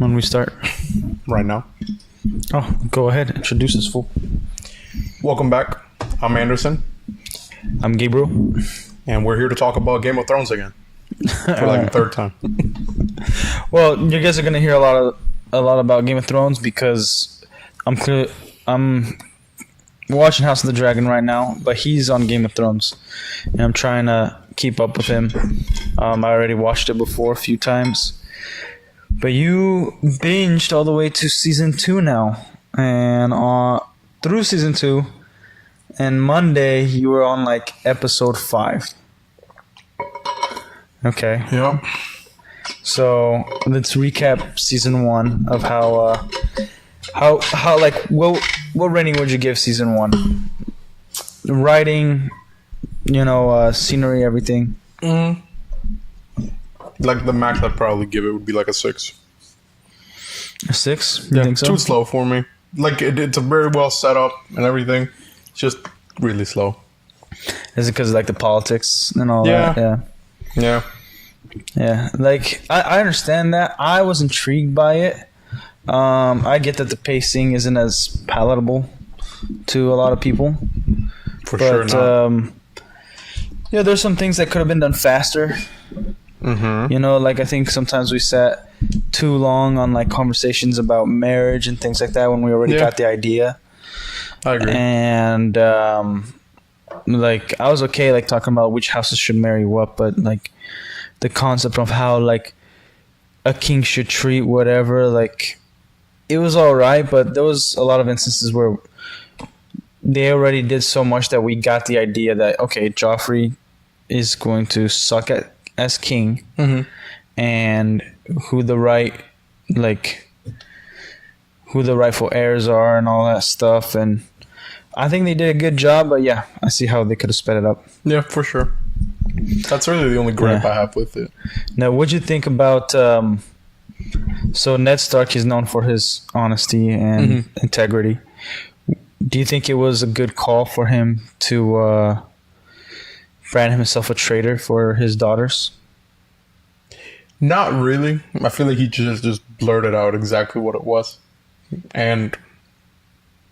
when we start? Right now. Oh, go ahead. Introduce us, fool. Welcome back. I'm Anderson, I'm Gabriel. and we're here to talk about Game of Thrones again for like the third time. Well, you guys are gonna hear a lot about Game of Thrones because I'm watching House of the Dragon right now, but he's on Game of Thrones, and I'm trying to keep up with him. I already watched it before a few times, but you binged all the way to season 2 now, and through season 2, and Monday you were on like episode 5. Okay. Yep. So let's recap season 1 of how like what rating would you give season 1? The writing, scenery, everything. Like the max I'd probably give it would be like a 6. A 6? You think so? Too slow for me. Like it's a very well set up and everything. It's just really slow. Is it because like the politics and all that? Yeah. Yeah. Like I understand that. I was intrigued by it. I get that the pacing isn't as palatable to a lot of people. For sure not. There's some things that could have been done faster. Mm-hmm. Like I think sometimes we sat too long on like conversations about marriage and things like that when we already got the idea. I agree. And like I was okay like talking about which houses should marry what, but like the concept of how like a king should treat whatever, like it was all right, but there was a lot of instances where they already did so much that we got the idea that okay, Joffrey is going to suck as king, and who the rightful heirs are and all that stuff. And I think they did a good job, but yeah, I see how they could have sped it up. Yeah, for sure. That's really the only gripe I have with it. Now, what'd you think about? So Ned Stark is known for his honesty and integrity. Do you think it was a good call for him to brand himself a traitor for his daughters? Not really. I feel like he just blurted out exactly what it was. And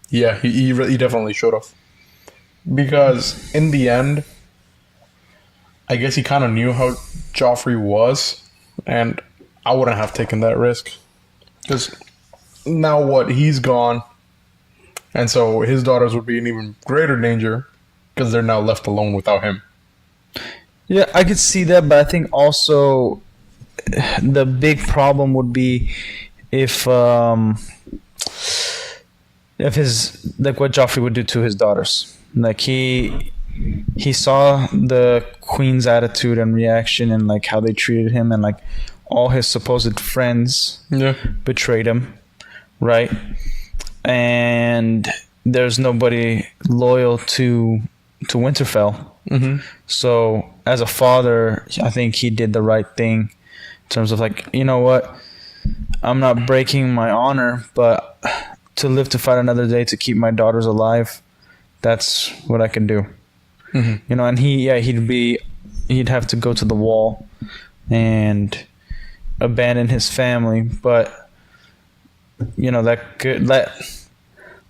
yeah, he definitely should have. Because in the end, I guess he kind of knew how Joffrey was, and I wouldn't have taken that risk. Because now what? He's gone. And so his daughters would be in even greater danger because they're now left alone without him. Yeah, I could see that, but I think also the big problem would be if his like what Joffrey would do to his daughters. Like he saw the queen's attitude and reaction and like how they treated him, and like all his supposed friends betrayed him, right? And there's nobody loyal to Winterfell. So as a father, I think he did the right thing in terms of like, you know what, I'm not breaking my honor, but to live to fight another day to keep my daughters alive, that's what I can do. And he'd have to go to the wall and abandon his family, but that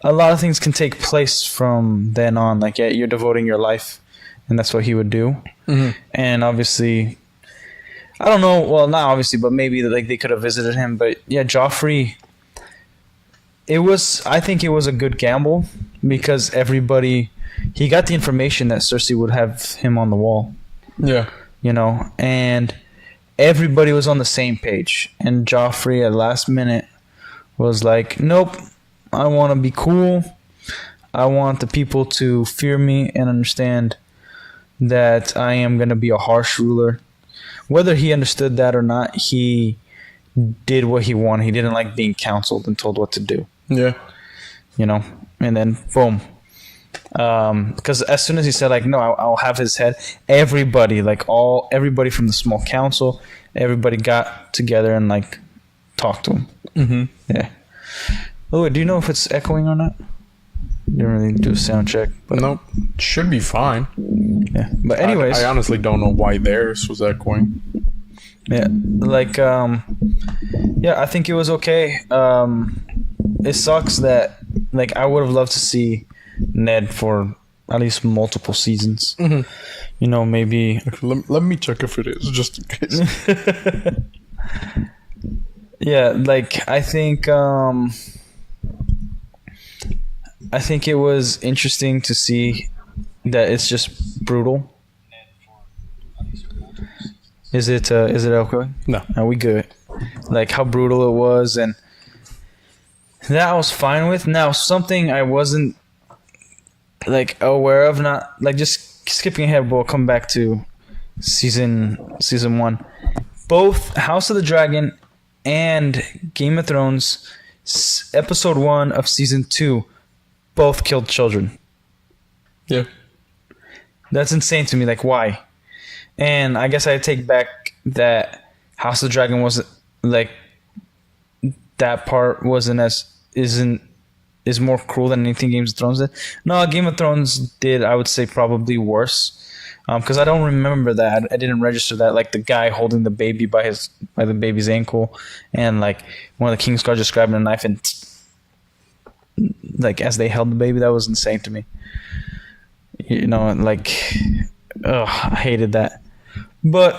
a lot of things can take place from then on. Like, yeah, you're devoting your life, and that's what he would do. And obviously, I don't know. Well, not obviously, but maybe like they could have visited him. But yeah, Joffrey. I think it was a good gamble because he got the information that Cersei would have him on the wall. Yeah. And everybody was on the same page. And Joffrey at last minute was like, nope, I want to be cool. I want the people to fear me and understand that I am going to be a harsh ruler. Whether he understood that or not, he did what he wanted. He didn't like being counseled and told what to do. Yeah. And then boom. Because as soon as he said like, no, I'll have his head, everybody from the small council, everybody got together and like talked to him. Yeah. Oh, do you know if it's echoing or not? Didn't really do a sound check. But nope. Should be fine. Yeah. But anyways. I honestly don't know why theirs was echoing. Yeah, like yeah, I think it was okay. It sucks that like I would have loved to see Ned for at least multiple seasons. Mhm. You know, maybe Let me check if it is, just in case. yeah, like I think it was interesting to see that it's just brutal. Is it okay? No. Are we good? Like how brutal it was, and that I was fine with. Now something I wasn't like aware of, not like just skipping ahead. We'll come back to season one. Both House of the Dragon and Game of Thrones, episode 1 of season 2, both killed children. Yeah. That's insane to me. Like why? And I guess I take back that House of the Dragon wasn't like that part wasn't as is more cruel than anything Game of Thrones did. No, Game of Thrones did, I would say, probably worse. Because I don't remember that. I didn't register that. Like the guy holding the baby by the baby's ankle, and like one of the Kingsguard just grabbing a knife and like as they held the baby, that was insane to me. You know, like, ugh, I hated that. But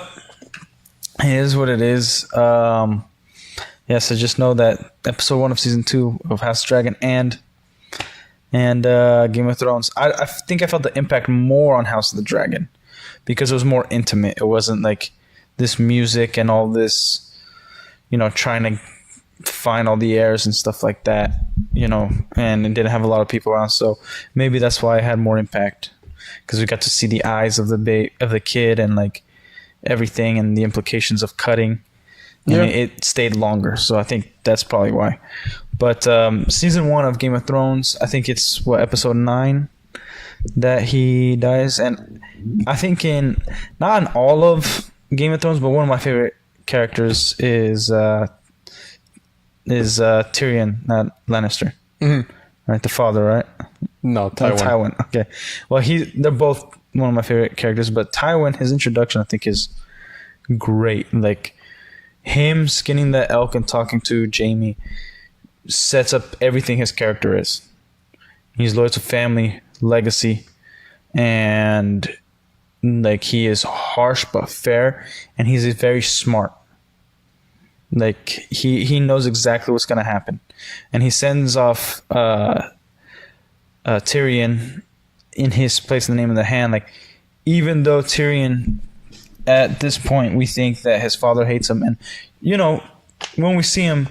it is what it is. Yeah, so just know that episode 1 of season 2 of House of Dragon and Game of Thrones, I think I felt the impact more on House of the Dragon because it was more intimate. It wasn't like this music and all this, you know, trying to find all the heirs and stuff like that, you know, and it didn't have a lot of people around. So maybe that's why it had more impact, because we got to see the eyes of the kid and like everything and the implications of cutting. And it stayed longer, so I think that's probably why. But season 1 of Game of Thrones, I think it's episode 9 that he dies, and I think not in all of Game of Thrones, but one of my favorite characters is Tyrion, not Lannister, right? The father, right? No, Tywin. Tywin. Okay, well they're both one of my favorite characters, but Tywin, his introduction, I think is great. Like him skinning the elk and talking to Jaime sets up everything his character is. He's loyal to family, legacy, and like he is harsh but fair, and he's very smart. Like he knows exactly what's gonna happen, and he sends off Tyrion in his place in the Name of the Hand. Like even though Tyrion, at this point, we think that his father hates him, and you know, when we see him,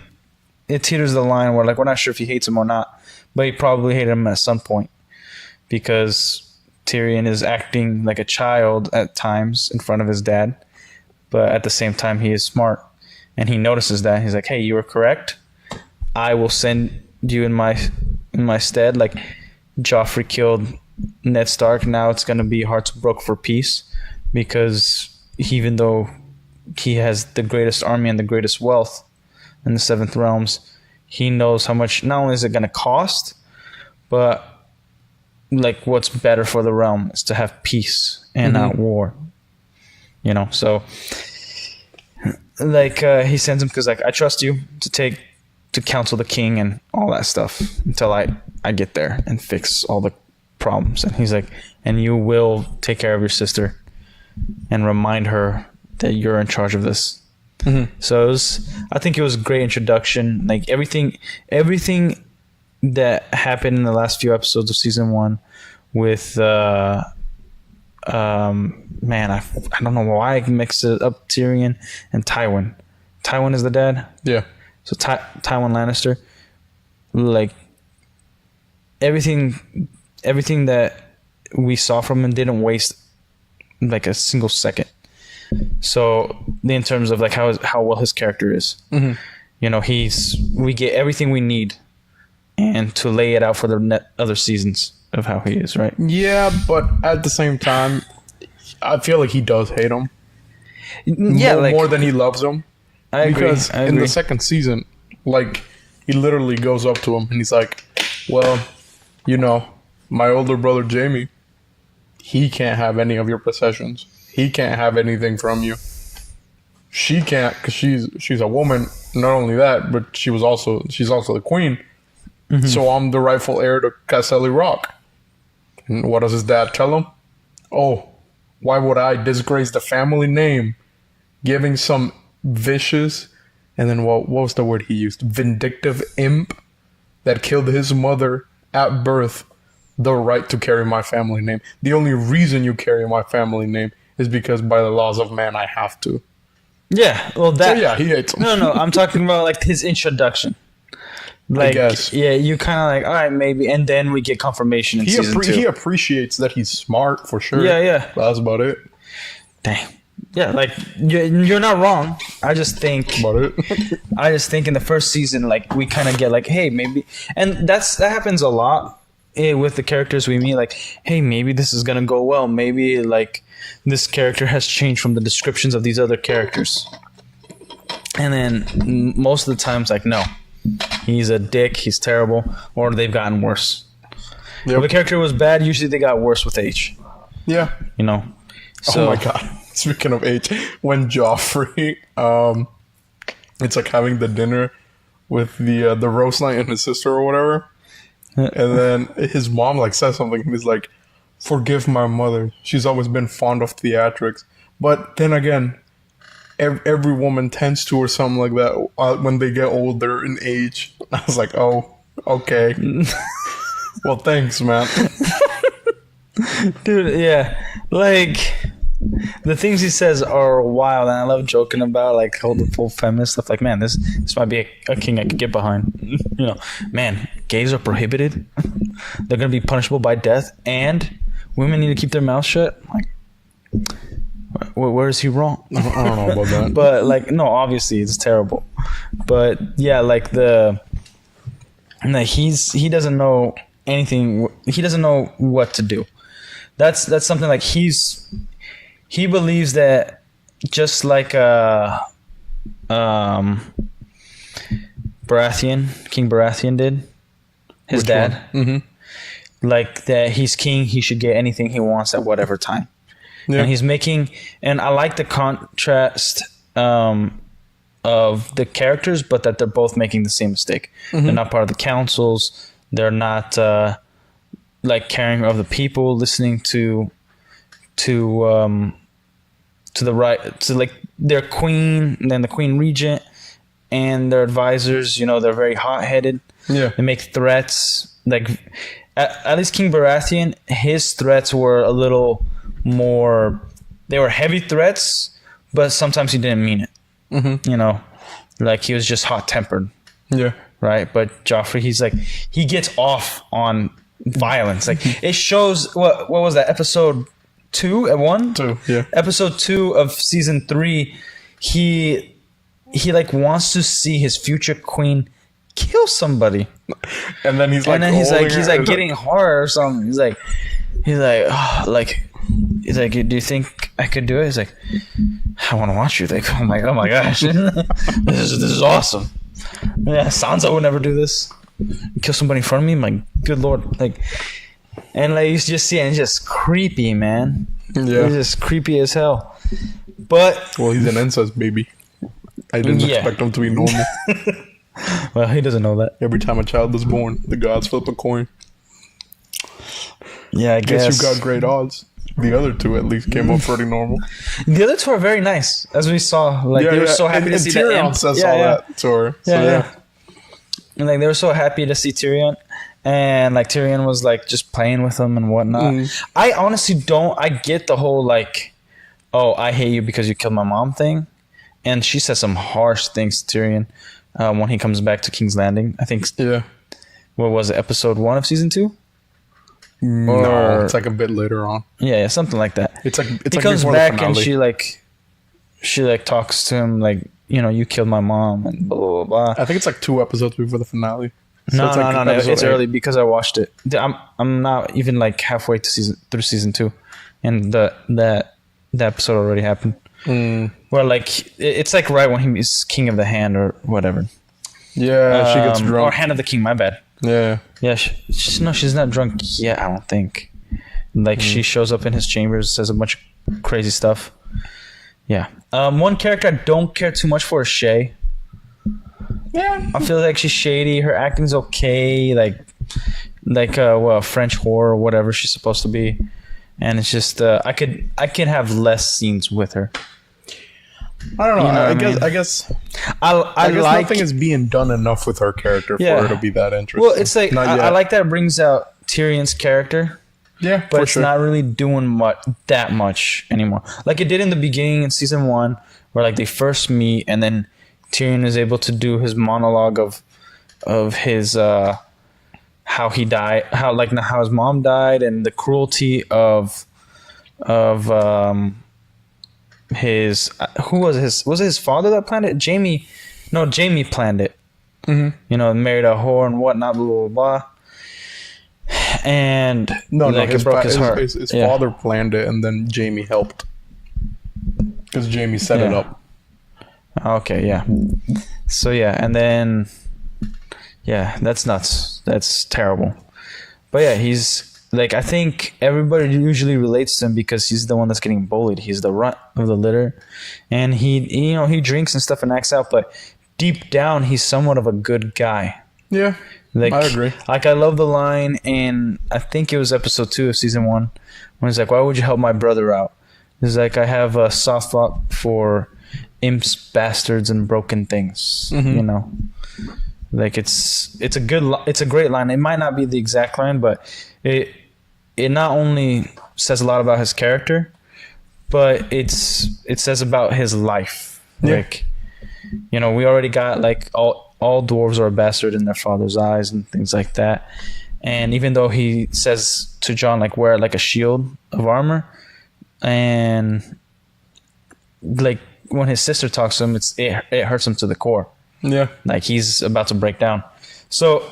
it teeters the line where like we're not sure if he hates him or not, but he probably hated him at some point because Tyrion is acting like a child at times in front of his dad, but at the same time he is smart, and he notices that. He's like, "Hey, you were correct. I will send you in my stead." Like Joffrey killed Ned Stark. Now it's gonna be hearts broke for peace, because even though he has the greatest army and the greatest wealth in the Seventh Realms, he knows how much not only is it going to cost, but like what's better for the realm is to have peace and not war. You know, so like he sends him because like I trust you to counsel the king and all that stuff until I get there and fix all the problems. And he's like, and you will take care of your sister and remind her that you're in charge of this. So I think it was a great introduction. Like everything that happened in the last few episodes of season 1 with man, I don't know why I mixed it up. Tyrion and Tywin. Tywin is the dad. Yeah. So Tywin Lannister. Like everything that we saw from him didn't waste like a single second. So in terms of like how well his character is, you know, we get everything we need, and to lay it out for the other seasons of how he is, right? Yeah, but at the same time, I feel like he does hate him. Yeah, more than he loves him. I agree. Because in the second season, like he literally goes up to him and he's like, "Well, you know, my older brother Jaime, he can't have any of your possessions. He can't have anything from you. she can't because she's a woman. Not only that, but she's also the queen. Mm-hmm. So I'm the rightful heir to Casterly Rock. And what does his dad tell him? Oh, why would I disgrace the family name, giving some vicious, and then what was the word he used? Vindictive imp that killed his mother at birth the right to carry my family name. The only reason you carry my family name is because by the laws of man I have to. Yeah, well that. So yeah, he hates him. No, I'm talking about like his introduction. Like, I guess. Yeah, you kind of like, all right, maybe, and then we get confirmation in season 2. He appreciates that he's smart for sure. Yeah. But that's about it. Dang. Yeah, like you're not wrong. I just think About it. I just think in the first season, like we kind of get like, hey, maybe, and that happens a lot with the characters we meet. Like, hey, maybe this is gonna go well. Maybe like this character has changed from the descriptions of these other characters, and then most of the times, like, no, he's a dick. He's terrible, or they've gotten worse. Yep. If a character was bad, usually they got worse with age. Yeah. You know. So, oh my god. Speaking of age, when Joffrey, it's like having the dinner with the roast night and his sister or whatever, and then his mom like says something, and he's like, "Forgive my mother. She's always been fond of theatrics." But then again, every woman tends to, or something like that, when they get older in age. I was like, "Oh, okay. Well, thanks, man." Dude, yeah, like the things he says are wild, and I love joking about like all the full feminist stuff. Like, man, this might be a king I could get behind. You know, man, gays are prohibited; they're gonna be punishable by death, and women need to keep their mouths shut. Like, where is he wrong? I don't know about that, but like, no, obviously it's terrible. But yeah, like he doesn't know anything. He doesn't know what to do. That's something like he believes that just like Baratheon, King Baratheon did, his Which dad. Mm-hmm. Like that he's king, he should get anything he wants at whatever time. Yeah. And he's making, and I like the contrast of the characters, but that they're both making the same mistake. Mm-hmm. They're not part of the councils. They're not like caring of the people, listening to the right, to like their queen, and then the queen regent and their advisors. You know, they're very hot-headed. Yeah, they make threats. Like at least King Baratheon, his threats were a little more. They were heavy threats, but sometimes he didn't mean it. Mm-hmm. You know, like he was just hot-tempered. Yeah. Right, but Joffrey, he's like, he gets off on violence. Like it shows. What was that? Episode 2 at 1? 2, yeah. Episode 2 of season 3. He like wants to see his future queen kill somebody, and then he's like, getting hard or something. He's like, oh, like, he's like, do you think I could do it? He's like, I want to watch you. Like, oh my gosh, this is awesome. Yeah, Sansa would never do this. Kill somebody in front of me, my good lord. Like, and like you just see it, and it's just creepy, man. Yeah, it's just creepy as hell. But well, he's an incest baby. I didn't expect him to be normal. Well, he doesn't know that. Every time a child is born, the gods flip a coin. Yeah, I guess you got great odds. The other two at least came up pretty normal. The other two are very nice, as we saw. Like they were so happy to see Tyrion says all that to her. Yeah. And like they were so happy to see Tyrion, and like Tyrion was like just playing with them and whatnot. I honestly don't. I get the whole like, oh, I hate you because you killed my mom thing, and she says some harsh things to Tyrion when he comes back to King's Landing. I think. Yeah. What was it? Episode 1 of season 2? No, it's like a bit later on. Yeah, something like that. He comes back and she talks to him like, you know, you killed my mom and blah blah blah. I think it's like 2 episodes before the finale. So no, it's early because I watched it. I'm not even like halfway through season 2, and that episode already happened. Where like it's like right when he's king of the hand or whatever. Yeah, she gets drunk. Or hand of the king. My bad. Yeah. Yeah. She's not drunk yet. I don't think. Like she shows up in his chambers, says a bunch of crazy stuff. Yeah. One character I don't care too much for is Shay. Yeah. I feel like she's shady. Her acting's okay, French whore or whatever she's supposed to be, and it's just I could have less scenes with her. I don't know. You know what I I guess I guess like nothing is being done enough with her character Yeah. for her to be that interesting. well, it's like Not I yet. like that it brings out Tyrion's character, Yeah, but for it's sure. not really doing that much anymore. Like it did in the beginning in season 1, where like they first meet, and then Tyrion is able to do his monologue of his how he died, how his mom died, and the cruelty of his who was it his father that planned it? Jamie planned it. Mhm. You know, married a whore and whatnot, blah blah blah. And No, like, his, it broke his heart. his Yeah. father planned it, and then Jamie helped because Jamie set it Yeah. up. Okay, yeah. So yeah, and then yeah, that's nuts. That's terrible. But yeah, he's like, I think everybody usually relates to him because he's the one that's getting bullied. He's the runt of the litter, and he drinks and stuff and acts out, but deep down he's somewhat of a good guy. Yeah, Like, I agree. Like, I love the line in, I think it was episode 2 of season 1, when he's like, "Why would you help my brother out?" He's like, "I have a soft spot for imps, bastards, and broken things." Mhm. You know, like it's a great line. It might not be the exact line, but it not only says a lot about his character, but it says about his life. Yeah. Like, you know, we already got like all dwarves are a bastard in their father's eyes and things like that. And even though he says to Jon, like, wear like a shield of armor, and like when his sister talks to him, it hurts him to the core. Yeah, Like he's about to break down. So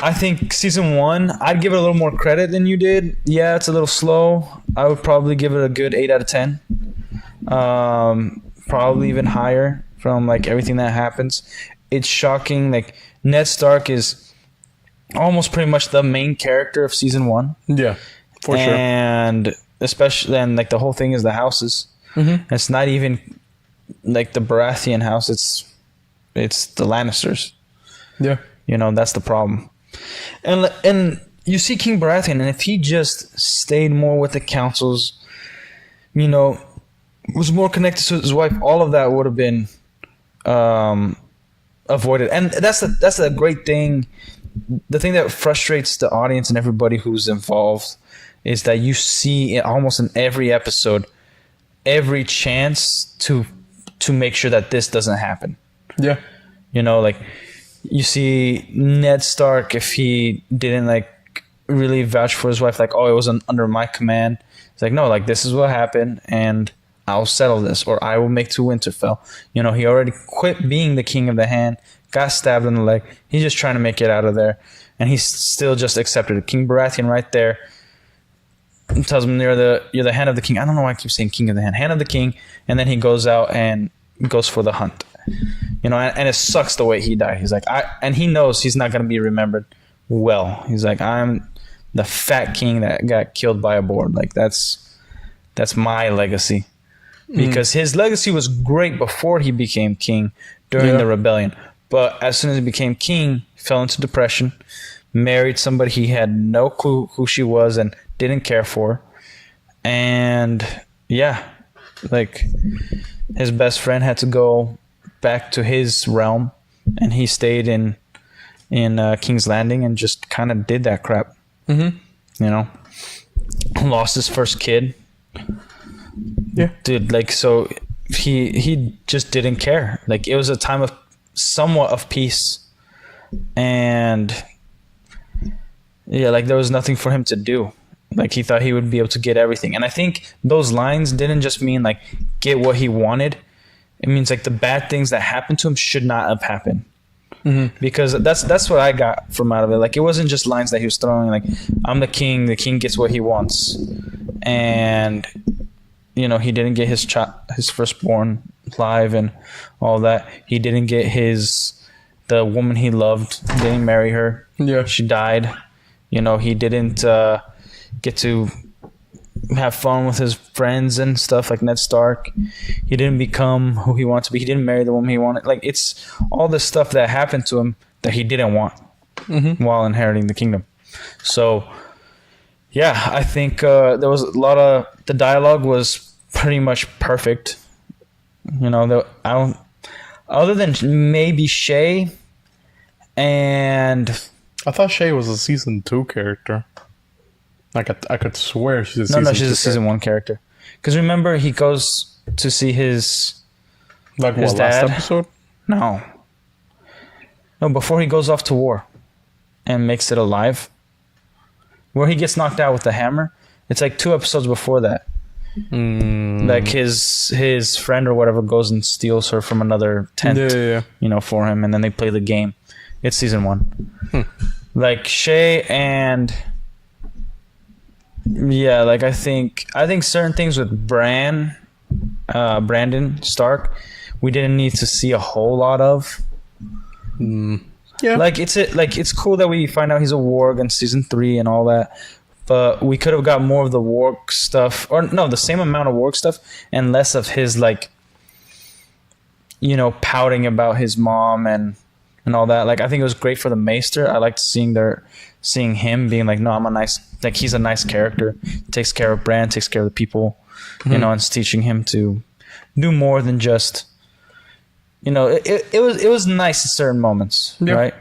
I think season 1, I'd give it a little more credit than you did. Yeah, it's a little slow. I would probably give it a good 8 out of 10. Probably even higher from like everything that happens. It's shocking. Like Ned Stark is almost pretty much the main character of season 1. yeah, for sure. And especially, and like the whole thing is the houses. Mm-hmm. It's not even like the Baratheon house. It's the Lannisters. Yeah, You know, that's the problem. And you see King Baratheon, and if he just stayed more with the councils, you know, was more connected to his wife, all of that would have been avoided. And that's a great thing. The thing that frustrates the audience and everybody who's involved is that you see almost in every episode every chance to make sure that this doesn't happen. yeah, You know, like you see Ned Stark, if he didn't like really vouch for his wife, like, oh, it wasn't under my command. It's like, no, like this is what happened, and I'll settle this, or I will make to Winterfell. You know, he already quit being the king of the hand, got stabbed in the leg. He's just trying to make it out of there, and he's still just accepted it. King Baratheon right there tells him you're the hand of the king. I don't know why I keep saying king of the hand of the king, and then he goes out and goes for the hunt. You know, and it sucks the way he died. He's like, and he knows he's not gonna be remembered well. He's like, I'm the fat king that got killed by a boar. Like that's my legacy. Because his legacy was great before he became king during the rebellion. But as soon as he became king, he fell into depression, married somebody he had no clue who she was and didn't care for. And yeah, like his best friend had to go back to his realm, and he stayed in King's Landing and just kind of did that crap. mm-hmm. You know, lost his first kid. Yeah, Dude, like, so he just didn't care. Like, it was a time of somewhat of peace, and yeah, like there was nothing for him to do. Like, he thought he would be able to get everything. And I think those lines didn't just mean like get what he wanted. It means like the bad things that happened to him should not have happened. mm-hmm. Because that's what I got from out of it. Like, it wasn't just lines that he was throwing like, I'm the king gets what he wants. And you know, he didn't get his firstborn alive and all that. He didn't get the woman he loved, didn't marry her. Yeah, She died. You know, he didn't get to have fun with his friends and stuff like Ned Stark. He didn't become who he wanted to be. He didn't marry the woman he wanted. Like, it's all the stuff that happened to him that he didn't want while inheriting the kingdom. So, yeah, I think there was a lot of the dialogue was pretty much perfect. You know, other than maybe Shay, and I thought Shay was a season 2 character. Like I could swear she's a season 2. No, she's a season 1 character. Because remember, he goes to see his like his what, dad. last episode? No, before he goes off to war and makes it alive, where he gets knocked out with the hammer. It's like 2 episodes before that. Like his friend or whatever goes and steals her from another tent, you know, for him, and then they play the game. It's season 1. Like Shay and like I think certain things with Brandon Stark, we didn't need to see a whole lot of. Yeah, like it's cool that we find out he's a warg in season 3 and all that. But we could have got more of the warg stuff, or no, the same amount of warg stuff and less of his, like, you know, pouting about his mom and all that. Like, I think it was great for the Maester. I liked seeing him being like, no, he's a nice character, takes care of Bran, takes care of the people, you know, and it's teaching him to do more than just, you know, it was nice in certain moments, right?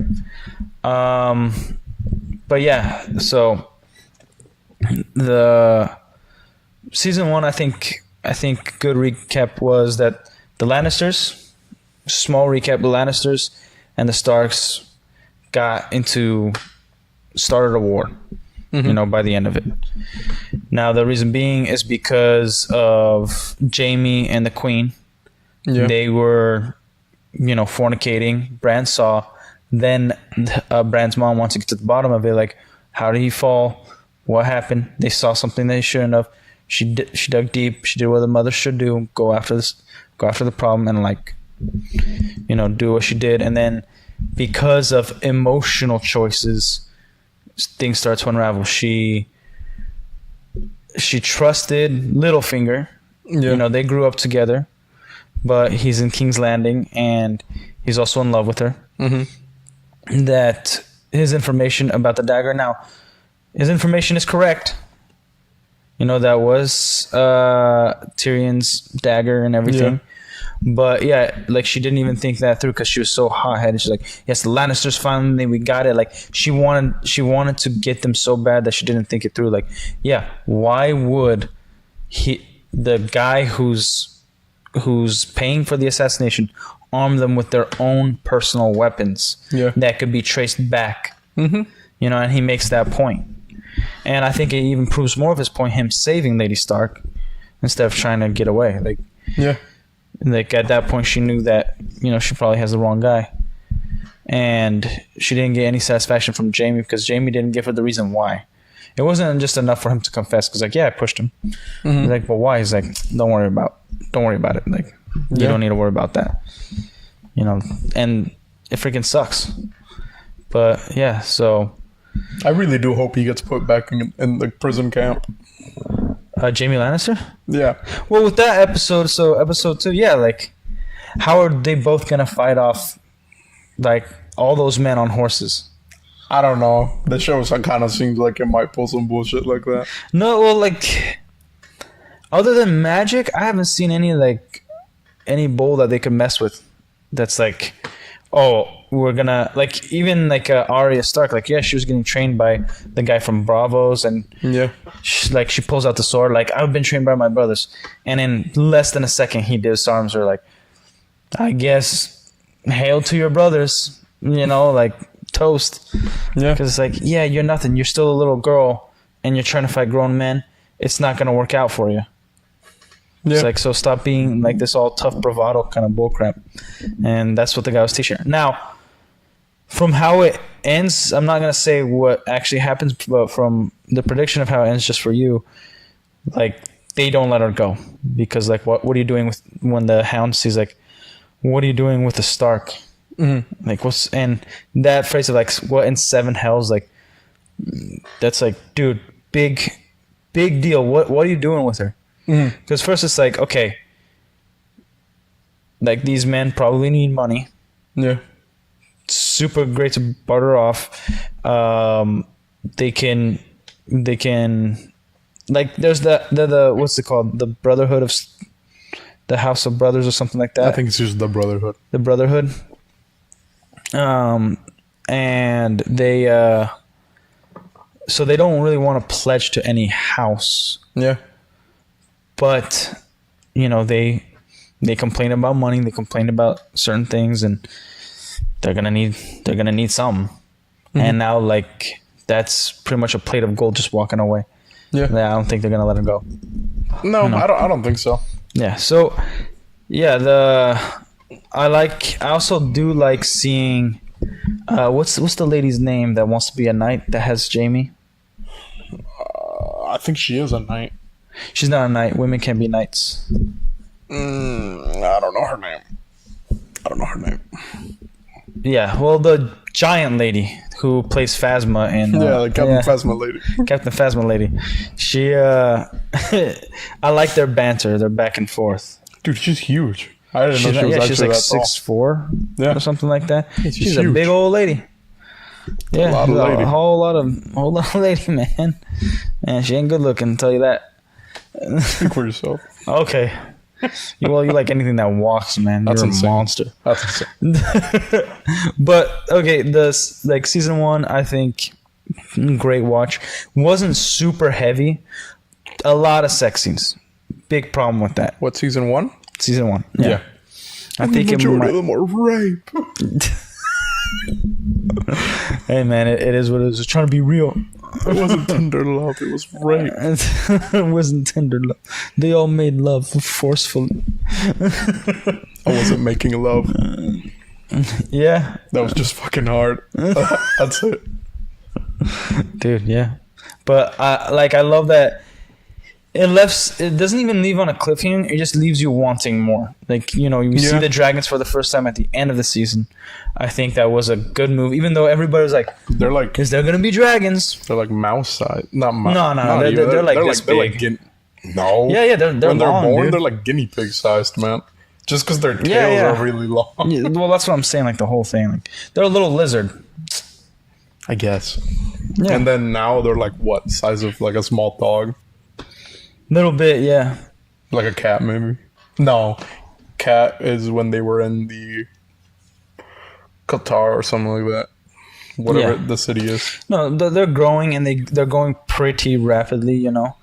But yeah, so the season 1, I think good recap was that the Lannisters, small recap, the Lannisters and the Starks started a war, you know, by the end of it. Now, the reason being is because of Jaime and the Queen. They were, you know, fornicating. Bran saw. Then Bran's mom wants to get to the bottom of it. Like, how did he fall? What happened? They saw something they shouldn't have. She dug deep. She did what a mother should do. Go after the problem and, like, you know, do what she did. And then because of emotional choices, things start to unravel. She trusted Littlefinger. You know, they grew up together, but he's in King's Landing and he's also in love with her. That his information about the dagger, now his information is correct. You know, that was Tyrion's dagger and everything. But yeah, like, she didn't even think that through because she was so hot-headed. She's like, yes, the Lannisters finally, we got it. Like, she wanted to get them so bad that she didn't think it through. Like, yeah, why would the guy who's paying for the assassination, arm them with their own personal weapons that could be traced back? You know, and he makes that point. And I think it even proves more of his point, him saving Lady Stark instead of trying to get away. Like, at that point, she knew that, you know, she probably has the wrong guy. And she didn't get any satisfaction from Jaime because Jaime didn't give her the reason why. It wasn't just enough for him to confess because, like, yeah, I pushed him. He's like, but why? He's like, don't worry about it. Like, you don't need to worry about that. You know, and it freaking sucks. But yeah, so I really do hope he gets put back in the prison camp. Jaime Lannister? Yeah. Well, with that episode, so episode 2, yeah, like, how are they both gonna fight off, like, all those men on horses? I don't know. The show kind of seems like it might pull some bullshit like that. No, well, like, other than magic, I haven't seen any bull that they could mess with. That's like, oh, we're gonna, like, even like Arya Stark, like, yeah, she was getting trained by the guy from Bravos, and she pulls out the sword, like, I've been trained by my brothers, and in less than a second he disarms her. Like, I guess, hail to your brothers, you know, like, toast. Because it's like, yeah, you're nothing, you're still a little girl and you're trying to fight grown men. It's not gonna work out for you. It's like, so stop being like this all tough bravado kind of bullcrap. And that's what the guy was teaching her. Now, from how it ends, I'm not going to say what actually happens, but from the prediction of how it ends, just for you, like, they don't let her go. Because, like, what are you doing with, when the Hound sees, like, what are you doing with the Stark? Like, and that phrase of, like, what in 7 hells, like, that's like, dude, big big deal. What are you doing with her? Because first it's like, okay, like these men probably need money. Yeah. Super great to barter off. They can like there's the what's it called, the Brotherhood of the House of Brothers or something like that. I think it's just the Brotherhood. The Brotherhood. And they so they don't really want to pledge to any house. Yeah. But you know, they complain about money, they complain about certain things, and they're gonna need some. And now like that's pretty much a plate of gold just walking away. Yeah. I don't think they're gonna let him go. No, I don't think so. Yeah. So yeah, I also do like seeing what's the lady's name that wants to be a knight that has Jamie? I think she is a knight. She's not a knight. Women can be knights. I don't know her name. Yeah, well, the giant lady who plays Phasma in the Captain Phasma lady. Captain Phasma lady. She I like their banter, their back and forth. Dude, she's huge. I didn't know she was actually she's like that tall. 6'4", or something like that. She's a huge. big old lady. Yeah, a whole lot of lady, man. Man, she ain't good looking, I'll tell you that. Speak for yourself. Okay. Well, you like anything that walks, man. That's You're insane. a monster. That's insane. But okay, like season 1, I think great watch. Wasn't super heavy. A lot of sex scenes. Big problem with that. What, season 1? Season 1. Yeah. I think majority of them are rape. Hey man, it is what it is. It's trying to be real. It wasn't tender love. It was rape. It wasn't tender love. They all made love forcefully. I wasn't making love. Yeah. That was just fucking hard. That's it. Dude, yeah. But I love that it doesn't even leave on a cliffhanger. It just leaves you wanting more. Like, you know, you see the dragons for the first time at the end of the season. I think that was a good move, even though everybody's like, they're like, is there gonna be dragons? They're like mouse size. Not mouse. No. They're like this big. No. Yeah. They're when they're long, born, dude. they're like guinea pig sized, man. Just because their tails are really long. Yeah, well, that's what I'm saying. Like the whole thing. Like they're a little lizard. I guess. Yeah. And then now they're like what size of like a small dog? Little bit, yeah. Like a cat, maybe. No, cat is when they were in the Qatar or something like that. Whatever the city is. No, they're growing and they're going pretty rapidly, you know.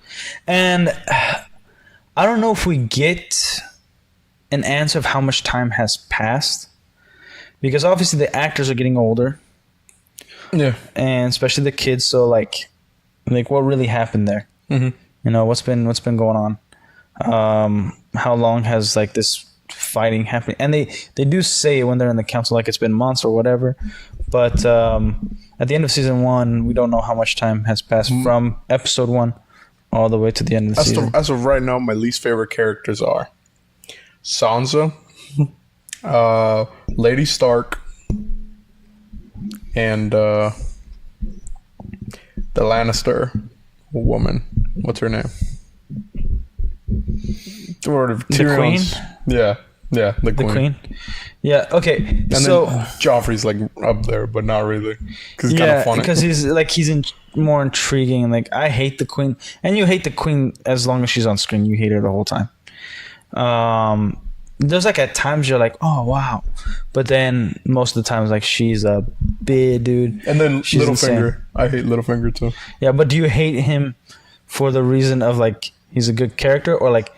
And I don't know if we get an answer of how much time has passed, because obviously the actors are getting older. Yeah. And especially the kids. So like what really happened there? Mm-hmm. You know, what's been going on? How long has like this fighting happened? And they do say when they're in the council like it's been months or whatever. But at the end of season 1, we don't know how much time has passed from episode 1 all the way to the end of the season. As of right now, my least favorite characters are Sansa, Lady Stark, and the Lannister woman. What's her name? The Queen? Yeah, the Queen. The Queen? Yeah, okay. And so then Joffrey's like up there, but not really. Because he's kind of funny. because he's more intriguing. And like, I hate the Queen. And you hate the Queen as long as she's on screen. You hate her the whole time. There's like at times you're like, oh, wow. But then most of the times, like, she's a big dude. And then she's Littlefinger. insane. I hate Littlefinger too. Yeah, but do you hate him for the reason of like he's a good character, or like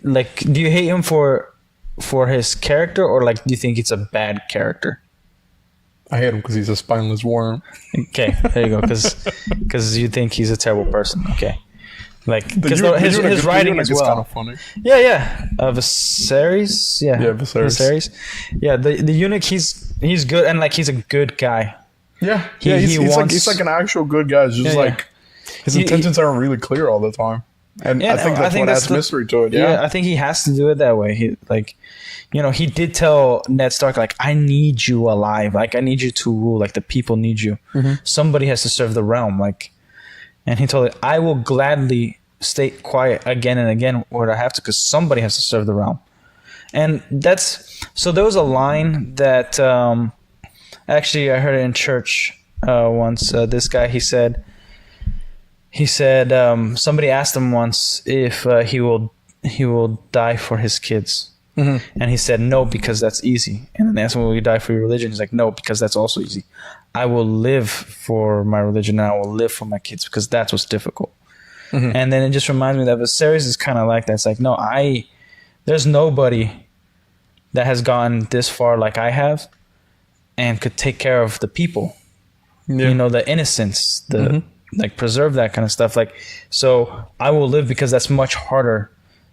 do you hate him for his character, or like do you think it's a bad character? I hate him because he's a spineless worm. Okay, there you go. Because you think he's a terrible person. Okay, like because his writing as well. Kind of funny. Yeah. Viserys. Yeah, Viserys. Yeah, the eunuch. He's good, and like he's a good guy. Yeah, he's like an actual good guy. It's just like his intentions aren't really clear all the time, and I think that's what adds mystery to it. Yeah, I think he has to do it that way. He like, you know, he did tell Ned Stark like, I need you alive. Like I need you to rule. Like the people need you. Mm-hmm. Somebody has to serve the realm. Like, And he told it, I will gladly stay quiet again and again where I have to, because somebody has to serve the realm. And so there was a line that actually I heard it in church once. This guy, he said somebody asked him once if he will die for his kids. Mm-hmm. And he said no, because that's easy. And then they asked him, will you die for your religion? He's like, no, because that's also easy. I will live for my religion, and I will live for my kids, because that's what's difficult. Mm-hmm. And then it just reminds me that Viserys is kind of like that. It's like, no, there's nobody that has gone this far like I have and could take care of the people. Yeah. You know, the innocence, like preserve that kind of stuff. Like, so I will live because that's much harder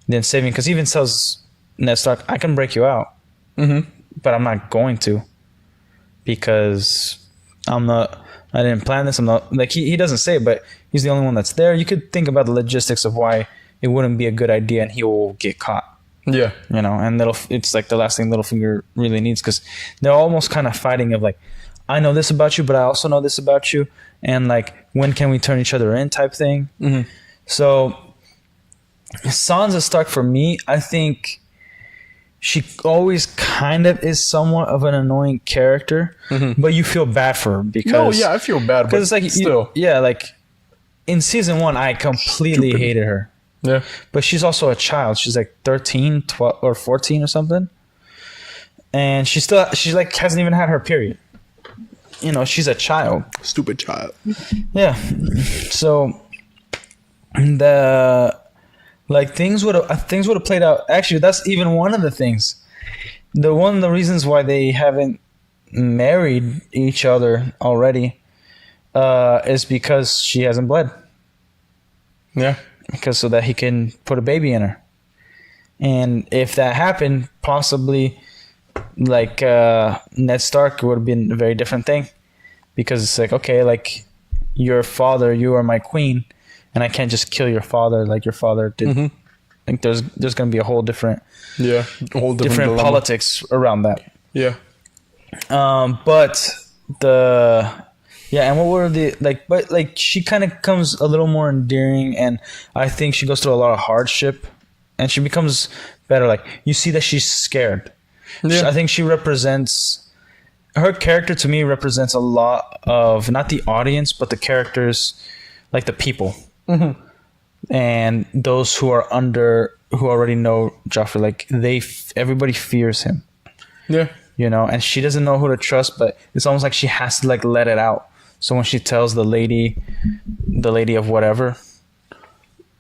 than saving. Because he even tells Ned Stark, I can break you out, but I'm not going to, because I didn't plan this. I'm not, like, he doesn't say it, but he's the only one that's there. You could think about the logistics of why it wouldn't be a good idea and he will get caught. Yeah. You know, and it's like the last thing Littlefinger really needs, because they're almost kind of fighting of like, I know this about you, but I also know this about you. And like, when can we turn each other in type thing? Mm-hmm. So Sansa Stark, for me, I think she always kind of is somewhat of an annoying character, but you feel bad for her because... No, yeah, I feel bad, but it's like, still. Like in season 1, I completely hated her. Yeah. But she's also a child. She's like 13, 12, or 14 or something. And she like hasn't even had her period. You know, she's a child. Stupid child. Yeah. So things would have played out. Actually, that's even one of the things. One of the reasons why they haven't married each other already is because she hasn't bled. Yeah. Because so that he can put a baby in her. And if that happened, possibly like Ned Stark would have been a very different thing. Because it's like, okay, like your father, you are my queen, and I can't just kill your father like your father did. Mm-hmm. I think there's going to be a whole different different politics around that. Yeah. And what were but she kind of becomes a little more endearing, and I think she goes through a lot of hardship, and she becomes better. Like, you see that she's scared. Yeah. I think her character to me represents a lot of not the audience, but the characters, like the people. Mm-hmm. And those who already know Joffrey, like everybody fears him. Yeah. You know, and she doesn't know who to trust, but it's almost like she has to like let it out. So when she tells the lady of whatever,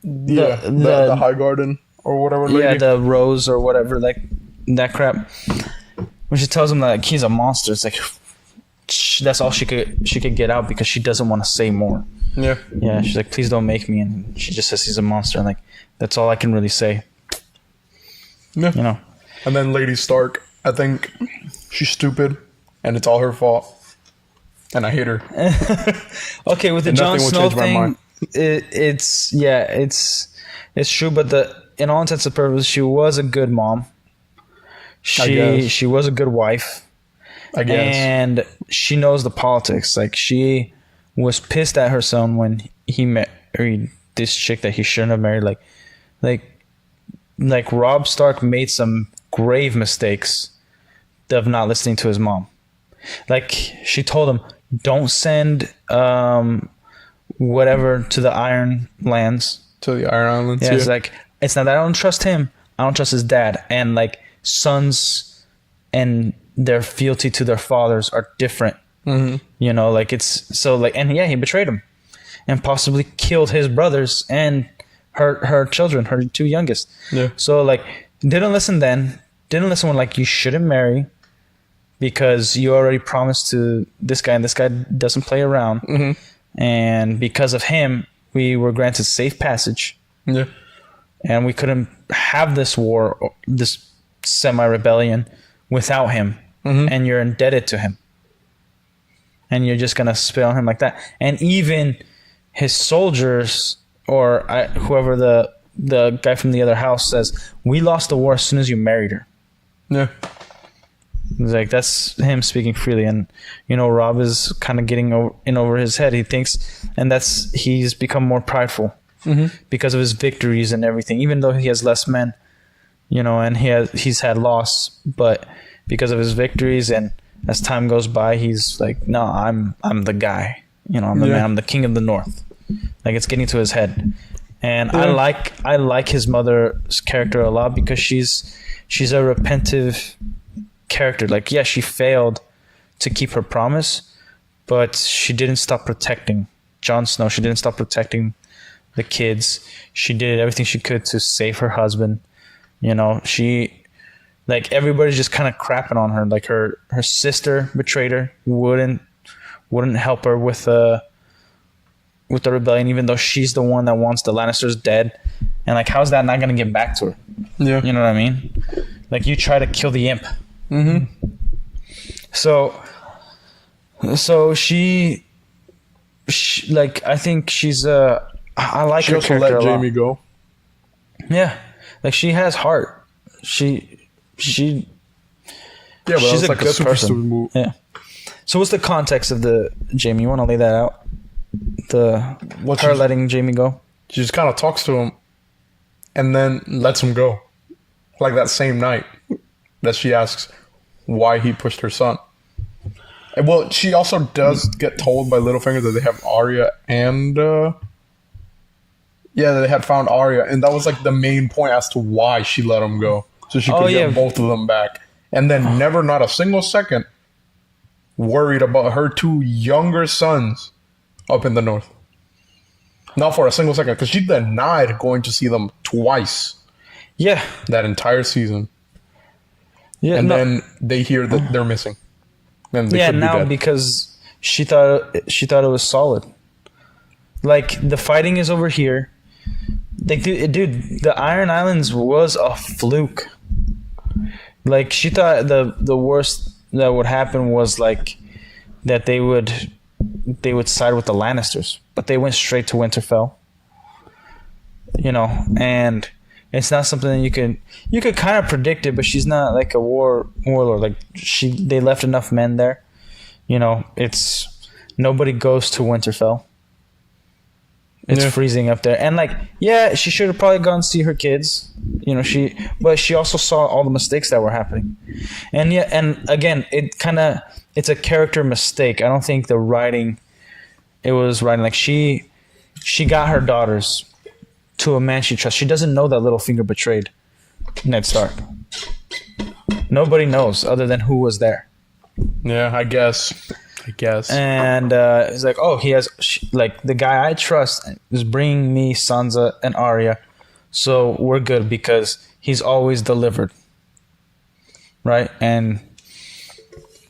the High Garden or whatever. Lady. Yeah, the Rose or whatever, like that crap. When she tells him that, like, he's a monster, it's like that's all she could get out, because she doesn't want to say more. Yeah. Yeah. She's like, please don't make me, and she just says he's a monster, and like that's all I can really say. Yeah. You know. And then Lady Stark, I think she's stupid, and it's all her fault. And I hate her. Okay, with the Jon Snow thing, it's true, but in all intents and purposes, she was a good mom. She was a good wife, I guess, and she knows the politics. Like, she was pissed at her son when he married this chick that he shouldn't have married. Like Robb Stark made some grave mistakes of not listening to his mom. Like, she told him, don't send whatever to the Iron Lands. To the Iron Islands. Yeah, it's like, it's not that I don't trust him. I don't trust his dad. And like, sons and their fealty to their fathers are different. Mm-hmm. You know, like, it's so like, and yeah, he betrayed him and possibly killed his brothers and her children, her two youngest. Yeah. So like, didn't listen then. Didn't listen when like, you shouldn't marry because you already promised to this guy, and this guy doesn't play around. Mm-hmm. And because of him, we were granted safe passage. Yeah. And we couldn't have this war, this semi-rebellion without him. Mm-hmm. And you're indebted to him. And you're just going to spit on him like that. And even his soldiers, or whoever the guy from the other house says, we lost the war as soon as you married her. Yeah. It's like that's him speaking freely, and Rob is kind of getting over his head. He thinks, and he's become more prideful because of his victories and everything. Even though he has less men, and he's had loss, but because of his victories, and as time goes by, he's like, no, I'm the guy. I'm the man. I'm the king of the North. Like, it's getting to his head, and I like his mother's character a lot because she's a repentive character. Like, yeah, she failed to keep her promise, but she didn't stop protecting Jon Snow. She didn't stop protecting the kids. She did everything she could to save her husband. She, like, everybody's just kind of crapping on her. Like, her sister betrayed her, wouldn't help her with the rebellion, even though she's the one that wants the Lannisters dead. And, like, how's that not going to get back to her? Yeah. You know what I mean? Like, you try to kill the imp. So she like, I think she's I like she her also character let a lot. Jaime go. Yeah, like, she has heart. Yeah, but she's that's a like good a super person. stupid move. Yeah. So what's the context of the Jaime? You want to lay that out? Her letting Jaime go. She just kind of talks to him and then lets him go. Like, that same night that she asks why he pushed her son. And, well, she also does get told by Littlefinger that they have Arya and they had found Arya, and that was like the main point as to why she let him go, so she could get both of them back. And then never, not a single second, worried about her two younger sons up in the North. Not for a single second, because she denied going to see them twice. Yeah. That entire season. Yeah. And then they hear that they're missing. And they could be now dead. Because she thought it was solid. Like, the fighting is over here. Like, dude, the Iron Islands was a fluke. Like, she thought the worst that would happen was, like, that they would side with the Lannisters, but they went straight to Winterfell. And it's not something that you could kind of predict it, but she's not like a warlord. Like, they left enough men there. It's nobody goes to Winterfell. It's freezing up there, and, like, yeah, she should have probably gone to see her kids. But she also saw all the mistakes that were happening, and again, it's a character mistake. I don't think the writing, it was writing like she got her daughters to a man she trusts. She doesn't know that Littlefinger betrayed Ned Stark. Nobody knows other than who was there. Yeah, I guess. And it's like, oh, like, the guy I trust is bringing me Sansa and Arya, so we're good because he's always delivered, right? And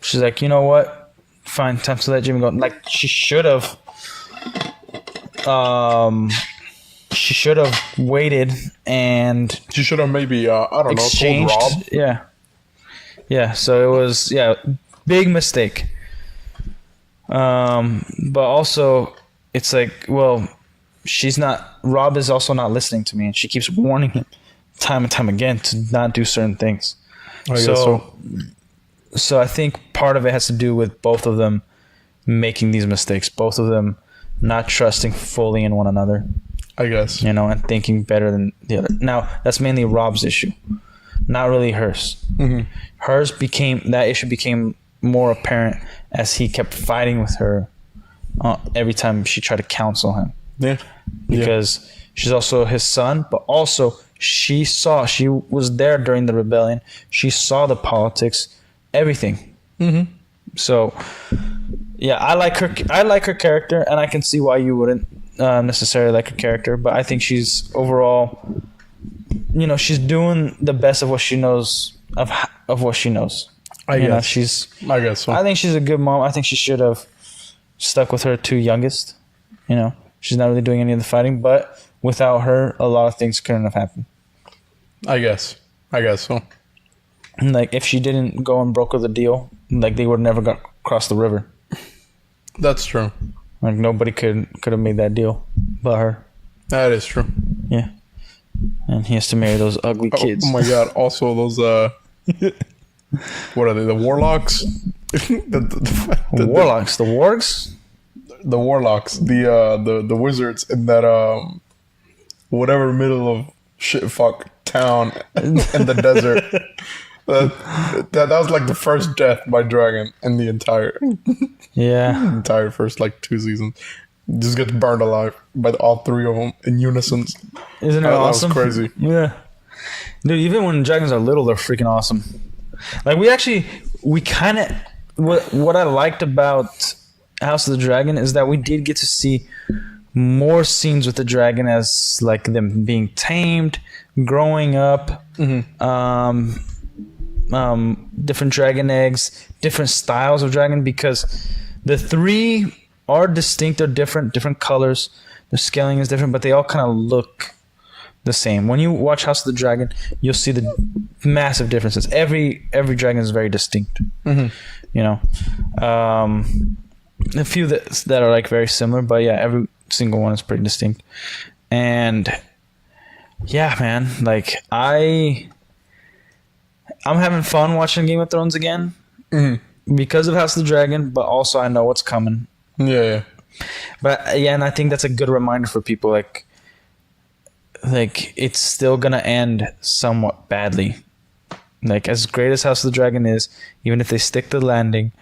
she's like, you know what? Fine, time to let Jaime go. Like, she should have. She should have waited and. She should have maybe told Rob. Yeah. So it was big mistake. But also, it's like, well, Rob is also not listening to me, and she keeps warning him time and time again to not do certain things. So I think part of it has to do with both of them making these mistakes, both of them not trusting fully in one another, I guess. and thinking better than the other. Now, that's mainly Rob's issue, not really hers. That issue became more apparent as he kept fighting with her every time she tried to counsel him. Yeah. Because she's also his son, but also she was there during the rebellion. She saw the politics, everything. So, yeah, I like her character, and I can see why you wouldn't necessarily like her character, but I think she's overall, she's doing the best of what she knows of what she knows. I guess so. I think she's a good mom. I think she should have stuck with her two youngest. She's not really doing any of the fighting, but without her, a lot of things couldn't have happened. I guess so. And, like, if she didn't go and broker the deal, like, they would never got across the river. That's true. Like, nobody could have made that deal but her. That is true. Yeah. And he has to marry those ugly kids. Oh my god! Also, those What are they? The warlocks? Warlocks, the wargs. The warlocks, the wizards in that whatever middle of shit fuck town in the desert. That was like the first death by dragon in the entire first like 2 seasons. Just gets burned alive by all 3 of them in unison. Isn't it awesome? That was crazy. Yeah, dude. Even when dragons are little, they're freaking awesome. Like we kind of what I liked about House of the Dragon is that we did get to see more scenes with the dragon as like them being tamed, growing up, different dragon eggs, different styles of dragon, because the 3 are distinct, they're different colors, the scaling is different, but they all kind of look the same. When you watch House of the Dragon, you'll see the massive differences. Every dragon is very distinct. You know, a few that are like very similar, but yeah, every single one is pretty distinct. And yeah, man, like I'm having fun watching Game of Thrones again because of House of the Dragon, but also I know what's coming. Yeah. But yeah, and I think that's a good reminder for people. Like it's still gonna end somewhat badly. Like as great as House of the Dragon is, even if they stick to the landing,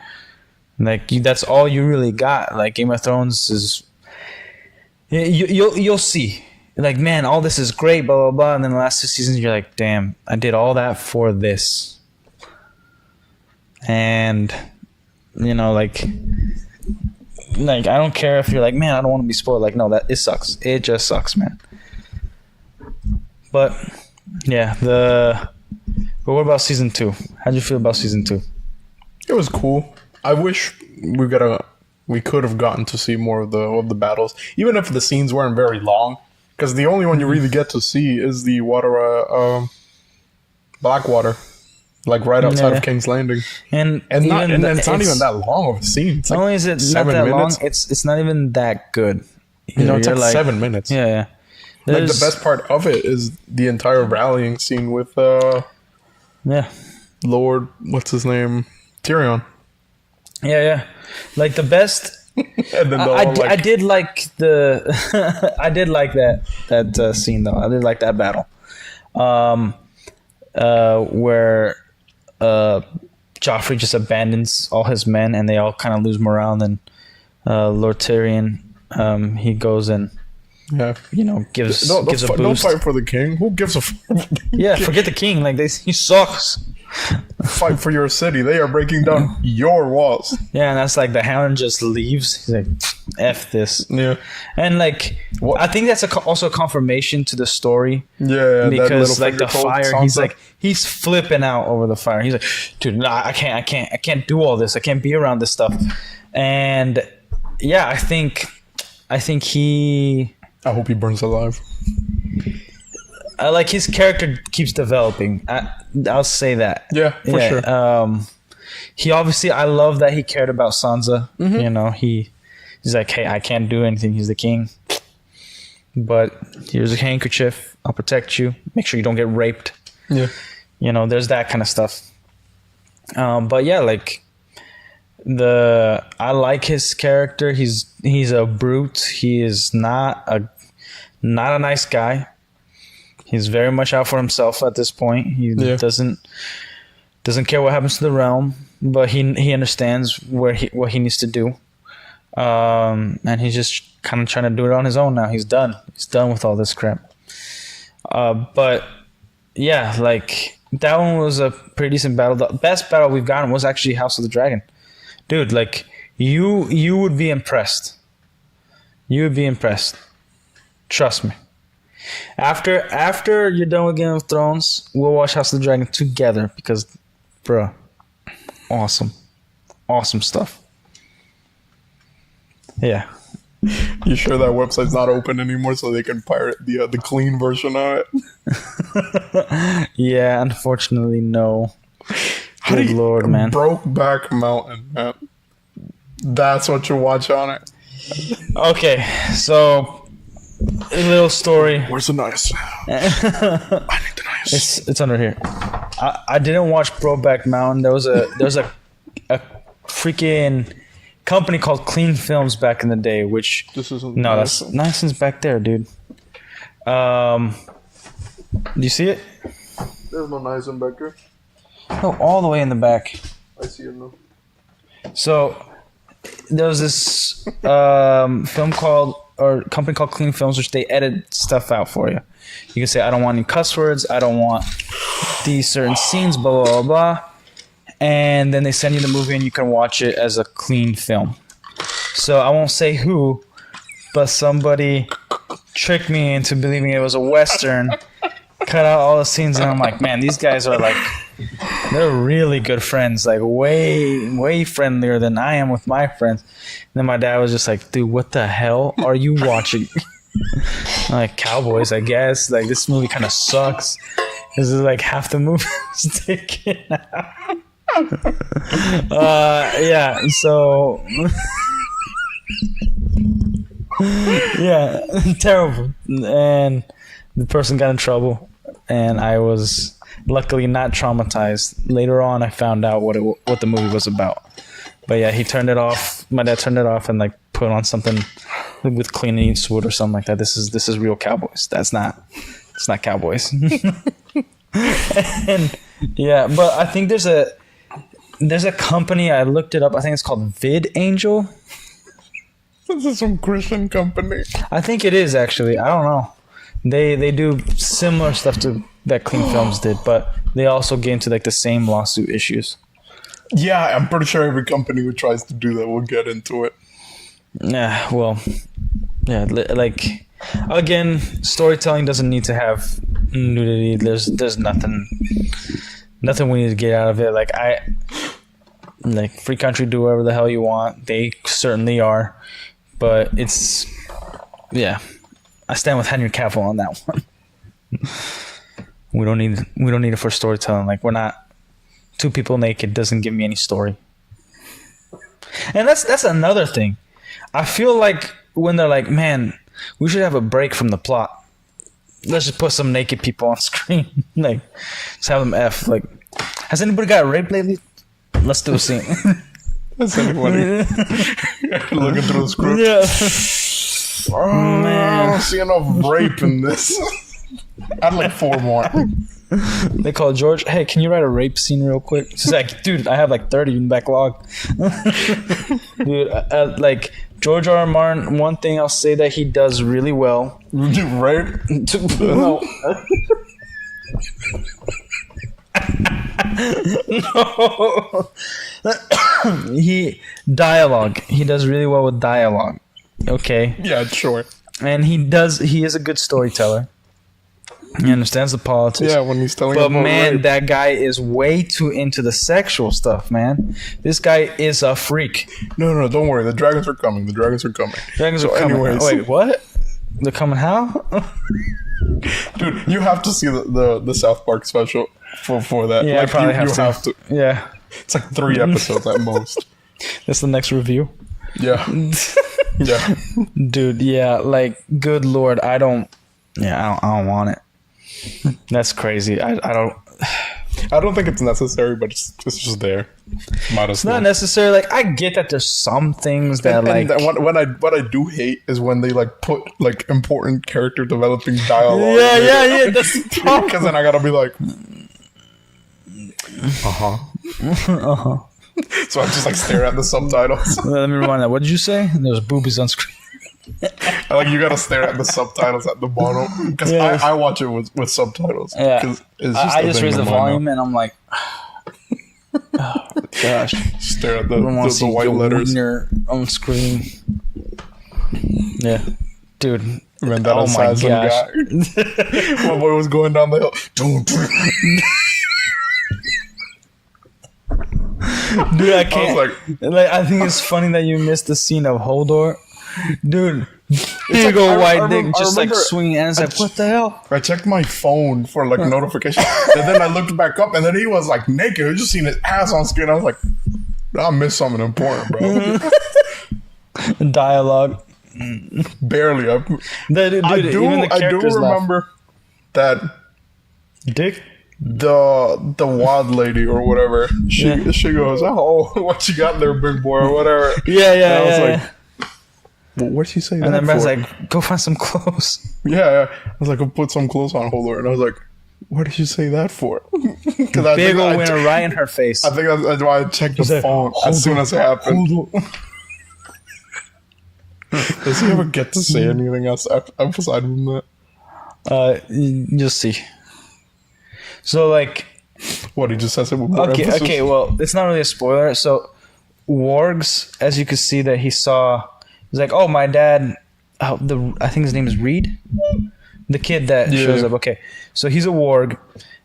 like that's all you really got. Like Game of Thrones is, you'll see. Like, man, all this is great, blah blah blah, and then the last 2 seasons, you're like, damn, I did all that for this. And you know, like I don't care if you're like, man, I don't want to be spoiled. Like, no, it sucks. It just sucks, man. But yeah, but what about season 2? How'd you feel about season 2? It was cool. I wish we could have gotten to see more of the battles, even if the scenes weren't very long, because the only one you really get to see is the water, Blackwater, like right outside of King's Landing, and it's not even that long of a scene. It's not only is it not that long, it's not even that good. You know, it's like 7 minutes. Yeah. Like the best part of it is the entire rallying scene with Lord, what's his name, Tyrion. Yeah. Like the best. And then I did like I did like that scene though. I did like that battle, where Joffrey just abandons all his men and they all kind of lose morale. And then Lord Tyrion, he goes and gives a boost. Don't fight for the king. Who gives a fuck? Yeah, forget the king. Like he sucks. Fight for your city. They are breaking down your walls. Yeah, and that's like the Hound just leaves. He's like, F this. Yeah. And like, I think that's also a confirmation to the story. Yeah, because like the fire, he's flipping out over the fire. He's like, dude, nah, I can't do all this. I can't be around this stuff. And yeah, I think he. I hope he burns alive. Like his character keeps developing. I'll say that. Yeah, for sure. He obviously, I love that he cared about Sansa. You know, he's like, hey, I can't do anything. He's the king. But here's a handkerchief. I'll protect you. Make sure you don't get raped. Yeah. You know, there's that kind of stuff. But yeah, like I like his character. He's a brute. He is not a nice guy. He's very much out for himself at this point. He doesn't care what happens to the realm, but he understands what he needs to do. And he's just kind of trying to do it on his own now. He's done. He's done with all this crap. But yeah, like that one was a pretty decent battle. The best battle we've gotten was actually House of the Dragon. Dude, like you would be impressed. You would be impressed. Trust me. After you're done with Game of Thrones, we'll watch House of the Dragon together because, bro, awesome stuff. Yeah. You sure that website's not open anymore so they can pirate the clean version of it? Yeah, unfortunately, no. Good Lord, man. Brokeback Mountain, man. That's what you watch on it. Okay, so a little story. Where's the knife? I need the knife. It's under here. I didn't watch Brokeback Mountain. There's a freaking company called Clean Films back in the day, which This isn't no, that's Nison's back there, dude. Do you see it? There's no Nison back there. No, all the way in the back. I see it now. So there was this company called Clean Films, which they edit stuff out for you. You can say, I don't want any cuss words, I don't want these certain scenes, blah, blah, blah, blah. And then they send you the movie and you can watch it as a clean film. So I won't say who, but somebody tricked me into believing it was a Western, cut out all the scenes, and I'm like, man, these guys are like, they're really good friends, like way, way friendlier than I am with my friends. And then my dad was just like, dude, what the hell are you watching? I'm like, Cowboys, I guess. Like, this movie kind of sucks. This is like half the movie was taken out. Yeah, so yeah, terrible. And the person got in trouble, and I was luckily not traumatized. Later on, I found out what the movie was about. But yeah, he turned it off. My dad turned it off and like put on something with Clint Eastwood or something like that. This is real Cowboys. It's not Cowboys. And yeah, but I think there's a company, I looked it up. I think it's called VidAngel. This is some Christian company. I think it is actually. I don't know. They do similar stuff to that Clean Films did, but they also get into like the same lawsuit issues. Yeah, I'm pretty sure every company who tries to do that will get into it. Yeah, well, yeah, like again, storytelling doesn't need to have nudity. There's nothing we need to get out of it. Like free country, do whatever the hell you want. They certainly are, but it's yeah. I stand with Henry Cavill on that one. We don't need it for storytelling. Like, we're not two people naked doesn't give me any story. And that's another thing. I feel like when they're like, man, we should have a break from the plot. Let's just put some naked people on screen. Like, just have them F. Like, has anybody got raped lately? Let's do a scene. That's anybody. Looking through the script. Yeah. Oh, man. I don't see enough rape in this. I'd like 4 more. They call George, hey, can you write a rape scene real quick? She's like, dude, I have like 30 in backlog. Dude, like, George R. R. Martin, one thing I'll say that he does really well. Rape? No. No. He does really well with dialogue. Okay. Yeah, sure. And he is a good storyteller. He understands the politics. Yeah, when he's telling but about man, rape. that guy is way too into the sexual stuff, man. This guy is a freak. No, don't worry. The dragons are coming. Dragons are coming. Anyways. Wait, what? They're coming how? Dude, you have to see the South Park special for that. Yeah, like, I probably you have to. Yeah. It's like 3 episodes at most. That's the next review. Yeah. Yeah. Dude, yeah, like, good lord, I don't want it. That's crazy. I don't think it's necessary, but it's just there. Might as It's not necessary. Like, I get that there's some things that and what I do hate is when they like put like important character developing dialogue. Yeah. That's because then I gotta be like, So I just like stare at the subtitles. Let me rewind that. What did you say? There's boobies on screen. Like, you gotta stare at the subtitles at the bottom because Yeah. I watch it with subtitles. Yeah. 'Cause it's I just thing raise the in my mind volume and I'm like, oh, gosh. Stare at I don't want to the see white your letters. wiener on screen. Yeah. Dude. Man, that Oh my assassin gosh. guy. My boy was going down the hill. Dude, I I can't. was Like, I think it's funny that you missed the scene of Hodor. Dude, big like, old I white remember- dick just like remember- swinging, and it's like, what the hell? I checked my phone for like notification, and then I looked back up, and then he was like naked. I just seen his ass on screen. I was like, I missed something important, bro. Dialogue. Barely. Dude, I even the do characters laugh. remember that. Dick? the wild lady or whatever, she goes, "Oh, what you got there, big boy," or whatever. And I was like, well, what'd she say? And then Brad's like, "Go find some clothes." Yeah. I was like, "Go put some clothes on, Holder," and I was like, what did you say that for? Because big old winner right in her face. I think that's why I checked the phone as soon as it happened. Does he ever get to say anything else aside from that? You'll see. So like, what, he just says it with more emphasis? Okay. Well, it's not really a spoiler. So Wargs, as you can see, that he saw, he's like, "Oh, my dad." I think his name is Reed, the kid that shows up. Okay, so he's a warg,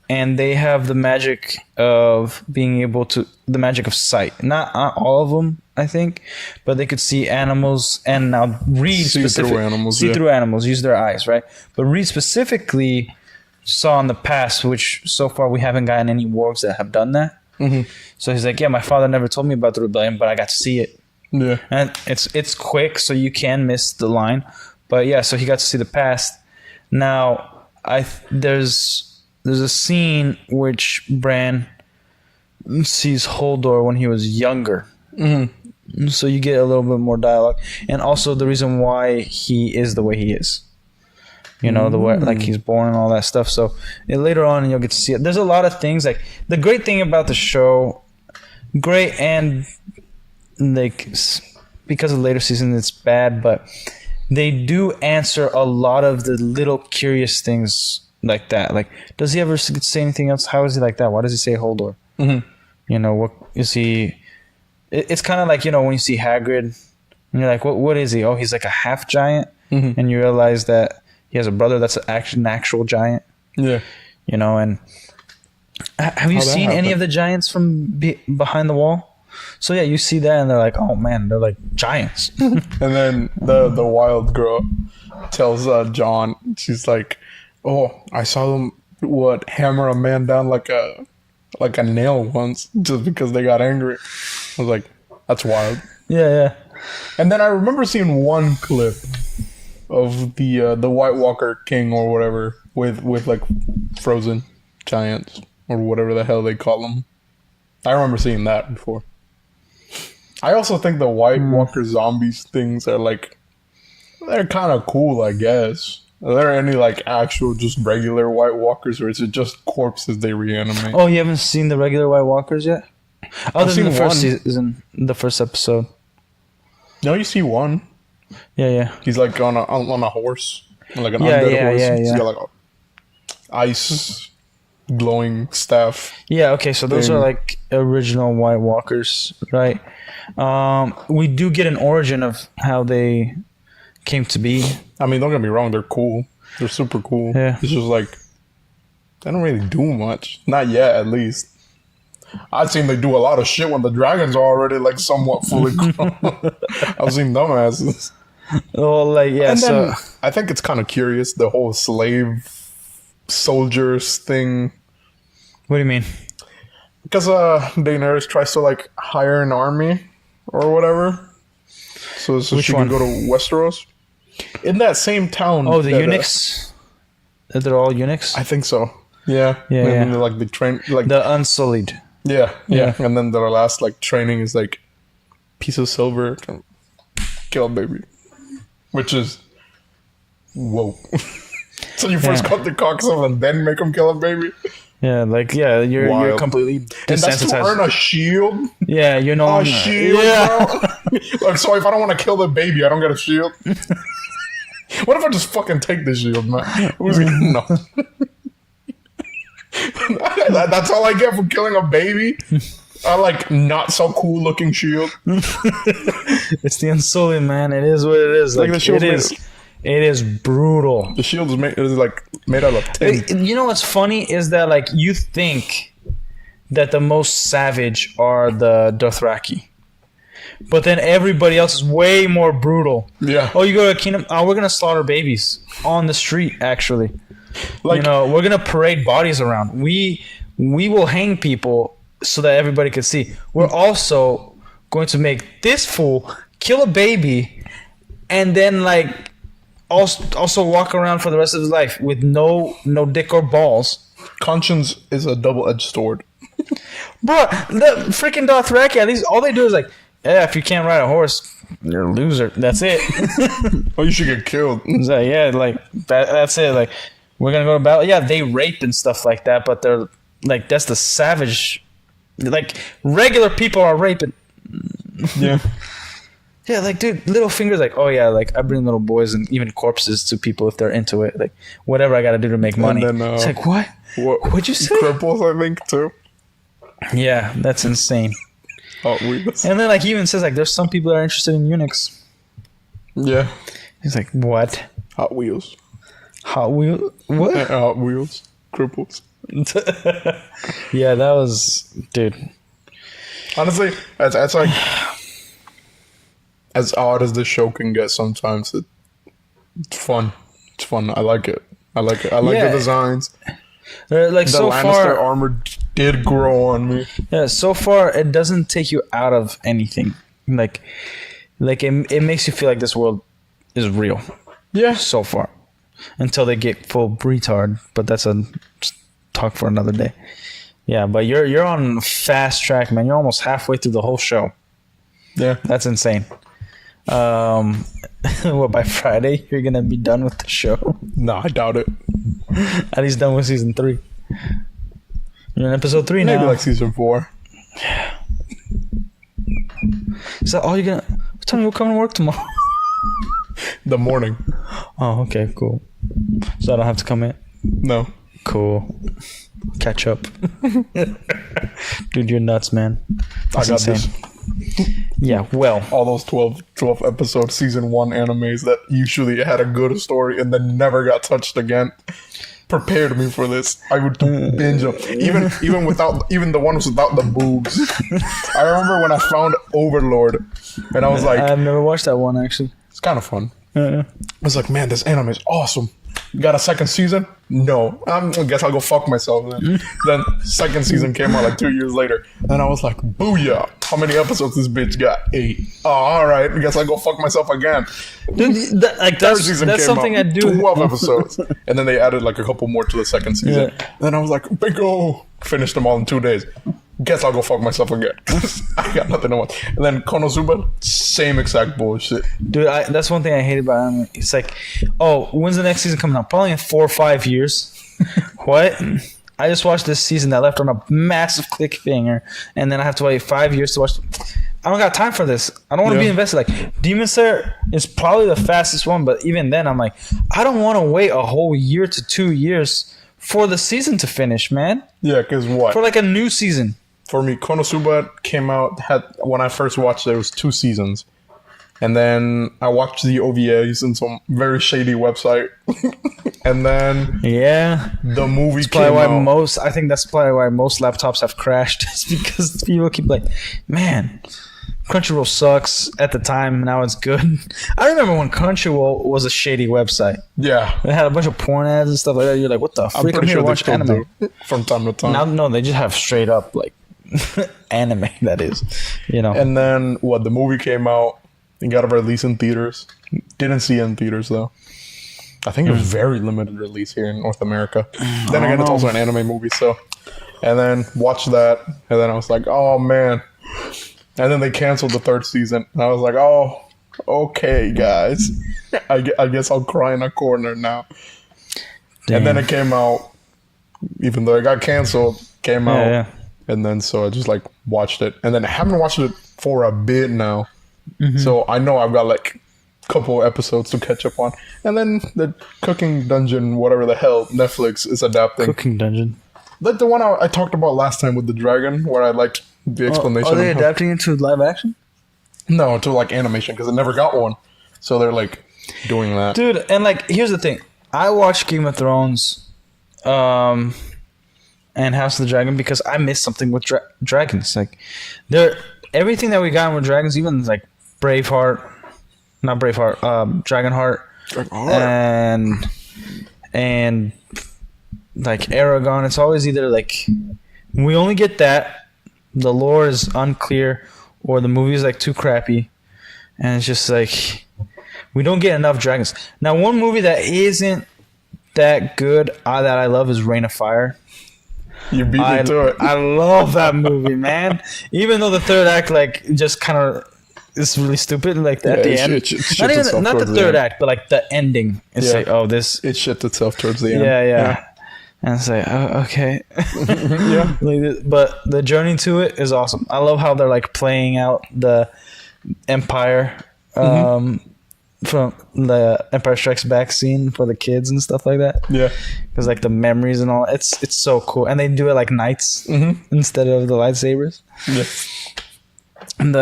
and they have the magic of being able to, the magic of sight. Not all of them, I think, but they could see animals. And now Reed see through animals, use their eyes, right? But Reed specifically saw in the past, which so far we haven't gotten any wargs that have done that. Mm-hmm. So he's like, "Yeah, my father never told me about the rebellion, but I got to see it." Yeah, and it's quick, so you can miss the line, but yeah, so he got to see the past. Now, there's a scene which Bran sees Holdor when he was younger, so you get a little bit more dialogue, and also the reason why he is the way he is. You know, the way like he's born and all that stuff. So later on, you'll get to see it. There's a lot of things like the great thing about the show, great and like because of later season it's bad, but they do answer a lot of the little curious things like that. Like, does he ever say anything else? How is he like that? Why does he say Holdor? You know, what is he? It's kind of like, you know, when you see Hagrid and you're like, what is he? Oh, he's like a half giant, and you realize that he has a brother that's an actual giant. Yeah, you know. And have you seen any of the giants from behind the wall? So yeah, you see that, and they're like, "Oh man, they're like giants." And then the wild girl tells Jon, she's like, "Oh, I saw them hammer a man down like a nail once just because they got angry." I was like, "That's wild." Yeah. And then I remember seeing one clip of the White Walker King or whatever with like frozen giants or whatever the hell they call them. I remember seeing that before. I also think the White Walker zombies things are like, they're kind of cool, I guess. Are there any like actual just regular White Walkers, or is it just corpses they reanimate? Oh, you haven't seen the regular White Walkers yet? Other than the first season, the first episode. No, you see one. Yeah. He's like on a horse, like an undead horse. Yeah. He's got like a ice glowing staff. Yeah. Okay, so those are like original White Walkers, right? We do get an origin of how they came to be. I mean, don't get me wrong, they're cool. They're super cool. Yeah. It's just like, they don't really do much. Not yet, at least. I've seen they do a lot of shit when the dragons are already like somewhat fully grown. I've seen dumbasses. Oh, like, yeah. And so then, I think it's kind of curious, the whole slave soldiers thing. What do you mean? Because Daenerys tries to like hire an army or whatever, so she can go to Westeros. In that same town. Oh, the eunuchs. They're all eunuchs. I think so. Yeah. Yeah. And then, like the train, like the Unsullied. Yeah. And then their last like training is like piece of silver to kill a baby, which is whoa. So you first cut the cocks off and then make them kill a baby. Yeah, like you're completely desensitized. And that's to earn a shield. Yeah, you know a shield. Yeah. Like, so if I don't want to kill the baby, I don't get a shield. What if I just fucking take the shield, man? Who's gonna know? That's all I get for killing a baby. I like not so cool looking shield. It's the Unsullied, man. It is what it is. Like the shield it is brutal. The shield is made out of tin. You know what's funny is that like you think that the most savage are the Dothraki, but then everybody else is way more brutal. Yeah. Oh, you go to Kingdom. Oh, we're gonna slaughter babies on the street. Actually, like, you know, we're gonna parade bodies around. We will hang people so that everybody can see. We're also going to make this fool kill a baby, and then like also walk around for the rest of his life with no dick or balls. conscience is a double-edged sword. Bro, the freaking Dothraki, at least all they do is like, yeah, if you can't ride a horse, you're a loser. That's it. Oh, you should get killed. So, yeah, like that's it. Like, we're gonna go to battle. Yeah, they rape and stuff like that, but they're like, that's the savage. Like, regular people are raping. Yeah. Yeah, like, dude, Littlefinger's like, oh yeah, like I bring little boys and even corpses to people if they're into it. Like, whatever I got to do to make money. And then, it's like, what? What'd you say? Cripples, I think, too. Yeah, that's insane. Oh, weird. And then, like, he even says, like, there's some people that are interested in eunuchs. Yeah. He's like, what? Hot Wheels. Hot Wheels? What? Hot Wheels. Cripples. Yeah, that was, dude. Honestly, that's like, as odd as the show can get sometimes, it's fun. It's fun. I like it. I like the designs. Like, The so Lannister far, armor did grow on me. yeah, so far it doesn't take you out of anything. Like it makes you feel like this world is real. Yeah. So far, until they get full retard, but that's a talk for another day. Yeah, but you're on fast track, man. You're almost halfway through the whole show. Yeah. That's insane. What, by Friday you're gonna be done with the show? No, I doubt it. At least done with season 3. You're in episode 3 now. Maybe like season 4. Is that all you're gonna? What time you come to work tomorrow? The morning. Oh, okay, cool. So I don't have to come in. No. Cool. Catch up. Dude, you're nuts, man. That's I got insane. this. Yeah, well. All those 12 episode season 1 animes that usually had a good story and then never got touched again prepared me for this. I would binge them. Even without the ones without the boobs. I remember when I found Overlord and I was like, I've never watched that one actually. it's kind of fun. I was like, man, this anime is awesome. Got a second season? No. I guess I'll go fuck myself then. Then second season came out like 2 years later. And I was like, booyah. How many episodes this bitch got? 8. Oh, alright. I guess I'll go fuck myself again. Dude, Third season that's came something out, I do. 12 episodes. And then they added like a couple more to the second season. Yeah. Then I was like, bingo. Finished them all in 2 days. Guess I'll go fuck myself again. I got nothing to watch. And then Konosuba, same exact bullshit. Dude, that's one thing I hate about anime. It's like, oh, when's the next season coming out? Probably in 4 or 5 years. What? I just watched this season that left on a massive cliffhanger, and then I have to wait 5 years to watch. I don't got time for this. I don't want to be invested. Like, Demon Slayer is probably the fastest one, but even then, I'm like, I don't want to wait a whole year to 2 years for the season to finish, man. Yeah, because what? For like a new season. For me, Konosuba came out, when I first watched it, it was 2 seasons. And then I watched the OVAs in some very shady website. And then Yeah. the movie Probably came why out. I think that's probably why most laptops have crashed. It's because people keep like, man, Crunchyroll sucks at the time. Now it's good. I remember when Crunchyroll was a shady website. Yeah. They had a bunch of porn ads and stuff like that. You're like, what the I'm freak? I'm pretty here sure to they watch still anime. do from time to time. Now, no, they just have straight up like anime. That is, you know. And then, the movie came out. It got a release in theaters. Didn't see it in theaters, though. I think it was very limited release here in North America. Then again, it's also an anime movie, so. And then watched that, and then I was like, oh, man. And then they canceled the 3rd season. And I was like, oh, okay, guys. I guess I'll cry in a corner now. Damn. And then it came out, even though it got canceled, came out. Yeah. And then so I just like watched it. And then I haven't watched it for a bit now. So I know I've got like a couple episodes to catch up on. And then the Cooking Dungeon, whatever the hell Netflix is adapting. Cooking Dungeon. Like the one I talked about last time with the dragon, where I liked the explanation. Are they of how- adapting it to live action? No, to like animation, because it never got one. So they're like doing that. Dude, and like, here's the thing. I watched Game of Thrones and House of the Dragon because I missed something with dragons. Like, everything that we got with dragons, even like Braveheart, not Braveheart, Dragonheart, and like Aragon. It's always either like we only get that, the lore is unclear, or the movie is like too crappy, and it's just like we don't get enough dragons. Now, one movie that isn't that good that I love is Reign of Fire. You beat me to it. I love that movie, man. Even though the third act like just kind of is really stupid, like at the end. Not the third act, but like the ending. It's like, oh, this. It shit itself towards the end. Yeah. And it's like, oh, okay. Yeah. But the journey to it is awesome. I love how they're like playing out the Empire from the Empire Strikes Back scene for the kids and stuff like that. Yeah. Because like the memories and all, it's so cool. And they do it like knights instead of the lightsabers. Yeah. And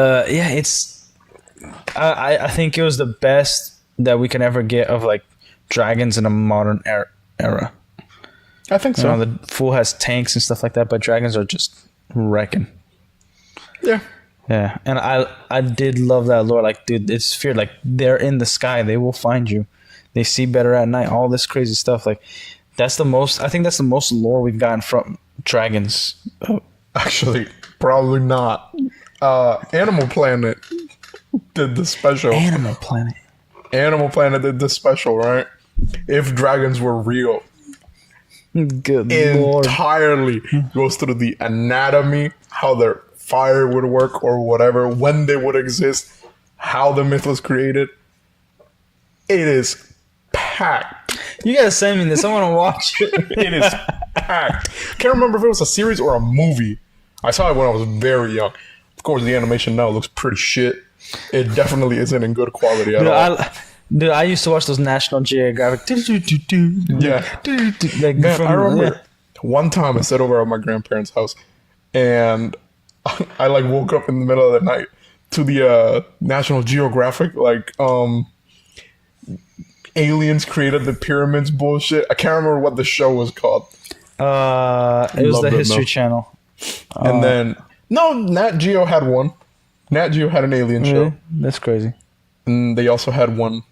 I think it was the best that we can ever get of like dragons in a modern era. I think so. The Fool has tanks and stuff like that, but dragons are just wrecking. Yeah. Yeah, and I did love that lore. Like, dude, it's feared. Like, they're in the sky. They will find you. They see better at night. All this crazy stuff. Like, I think that's the most lore we've gotten from dragons. Actually, probably not. Animal Planet did the special. Animal Planet did the special, right? If dragons were real. Good lord. Entirely goes through the anatomy, how their fire would work or whatever, when they would exist, how the myth was created. It is packed. You gotta send me this. I want to watch it. It is packed. Can't remember if it was a series or a movie. I saw it when I was very young. Of course, the animation now looks pretty shit. It definitely isn't in good quality at all. Dude, I used to watch those National Geographic. Yeah. Like, man, I remember one time I sat over at my grandparents' house and I like woke up in the middle of the night to the National Geographic, like aliens created the pyramids bullshit. I can't remember what the show was called. It was the History Channel. And then, no, Nat Geo had one. Nat Geo had an alien show. That's crazy. And they also had one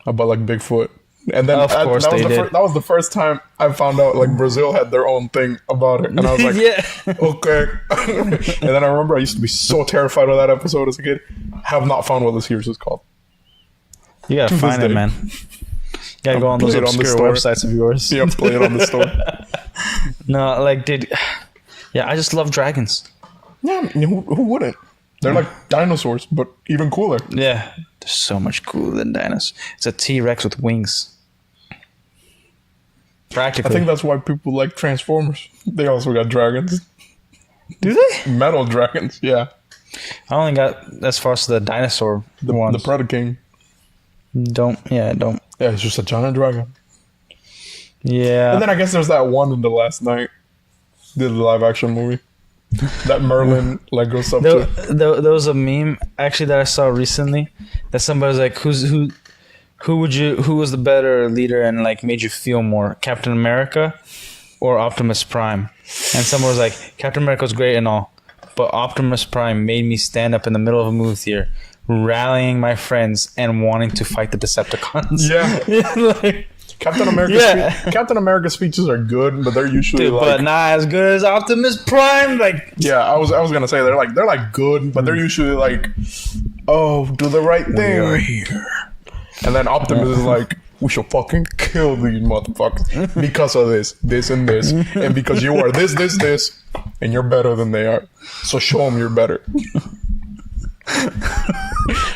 about like Bigfoot. And then of course that was the first time I found out like Brazil had their own thing about it. And I was like, okay. And then I remember I used to be so terrified of that episode as a kid. Have not found what the series is called. You gotta find it, man. You gotta go on those obscure websites of yours. Yeah, play it on the store. No, like, dude. Yeah, I just love dragons. Yeah, who wouldn't? They're like dinosaurs, but even cooler. Yeah, they're so much cooler than dinosaurs. It's a T-Rex with wings. Practically. I think that's why people like Transformers. They also got dragons. Do they? Metal dragons, yeah. I only got as far as the dinosaur ones. The Predaking. Don't. Yeah, it's just a giant dragon. Yeah. And then I guess there's that one in The Last Night. The live action movie. That Merlin like goes up to. There was a meme actually that I saw recently that somebody was like, who was the better leader and like made you feel more, Captain America or Optimus Prime? And someone was like, Captain America was great and all, but Optimus Prime made me stand up in the middle of a movie theater, rallying my friends and wanting to fight the Decepticons. Yeah. Like, Captain America's speeches are good, but they're usually but not as good as Optimus Prime. Like, yeah, I was gonna say they're like good, but they're usually like, oh, do the right thing. We're here. And then Optimus is like, we shall fucking kill these motherfuckers because of this, and this, and because you are this, and you're better than they are. So show them you're better.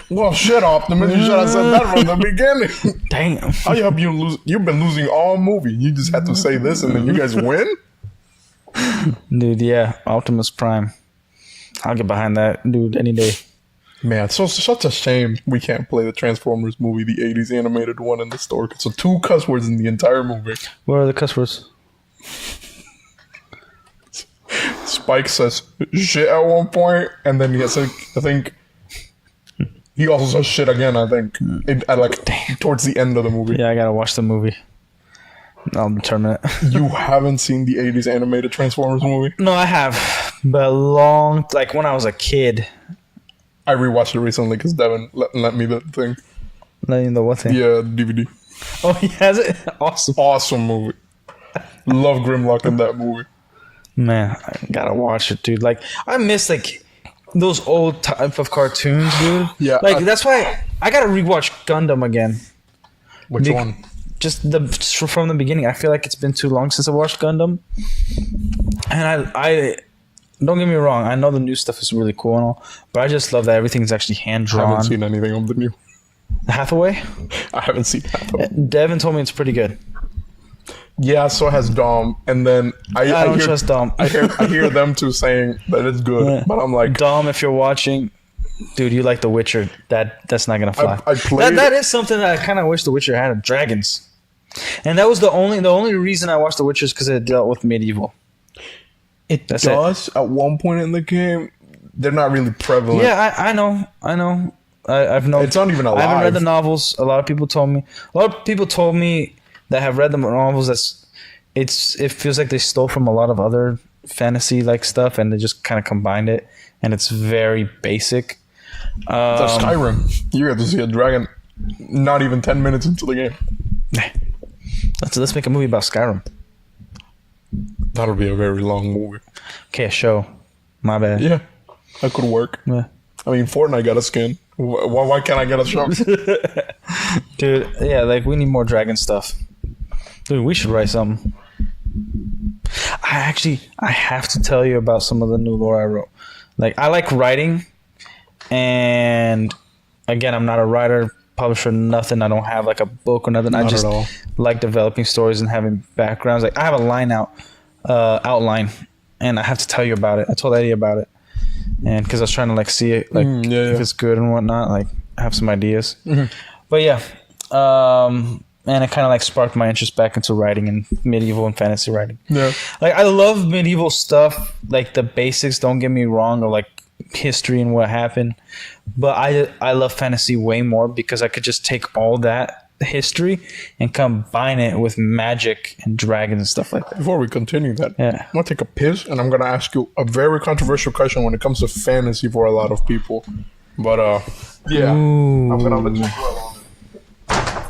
Well, shit, Optimus. You should have said that from the beginning. Damn. How you have you've been losing all movie. You just had to say this and then you guys win? Dude, yeah. Optimus Prime. I'll get behind that dude any day. Man, it's such a shame we can't play the Transformers movie, the 80s animated one in the store. So 2 cuss words in the entire movie. What are the cuss words? Spike says shit at one point, and then I think he also says shit again, I think. Towards the end of the movie. Yeah, I gotta watch the movie. I'll determine it. You haven't seen the 80s animated Transformers movie? No, I have. But like when I was a kid. I rewatched it recently because Devin lent me the thing. Let you know what thing? Yeah, DVD. Oh, he has it? Awesome. Awesome movie. Love Grimlock in that movie. Man, I gotta watch it, dude. Like, I miss, like, those old type of cartoons, dude. Yeah. Like, that's why I gotta rewatch Gundam again. Which one? Just from the beginning. I feel like it's been too long since I watched Gundam. And I don't get me wrong. I know the new stuff is really cool and all, but I just love that everything's actually hand I drawn. haven't seen anything of the new. Hathaway. I haven't seen Hathaway. Devin told me it's pretty good. Yeah, so has Dom, and then I don't trust Dom. I hear them two saying that it's good, Yeah. but I'm like, Dom, if you're watching, dude, you like The Witcher. That's not gonna fly. I played. That is something that I kind of wish The Witcher had. Dragons, and that was the only reason I watched The Witcher is because it dealt with medieval. It That's does at one point in the game. They're not really prevalent. Yeah, I know. I've known. It's not even I haven't read alive. the novels. A lot of people told me that have read the novels. It feels like they stole from a lot of other fantasy like stuff and they just kind of combined it, and it's very basic. That's Skyrim. You get to see a dragon not even 10 minutes into the game. Let's make a movie about Skyrim. That'll be a very long movie. Okay, a show. My bad. Yeah, that could work. Yeah. I mean, Fortnite got a skin. Why can't I get a show? Dude, yeah, like we need more dragon stuff. Dude, we should write something. I have to tell you about some of the new lore I wrote. Like, I like writing, and again, I'm not a writer, publisher, nothing. I don't have like a book or nothing. I Not just at all. like developing stories and having backgrounds. Like, I have a outline, and I have to tell you about it. I told Eddie about it, and because I was trying to like see it, like if it's good and whatnot. Like, I have some ideas, but yeah. And it kind of like sparked my interest back into writing and medieval and fantasy writing. Yeah. Like, I love medieval stuff, like the basics, don't get me wrong, or like history and what happened. But I love fantasy way more because I could just take all that history and combine it with magic and dragons and stuff like that. Before we continue that, Yeah. I'm going to take a piss and I'm going to ask you a very controversial question when it comes to fantasy for a lot of people. But, yeah. Ooh. I'm going to let you dwell on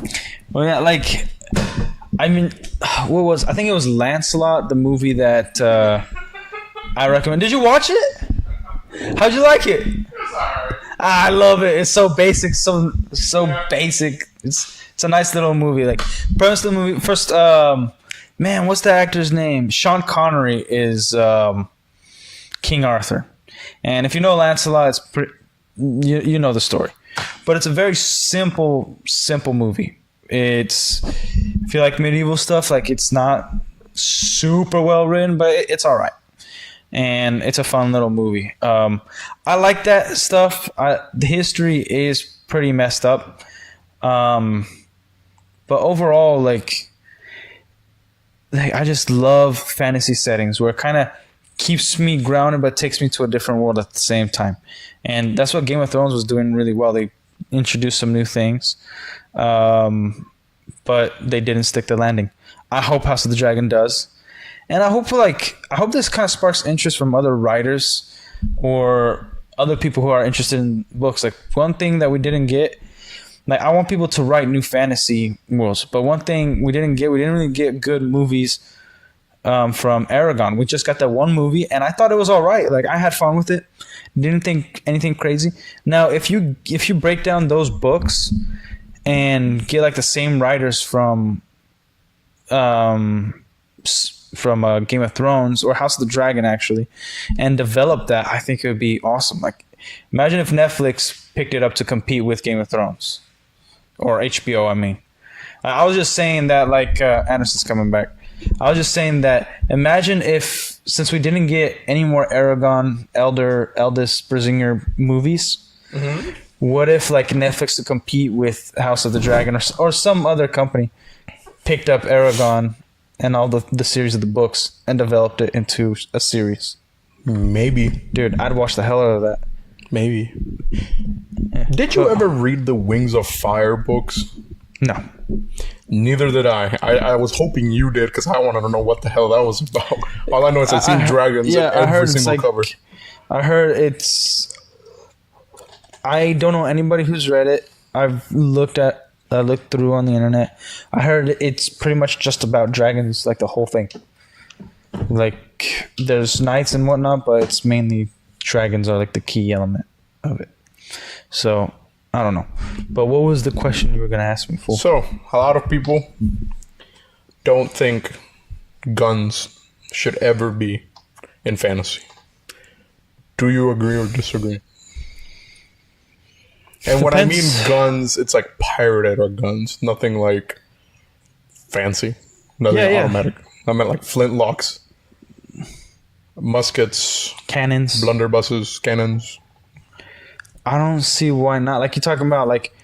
it. Well, yeah, like, I mean, I think it was Lancelot, the movie that I recommend. Did you watch it? How'd you like it? I love it. It's so basic, so basic. It's a nice little movie. Like, premise of the movie, first, man, what's the actor's name? Sean Connery is King Arthur. And if you know Lancelot, it's you know the story. But it's a very simple movie. If you like medieval stuff, like, it's not super well written, but it's all right. And it's a fun little movie. I like that stuff. The history is pretty messed up. But overall, like I just love fantasy settings where it kind of keeps me grounded but takes me to a different world at the same time. And that's what Game of Thrones was doing really well. They introduced some new things, but they didn't stick the landing. I hope House of the Dragon does. And I hope this kind of sparks interest from other writers or other people who are interested in books. Like, one thing that we didn't get, like, I want people to write new fantasy worlds. But one thing we didn't really get good movies from Aragon. We just got that one movie, and I thought it was all right. Like, I had fun with it. Didn't think anything crazy. Now, if you break down those books and get like the same writers from Game of Thrones or House of the Dragon, actually, and develop that, I think it would be awesome. Like, imagine if Netflix picked it up to compete with Game of Thrones or HBO. I mean, I was just saying that, like, Anderson's coming back. I was just saying that, imagine if, since we didn't get any more Aragon, Eldest Brizinger movies, what if, like, Netflix to compete with House of the Dragon or some other company picked up Aragon and all the series of the books and developed it into a series? Maybe. Dude, I'd watch the hell out of that. Maybe. Did you ever read the Wings of Fire books? No. Neither did I. I was hoping you did because I wanted to know what the hell that was about. All I know is I've seen dragons in every single cover. I heard it's... I don't know anybody who's read it. I've looked through on the internet. I heard it's pretty much just about dragons, like the whole thing. Like, there's knights and whatnot, but it's mainly dragons are like the key element of it. So, I don't know. But what was the question you were going to ask me for? So, a lot of people don't think guns should ever be in fantasy. Do you agree or disagree? And when I mean Depends. guns, it's like pirated or guns, nothing like fancy, nothing Yeah, yeah. automatic. I meant like flintlocks, muskets, Cannons. blunderbusses, cannons. I don't see why not. Like you're talking about like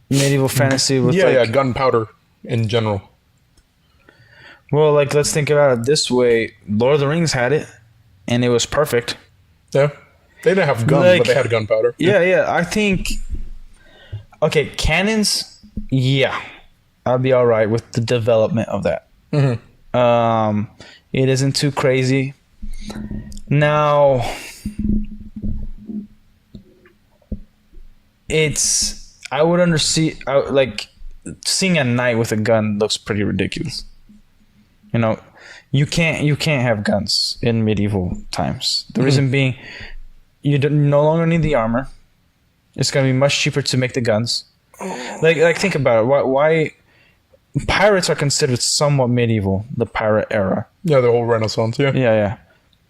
medieval fantasy with Yeah, like gunpowder in general. well, like let's think about it this way. Lord of the Rings had it and it was perfect. Yeah, they didn't have guns, Like- but they had gunpowder. Yeah, yeah. I think okay, cannons, yeah. I'll be all right with the development of that. It isn't too crazy. Now it's I would understand like seeing a knight with a gun looks pretty ridiculous. You know, you can't have guns in medieval times. The reason being, you no longer need the armor. It's gonna be much cheaper to make the guns. Like think about it. Why pirates are considered somewhat medieval, the pirate era. Yeah, the whole Renaissance. Yeah, Yeah, yeah.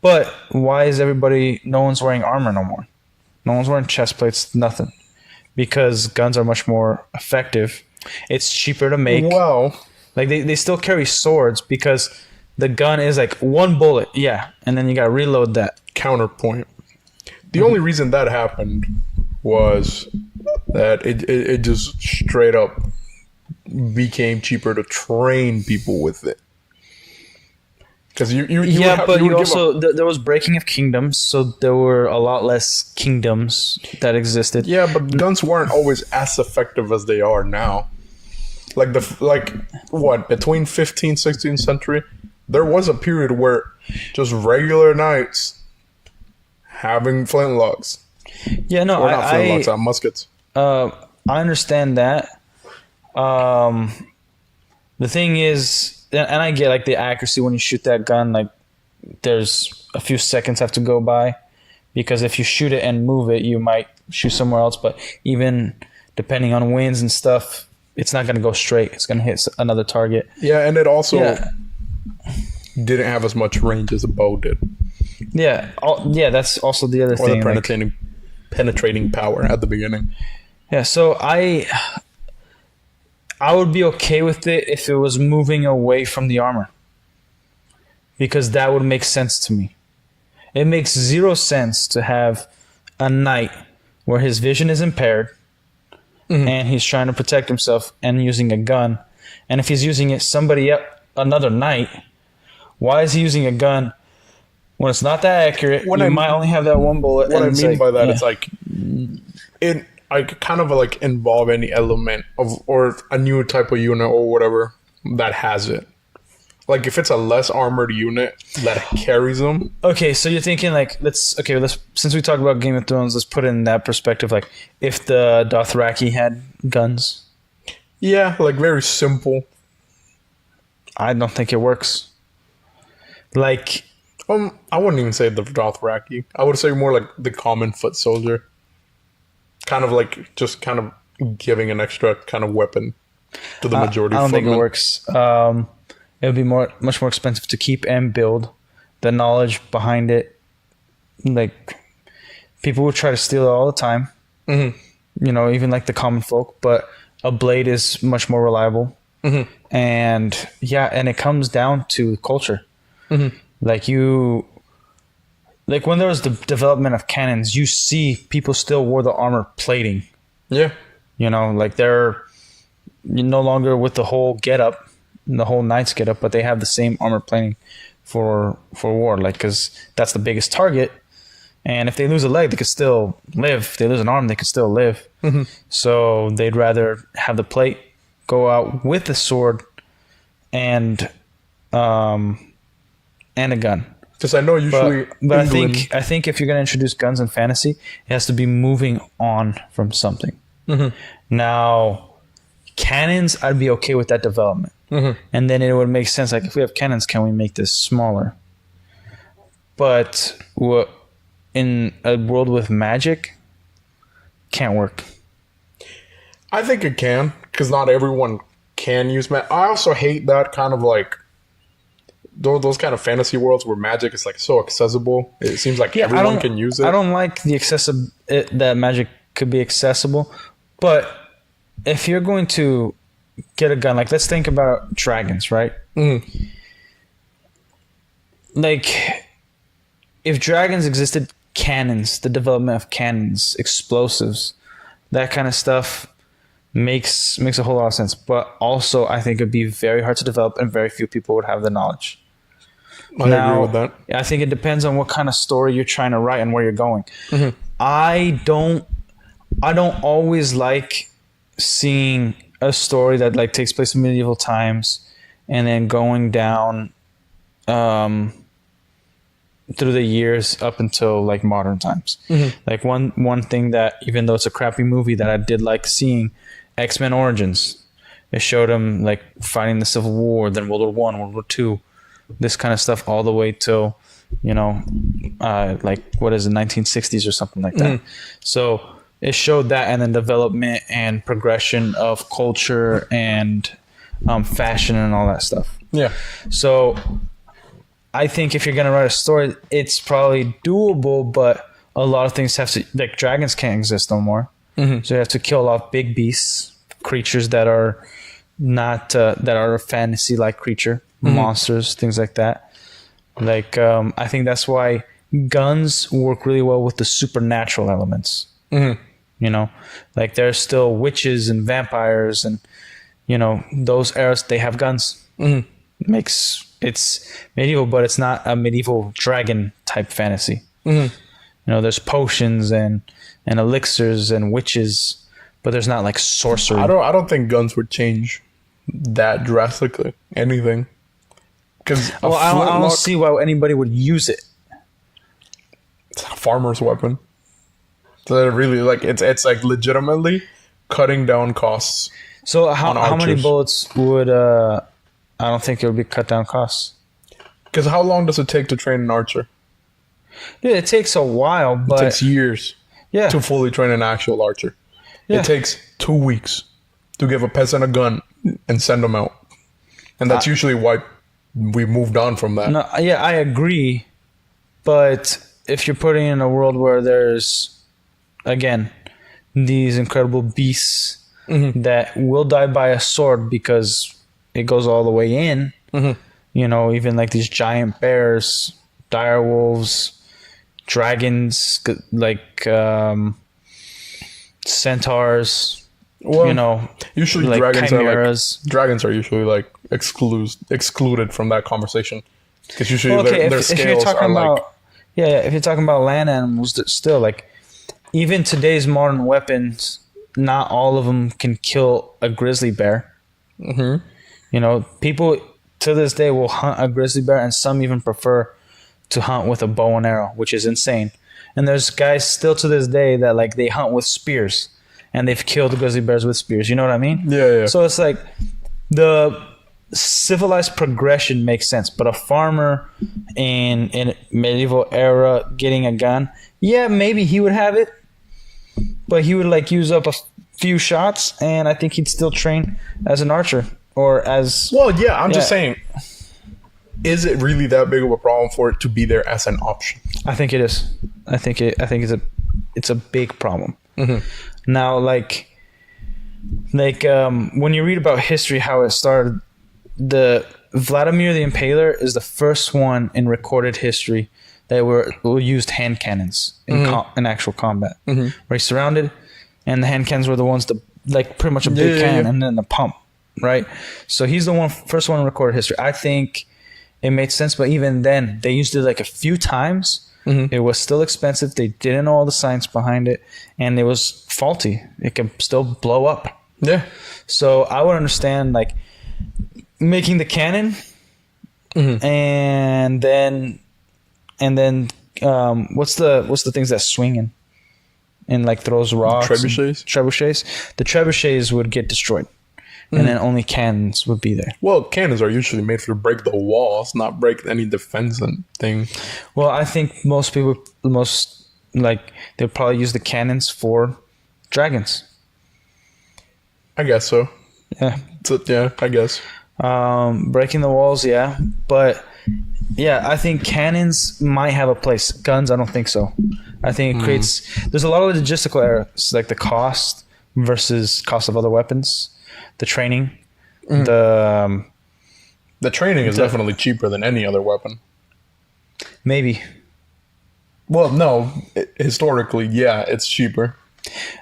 But why is no one's wearing armor no more? No one's wearing chest plates, nothing. Because guns are much more effective. It's cheaper to make. Well, Like they still carry swords because the gun is like one bullet, yeah, and then you gotta reload that. counterpoint. The only reason that happened was that it just straight up became cheaper to train people with it. Because you would Yeah, have- but you you would give also there was breaking of kingdoms, so there were a lot less kingdoms that existed. Yeah, but guns weren't always as effective as they are now. Like what, between 15th, 16th century, there was a period where just regular knights having flintlocks. Yeah, no, Or not flintlocks, muskets. I understand that. The thing is, and I get like the accuracy when you shoot that gun, like there's a few seconds have to go by because if you shoot it and move it, you might shoot somewhere else. But even depending on winds and stuff, it's not going to go straight. It's going to hit another target. Yeah, and it also Yeah. didn't have as much range as a bow did. Yeah. Yeah. That's also the other Or thing. the like- penetrating power at the beginning. Yeah, so I would be okay with it if it was moving away from the armor. Because that would make sense to me. It makes zero sense to have a knight where his vision is impaired and he's trying to protect himself and using a gun. And if he's using it another knight, why is he using a gun when it's not that accurate? What You I- might only have that one bullet. What I and it's mean like- by that yeah. is like it kind of like involve any element of or a new type of unit or whatever that has it. Like if it's a less armored unit that carries them. Okay, so you're thinking like let's since we talk about Game of Thrones, let's put it in that perspective. Like if the Dothraki had guns, Yeah, like very simple. I don't think it works. Like I wouldn't even say the Dothraki. I would say more like the common foot soldier. Kind of like just kind of giving an extra kind of weapon to the majority I of don't think it footmen. works. It would be much more expensive to keep and build. The knowledge behind it, like people would try to steal it all the time. Mm-hmm. You know, even like the common folk. But a blade is much more reliable. Mm-hmm. And yeah, and it comes down to culture. Mm-hmm. Like when there was the development of cannons, you see people still wore the armor plating. Yeah. You know, like they're no longer with the whole getup, the whole knight's getup, but they have the same armor plating for war. Like because that's the biggest target, and if they lose a leg, they could still live. If they lose an arm, they could still live. Mm-hmm. So they'd rather have the plate go out with the sword and a gun. Because I know usually But England, I think if you're going to introduce guns in fantasy, it has to be moving on from something. Mm-hmm. Now, cannons, I'd be okay with that development, and then it would make sense. Like if we have cannons, can we make this smaller? But in a world with magic, can't work. I think it can, because not everyone can use magic. I also hate that kind of like those kind of fantasy worlds where magic is like so accessible. It seems like everyone can use it. I don't like the that magic could be accessible, but if you're going to get a gun, like let's think about dragons, right? Like if dragons existed, cannons, the development of cannons, explosives, that kind of stuff makes a whole lot of sense. But also, I think it'd be very hard to develop, and very few people would have the knowledge. I agree with that. I think it depends on what kind of story you're trying to write and where you're going. I don't always like seeing a story that like takes place in medieval times and then going down through the years up until like modern times. Like one thing that, even though it's a crappy movie, that I did like seeing, X-Men Origins. It showed them like fighting the Civil War, then World War One, World War Two, this kind of stuff, all the way till, you know, like what is it, 1960s or something like that. So it showed that, and then development and progression of culture and fashion and all that stuff. Yeah. So I think if you're gonna write a story, it's probably doable, but a lot of things have to, like dragons can't exist no more. So you have to kill off big beasts, creatures that are not that are a fantasy-like creature, monsters, things like that. Like I think that's why guns work really well with the supernatural elements. You know, like there's still witches and vampires, and you know those eras, they have guns. It's medieval, but it's not a medieval dragon type fantasy. You know, there's potions and elixirs and witches, but there's not like sorcery. I don't think guns would change that drastically. Anything. Because I don't see why anybody would use it. It's a farmer's weapon. So really, like it's like legitimately cutting down costs. So how many bullets would I don't think it would be cut down costs. Because how long does it take to train an archer? Yeah, it takes a while, but it takes years. Yeah. To fully train an actual archer. Yeah. It takes 2 weeks to give a peasant a gun and send them out. And that's usually why we moved on from that. No, yeah, I agree. But if you're putting in a world where there's, again, these incredible beasts that will die by a sword because it goes all the way in, you know, even like these giant bears, dire wolves, dragons, like centaurs, you know, usually like dragons are usually like excluded from that conversation, because usually their scales are like if you're talking about land animals, still like even today's modern weapons, not all of them can kill a grizzly bear. You know, people to this day will hunt a grizzly bear, and some even prefer to hunt with a bow and arrow, which is insane. And there's guys still to this day that like they hunt with spears, and they've killed grizzly bears with spears. You know what I mean? Yeah. So it's like the civilized progression makes sense, but a farmer in medieval era getting a gun, yeah, maybe he would have it, but he would like use up a few shots, and I think he'd still train as an archer or as I'm just saying, is it really that big of a problem for it to be there as an option? I think it is. I think it's a big problem. Now, like when you read about history, how it started, the Vladimir the Impaler is the first one in recorded history that used hand cannons in actual combat. Where he's surrounded, and the hand cannons were the ones that like pretty much a big cannon and then the pump, right? So he's the first one in recorded history. I think it made sense, but even then, they used it like a few times. It was still expensive. They didn't know all the science behind it, and it was faulty. It can still blow up. Yeah. So I would understand like making the cannon, and then what's the things that swing and like throws rocks? Trebuchets. The trebuchets would get destroyed. And then only cannons would be there. Well, cannons are usually made to break the walls, not break any defense thing. Well, I think most people, they'll probably use the cannons for dragons. I guess so. Yeah. I guess. Breaking the walls, yeah. But Yeah, I think cannons might have a place. Guns, I don't think so. I think it creates. There's a lot of logistical errors, like the cost versus cost of other weapons, the training, the training is definitely cheaper than any other weapon. maybe. Well, no, historically, yeah, it's cheaper.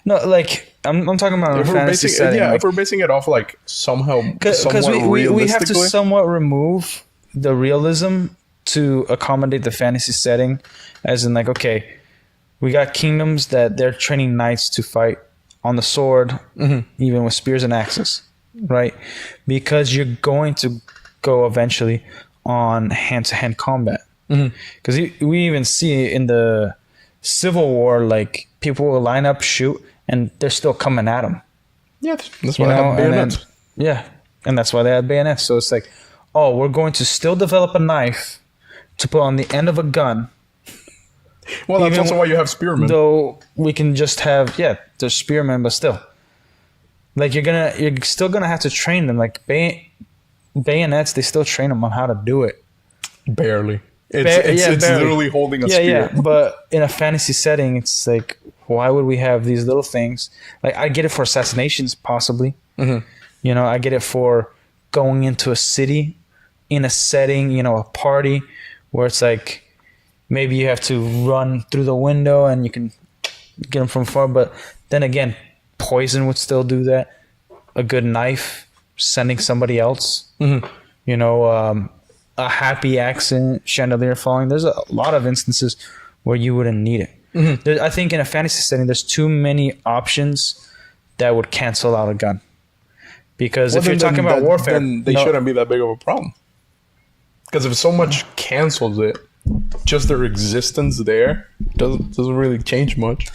No, like I'm talking about a fantasy setting. Yeah, like, if we're basing it off like somewhat because we have to realistically. somewhat remove the realism to accommodate the fantasy setting, as in like, okay, we got kingdoms that they're training knights to fight on the sword, even with spears and axes, right? Because you're going to go eventually on hand-to-hand combat. Because we even see in the Civil War, like people will line up, shoot, and they're still coming at them. Yeah, that's why they have bayonets. And that's why they had bayonets. So it's like, oh, we're going to still develop a knife to put on the end of a gun. Well, that's even also why you have spearmen. Though we can just have the spearmen, but still, like you're still gonna have to train them. Like bayonets, they still train them on how to do it. Barely. It's barely. literally holding a spear. Yeah, but in a fantasy setting, it's like, why would we have these little things? Like, I get it for assassinations, possibly. You know, I get it for going into a city in a setting, you know, a party where it's like maybe you have to run through the window and you can get them from far. But then again, poison would still do that. A good knife, sending somebody else. You know, a happy accent, chandelier falling. There's a lot of instances where you wouldn't need it. I think in a fantasy setting, there's too many options that would cancel out a gun. Because if you're talking about warfare, then they shouldn't be that big of a problem. Because if so much cancels it, just their existence there doesn't really change much.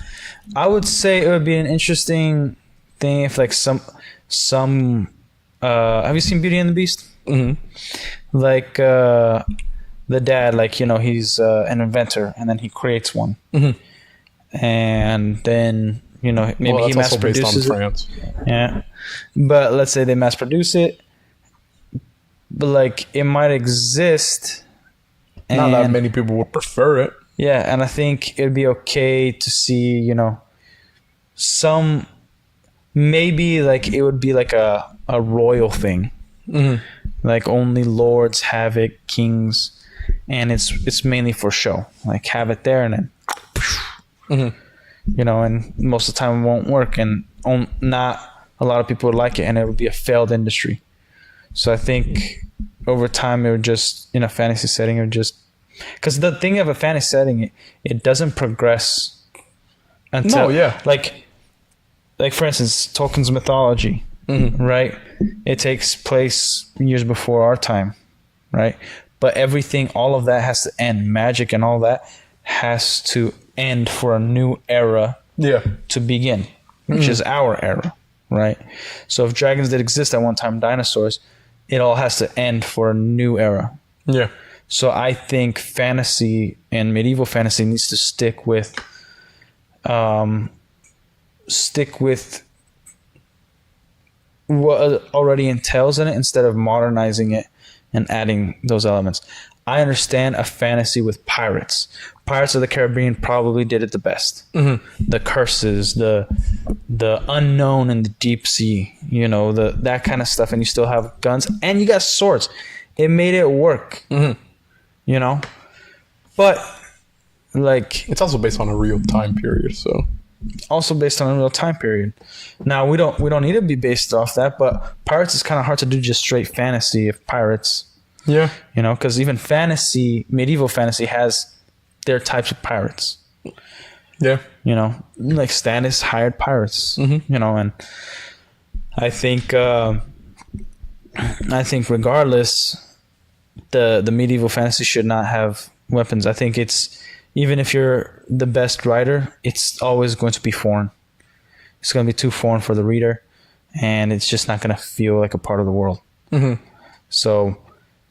I would say it would be an interesting thing if like some have you seen Beauty and the Beast? Like the dad, like, you know, he's an inventor and then he creates one. And then, you know, maybe he mass produces it. Yeah. But let's say they mass produce it. But like it might exist. Not that many people would prefer it. Yeah, and I think it'd be okay to see, you know, some maybe like it would be like a royal thing. Like only lords have it, kings, and it's mainly for show. Like have it there and then you know, and most of the time it won't work, and not a lot of people would like it, and it would be a failed industry. So I think over time it would just, in a fantasy setting, it would just, because the thing of a fantasy setting, it doesn't progress until like for instance, Tolkien's mythology, right? It takes place years before our time, right? But everything, all of that has to end. Magic and all that has to end for a new era to begin, which is our era, right? So if dragons did exist at one time, dinosaurs, it all has to end for a new era. Yeah. So I think fantasy and medieval fantasy needs to stick with what already entails in it instead of modernizing it and adding those elements. I understand a fantasy with pirates. Pirates of the Caribbean probably did it the best. The curses, the unknown in the deep sea, you know, that kind of stuff. And you still have guns and you got swords. It made it work, you know. But like, it's also based on a real time period, so. Also based on a real time period. Now we don't need to be based off that, but pirates is kind of hard to do just straight fantasy of pirates. Yeah, you know, because even fantasy, medieval fantasy has their types of pirates. Yeah, you know, like Stannis hired pirates. You know, and I think regardless, the medieval fantasy should not have weapons. I think it's, even if you're the best writer, it's always going to be foreign. It's going to be too foreign for the reader, and it's just not going to feel like a part of the world. So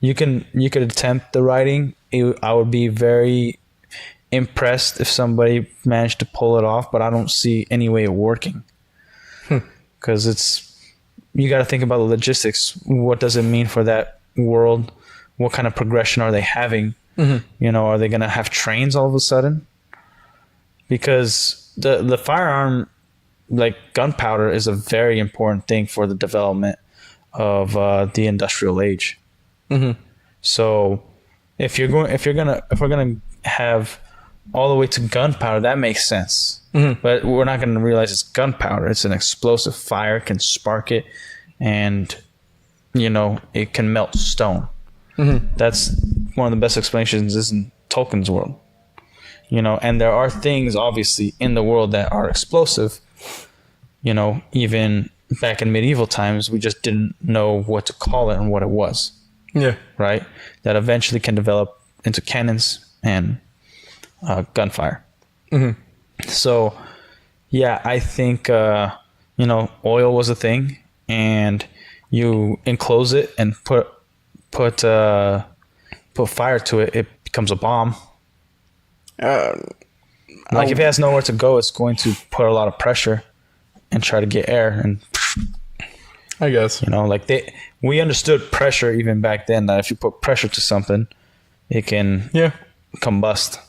you could attempt the writing. I would be very impressed if somebody managed to pull it off, but I don't see any way of working. Because you got to think about the logistics. What does it mean for that world? What kind of progression are they having You know, are they going to have trains all of a sudden? Because the firearm, like gunpowder, is a very important thing for the development of the industrial age. So if we're gonna have all the way to gunpowder, that makes sense. But we're not gonna realize it's gunpowder. It's an explosive. Fire can spark it, and you know it can melt stone. That's one of the best explanations is in Tolkien's world. You know, and there are things obviously in the world that are explosive. You know, even back in medieval times, we just didn't know what to call it and what it was. Yeah. Right? That eventually can develop into cannons and gunfire. So, yeah, I think, you know, oil was a thing, and you enclose it and put fire to it, it becomes a bomb. Like if it has nowhere to go, it's going to put a lot of pressure and try to get air, and I guess, you know, like we understood pressure even back then, that if you put pressure to something, it can combust.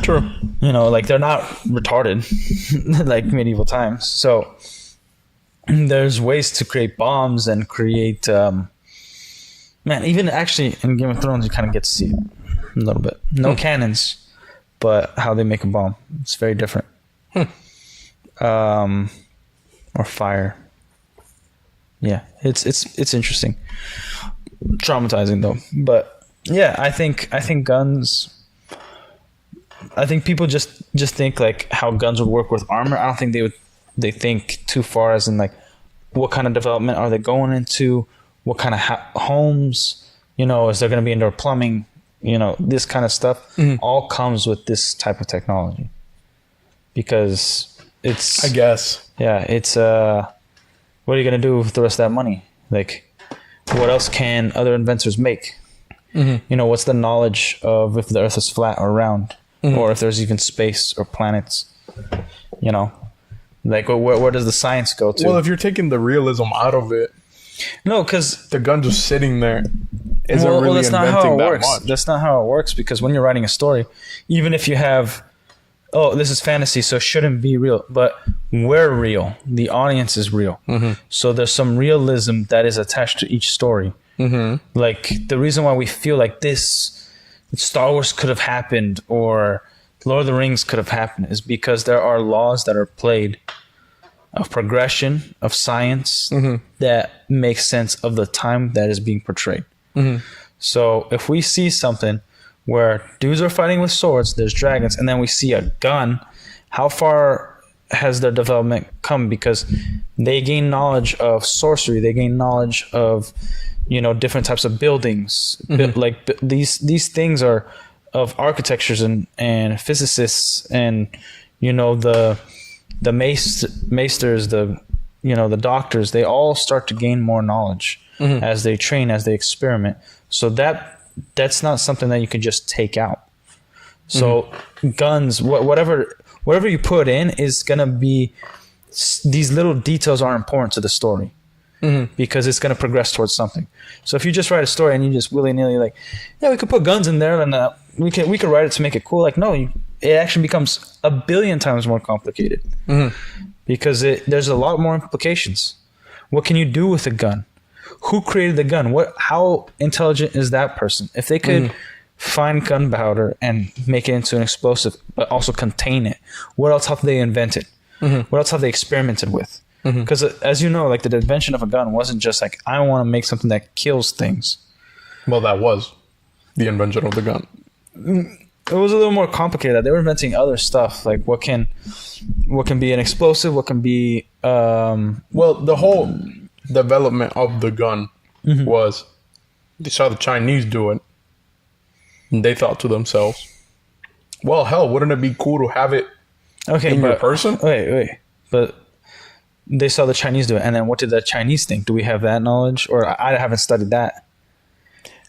True. You know, like they're not retarded like medieval times. So there's ways to create bombs and create man, even actually in Game of Thrones you kind of get to see it a little bit. No cannons, but how they make a bomb, it's very different. Or fire. Yeah, it's interesting. Traumatizing though. But yeah, I think guns, I think people just think like how guns would work with armor. I don't think they think too far, as in like what kind of development are they going into, what kind of homes, you know, is there going to be indoor plumbing, you know, this kind of stuff all comes with this type of technology, because it's, I guess, yeah, it's what are you going to do with the rest of that money? Like, what else can other inventors make? You know, what's the knowledge of if the earth is flat or round, or if there's even space or planets, you know, like where does the science go to? well, if you're taking the realism out of it, No, because the gun just sitting there isn't really that's not inventing how it that works. much. That's not how it works, because when you're writing a story, even if you have, oh, this is fantasy, so it shouldn't be real, but we're real. The audience is real. So there's some realism that is attached to each story. Like the reason why we feel like this Star Wars could have happened or Lord of the Rings could have happened is because there are laws that are played of progression, of science, that makes sense of the time that is being portrayed. So if we see something where dudes are fighting with swords, there's dragons, and then we see a gun, how far has their development come? Because they gain knowledge of sorcery, they gain knowledge of, you know, different types of buildings. Like these things are of architectures and physicists, and you know the maesters, the, you know, the doctors, they all start to gain more knowledge as they train, as they experiment. So that's not something that you can just take out. So guns, whatever you put in is gonna be, these little details are important to the story, because it's gonna progress towards something. So if you just write a story and you just willy-nilly like, yeah, we could put guns in there and we could write it to make it cool. Like, no, it actually becomes a billion times more complicated, because there's a lot more implications. What can you do with a gun? Who created the gun? How intelligent is that person? If they could find gunpowder and make it into an explosive, but also contain it, what else have they invented? What else have they experimented with? Because as you know, like the invention of a gun wasn't just like, I want to make something that kills things. Well, that was the invention of the gun. It was a little more complicated. They were inventing other stuff, like what can be an explosive, what can be well, the whole development of the gun was, they saw the Chinese do it, and they thought to themselves, well, hell, wouldn't it be cool to have it in your person? Wait. But they saw the Chinese do it, and then what did the Chinese think? Do we have that knowledge? Or I haven't studied that.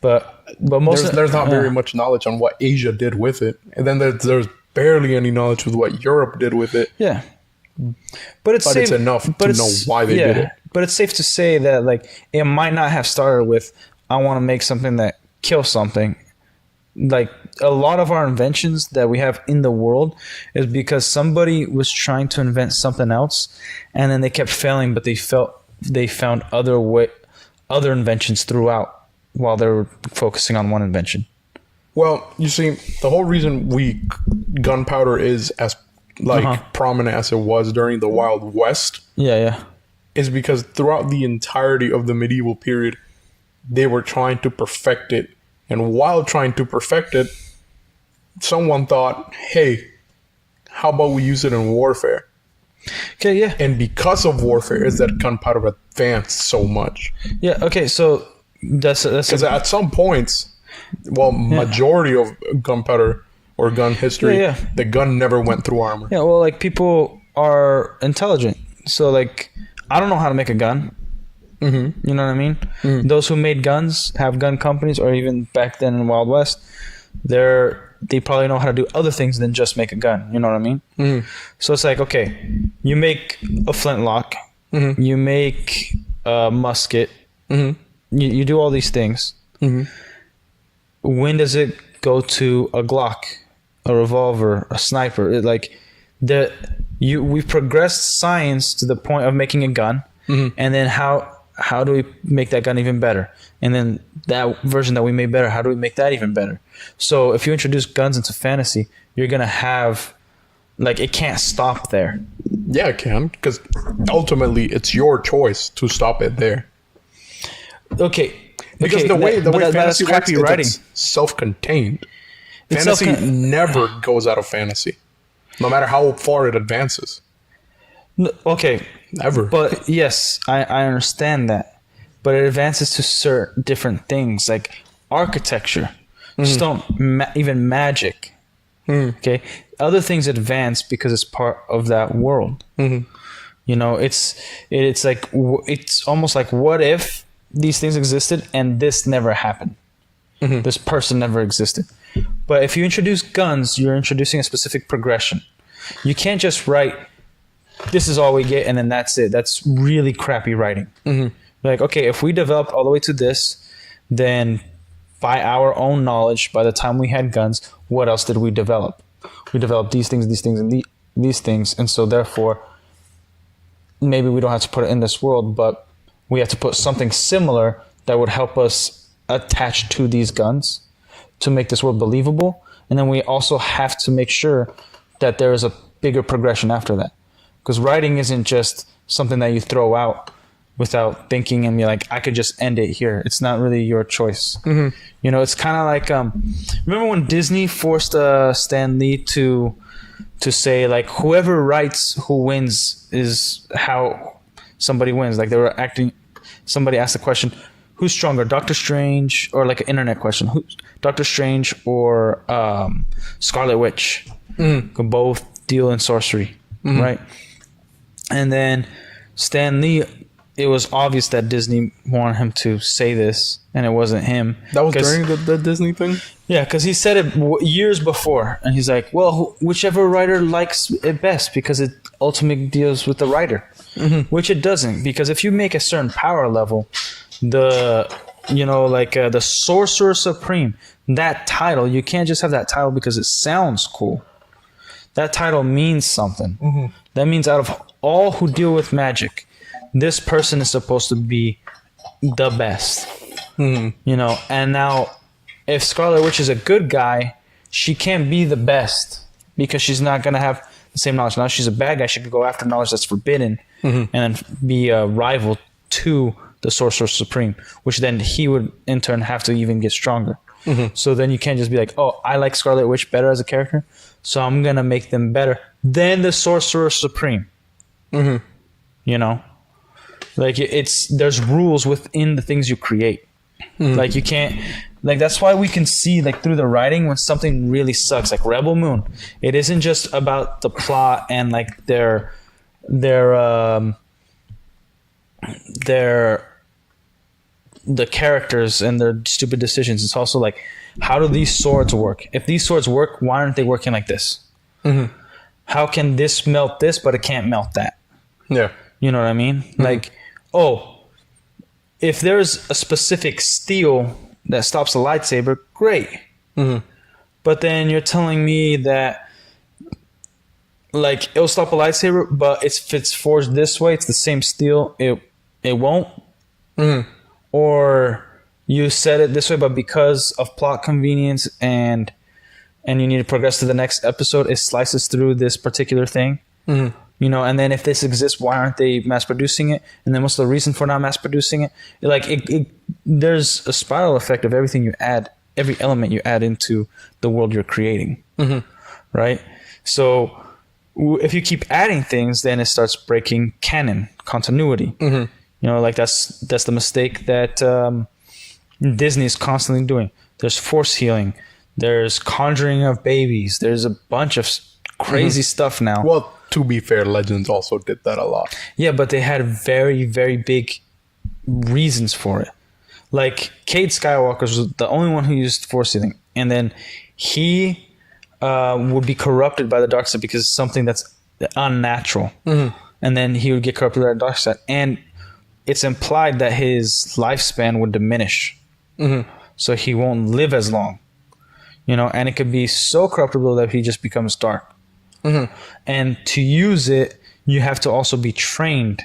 But most there's not very much knowledge on what Asia did with it, and then there's barely any knowledge with what Europe did with it. Yeah, but it's enough to know why they did it. But it's safe to say that like it might not have started with, I want to make something that kills something. like a lot of our inventions that we have in the world is because somebody was trying to invent something else, and then they kept failing, but they found other inventions throughout while they were focusing on one invention. Well, you see, the whole reason gunpowder is as prominent as it was during the Wild West Yeah. is because throughout the entirety of the medieval period, they were trying to perfect it. And while trying to perfect it, someone thought, hey, how about we use it in warfare? Okay, yeah. And because of warfare is that gunpowder advanced so much. Yeah, okay, so that's Because at some points, majority of gunpowder or gun history, the gun never went through armor. Yeah, well, like, people are intelligent. So, like, I don't know how to make a gun. Mm-hmm. You know what I mean? Mm-hmm. Those who made guns, have gun companies, or even back then in Wild West, they probably know how to do other things than just make a gun. You know what I mean? Mm-hmm. So it's like, okay, you make a flintlock, mm-hmm. you make a musket, mm-hmm. you do all these things. Mm-hmm. When does it go to a Glock, a revolver, a sniper? We've progressed science to the point of making a gun, mm-hmm. and then how do we make that gun even better? And then that version that we made better, how do we make that even better? So if you introduce guns into fantasy, you're going to have, like, it can't stop there. Yeah, it can, because ultimately it's your choice to stop it there. Okay. Because the way fantasy works, it's self-contained. Fantasy never goes out of fantasy, no matter how far it advances. Okay. Never. But yes, I understand that. But it advances to certain different things, like architecture. Mm-hmm. Just don't even magic. Mm-hmm. Okay. Other things advance because it's part of that world. Mm-hmm. You know, it's like, it's almost like, what if these things existed and this never happened? Mm-hmm. This person never existed. But if you introduce guns, you're introducing a specific progression. You can't just write, this is all we get, and then that's it. That's really crappy writing. Mm-hmm. Like, okay, if we developed all the way to this, then by our own knowledge, by the time we had guns, what else did we develop? We developed these things, and these things. And so therefore, maybe we don't have to put it in this world, but we have to put something similar that would help us attach to these guns to make this world believable. And then we also have to make sure that there is a bigger progression after that. Because writing isn't just something that you throw out without thinking and be like, I could just end it here. It's not really your choice. Mm-hmm. You know, it's kind of like, remember when Disney forced Stan Lee to say, like, whoever writes who wins is how somebody wins. Like, they were acting, somebody asked the question, who's stronger, Doctor Strange, or like an internet question, who's Doctor Strange or Scarlet Witch? Mm. Could both deal in sorcery, mm-hmm. right? And then Stan Lee, it was obvious that Disney wanted him to say this, and it wasn't him. That was during the Disney thing? Yeah, because he said it years before, and he's like, well, whichever writer likes it best, because it ultimately deals with the writer, mm-hmm. which it doesn't, because if you make a certain power level, the Sorcerer Supreme, that title, you can't just have that title because it sounds cool. That title means something. Mm-hmm. That means out of all who deal with magic, this person is supposed to be the best. Mm-hmm. You know, and now if Scarlet Witch is a good guy, she can't be the best because she's not going to have the same knowledge. Now she's a bad guy, she could go after knowledge that's forbidden, mm-hmm. and then be a rival to the Sorcerer Supreme, which then he would in turn have to even get stronger. Mm-hmm. So then you can't just be like, oh, I like Scarlet Witch better as a character, so I'm going to make them better than the Sorcerer Supreme. Mm-hmm. You know? Like, there's rules within the things you create. Mm-hmm. Like, you can't, like, that's why we can see, like, through the writing when something really sucks, like Rebel Moon. It isn't just about the plot and, like, their the characters and their stupid decisions. It's also like, how do these swords work? If these swords work, why aren't they working like this? Mm-hmm. How can this melt this, but it can't melt that? Yeah. You know what I mean? Mm-hmm. Like, oh, if there's a specific steel that stops a lightsaber, great. But then you're telling me that, like, it'll stop a lightsaber, but if it's forged this way, it's the same steel, it won't? Or you said it this way, but because of plot convenience and you need to progress to the next episode, it slices through this particular thing. You know, and then if this exists, why aren't they mass producing it? And then what's the reason for not mass producing it? Like, there's a spiral effect of everything you add, every element you add into the world you're creating, right? So if you keep adding things, then it starts breaking canon, continuity. You know, like that's the mistake that Disney is constantly doing. There's force healing. There's conjuring of babies. There's a bunch of crazy stuff now. Well, to be fair, Legends also did that a lot. Yeah, but they had very, very big reasons for it. Like, Cade Skywalker was the only one who used force healing. And then he would be corrupted by the dark side because it's something that's unnatural. And then he would get corrupted by the dark side. And it's implied that his lifespan would diminish. So he won't live as long. You know, and it could be so corruptible that he just becomes dark. And to use it, you have to also be trained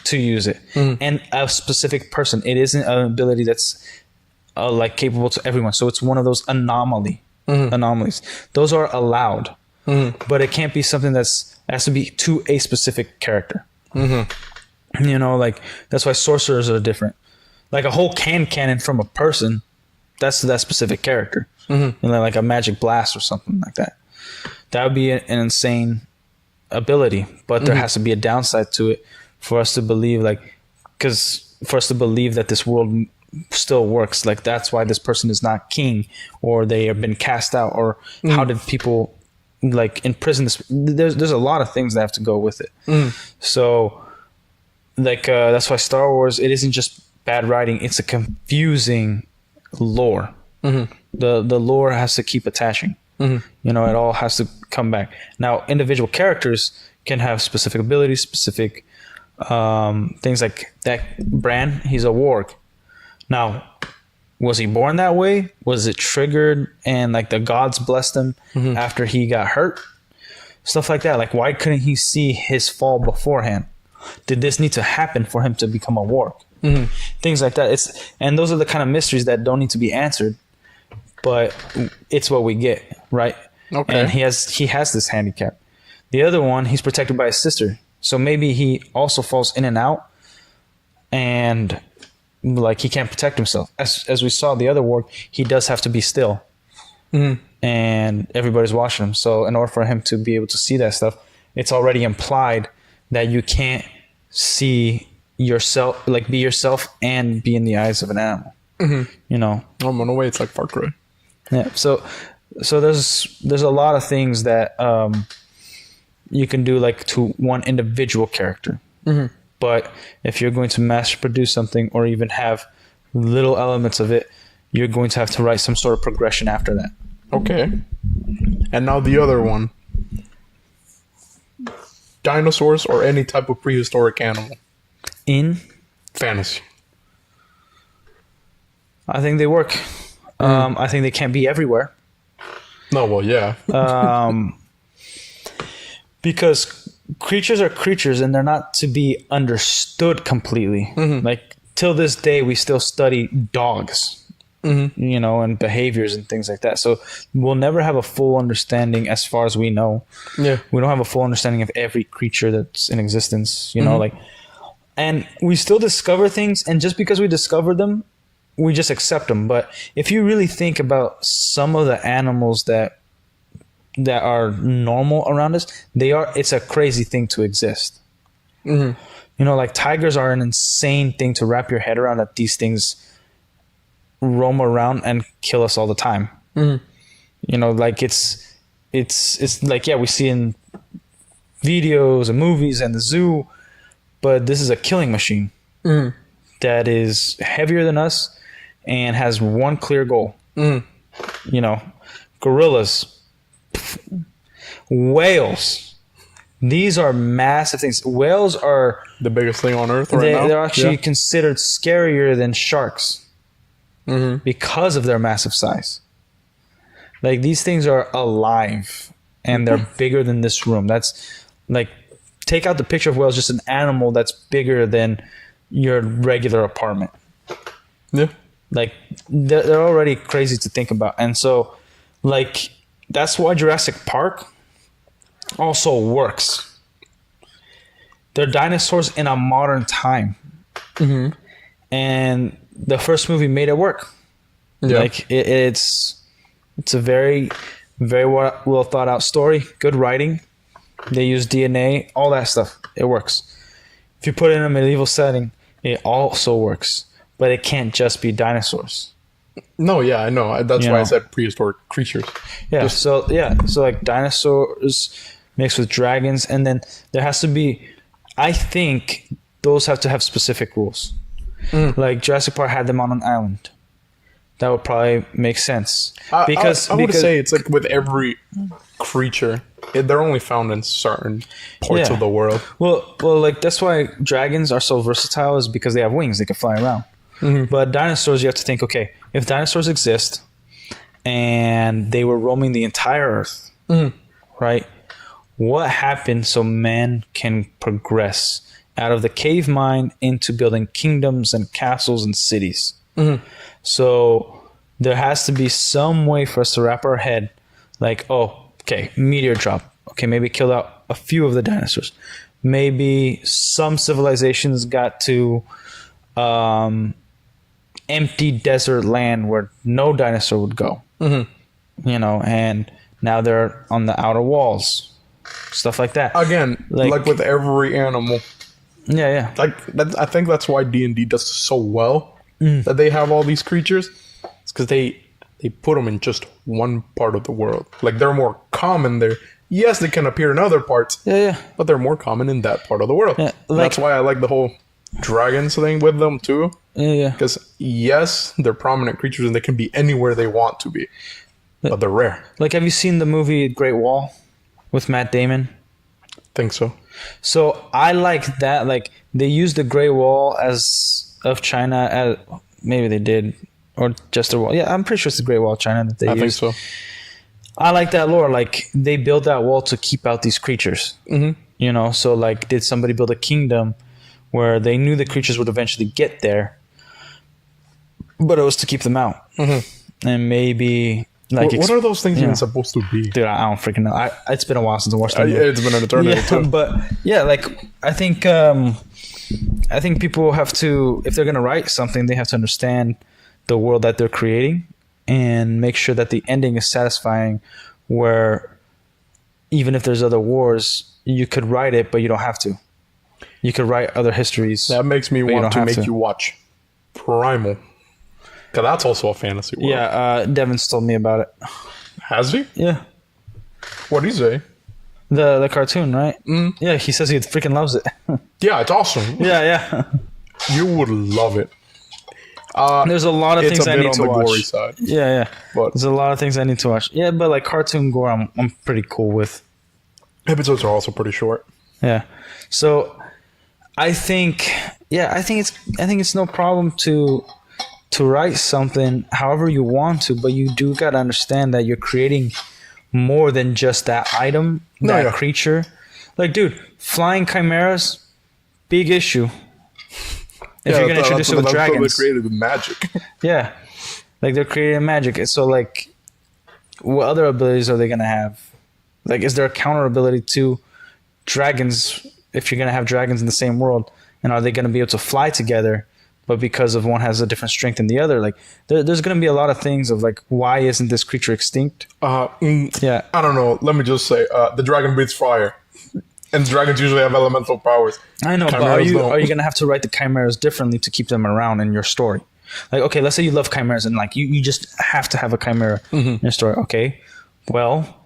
to use it. And a specific person. It isn't an ability that's like capable to everyone. So it's one of those anomalies. Those are allowed. But it can't be something it has to be to a specific character. You know, like, that's why sorcerers are different. Like, a whole cannon from a person, that's that specific character. You know, like a magic blast or something like that. That would be an insane ability, but there has to be a downside to it for us to believe, like, because for us to believe that this world still works. Like, that's why this person is not king, or they have been cast out, or how did people, like, imprison this? There's a lot of things that have to go with it. So, like, that's why Star Wars, it isn't just bad writing; it's a confusing lore. The lore has to keep attaching. You know, it all has to come back. Now, individual characters can have specific abilities, specific things. Like that Bran, he's a warg. Now, was he born that way? Was it triggered and, like, the gods blessed him after he got hurt? Stuff like that. Like, why couldn't he see his fall beforehand? Did this need to happen for him to become a warg? Things like that. And those are the kind of mysteries that don't need to be answered, but it's what we get, right? Okay. And he has this handicap. The other one, he's protected by his sister, so maybe he also falls in and out, and, like, he can't protect himself. As we saw the other warg, he does have to be still, and everybody's watching him. So in order for him to be able to see that stuff, it's already implied that you can't see yourself, like, be yourself and be in the eyes of an animal. You know. In a way, it's like Far Cry. Yeah. So there's a lot of things that you can do, like, to one individual character. But if you're going to mass produce something, or even have little elements of it, you're going to have to write some sort of progression after that. Okay. And now the other one. Dinosaurs or any type of prehistoric animal. In fantasy. I think they work. I think they can't be everywhere. No, well, yeah. Because creatures are creatures, and they're not to be understood completely. Like, till this day, we still study dogs, you know, and behaviors and things like that. So we'll never have a full understanding, as far as we know. Yeah, we don't have a full understanding of every creature that's in existence. You know, like, and we still discover things, and just because we discover them, we just accept them. But if you really think about some of the animals that are normal around us, it's a crazy thing to exist. You know, like, tigers are an insane thing to wrap your head around, that these things roam around and kill us all the time. You know, like, it's like, yeah, we see in videos and movies and the zoo, but this is a killing machine that is heavier than us and has one clear goal. You know, gorillas, whales, these are massive things. Whales are the biggest thing on earth right now. They're actually considered scarier than sharks because of their massive size. Like these things are alive and they're bigger than this room. That's like take out the picture of whales, just an animal that's bigger than your regular apartment. Yeah. Like they're already crazy to think about. And so like that's why Jurassic Park also works. They're dinosaurs in a modern time. Mm-hmm. And the first movie made it work. Yeah. Like it's a very, very well thought out story. Good writing. They use DNA, all that stuff. It works. If you put it in a medieval setting, it also works. But it can't just be dinosaurs. No, yeah, I know. That's You why I know. said prehistoric creatures. Yeah. So like dinosaurs mixed with dragons, and then there has to be. I think those have to have specific rules. Like Jurassic Park had them on an island. That would probably make sense. Because I would say it's like with every creature, they're only found in certain parts Yeah. of the world. well, like that's why dragons are so versatile is because they have wings. They can fly around. But dinosaurs, you have to think, okay, if dinosaurs exist and they were roaming the entire Earth, right? What happened so man can progress out of the cave mind into building kingdoms and castles and cities? So there has to be some way for us to wrap our head like, oh, okay, meteor drop. Okay, maybe it killed out a few of the dinosaurs. Maybe some civilizations got to empty desert land where no dinosaur would go. You know, and now they're on the outer walls. Stuff like that. Again, Like- like with every animal, Yeah. I think that's why D&D does so well that they have all these creatures. It's because they put them in just one part of the world. Like they're more common there. Yes, they can appear in other parts, Yeah. but they're more common in that part of the world. Yeah, That's why I like the whole dragons thing with them too. Yeah. Because yes, they're prominent creatures and they can be anywhere they want to be, but they're rare. Like, have you seen the movie Great Wall with Matt Damon? Think so. So I like that. Like they used the Great Wall of China as maybe they did, or just the wall. Yeah, I'm pretty sure it's the Great Wall of China that they I think used. so. I like that lore. Like they built that wall to keep out these creatures. You know, so like, did somebody build a kingdom where they knew the creatures would eventually get there, but it was to keep them out? And maybe like What are those things yeah. even supposed to be? dude, I don't freaking know. It's been a while since I watched that movie. It's been an eternity Yeah, too. but yeah, like I think people have to, if they're gonna write something, they have to understand the world that they're creating and make sure that the ending is satisfying. Where even if there's other wars, you could write it, but you don't have to. You could write other histories. That makes me But you want don't to have make to. you watch Primal. Because that's also a fantasy world. Yeah, Devin's told me about it. Has he? Yeah, What do you say? the cartoon, right? Yeah, he says he freaking loves it. Yeah, it's awesome. yeah. You would love it. There's a lot of It's things a I bit need on to the watch. gory side. Yeah. But There's a lot of things I need to watch. Yeah, but like cartoon gore, I'm pretty cool with. episodes are also pretty short. Yeah. So I think it's no problem to write something however you want to, but you do got to understand that you're creating more than just that item, No, that yeah. creature. Like, dude, flying chimeras, big issue. If you're gonna introduce it with dragons, They created with magic. yeah, like they're creating magic. So like, what other abilities are they gonna have? Like, is there a counter ability to dragons if you're gonna have dragons in the same world? And are they gonna be able to fly together? But because of one has a different strength than the other, like there's gonna be a lot of things of like, why isn't this creature extinct? Yeah, I don't know. Let me just say, the dragon breathes fire, and dragons usually have elemental powers. I know, but Chimeras are you don't. gonna have to write the chimeras differently to keep them around in your story? Like, okay, let's say you love chimeras and like you just have to have a chimera in your story. Okay, well,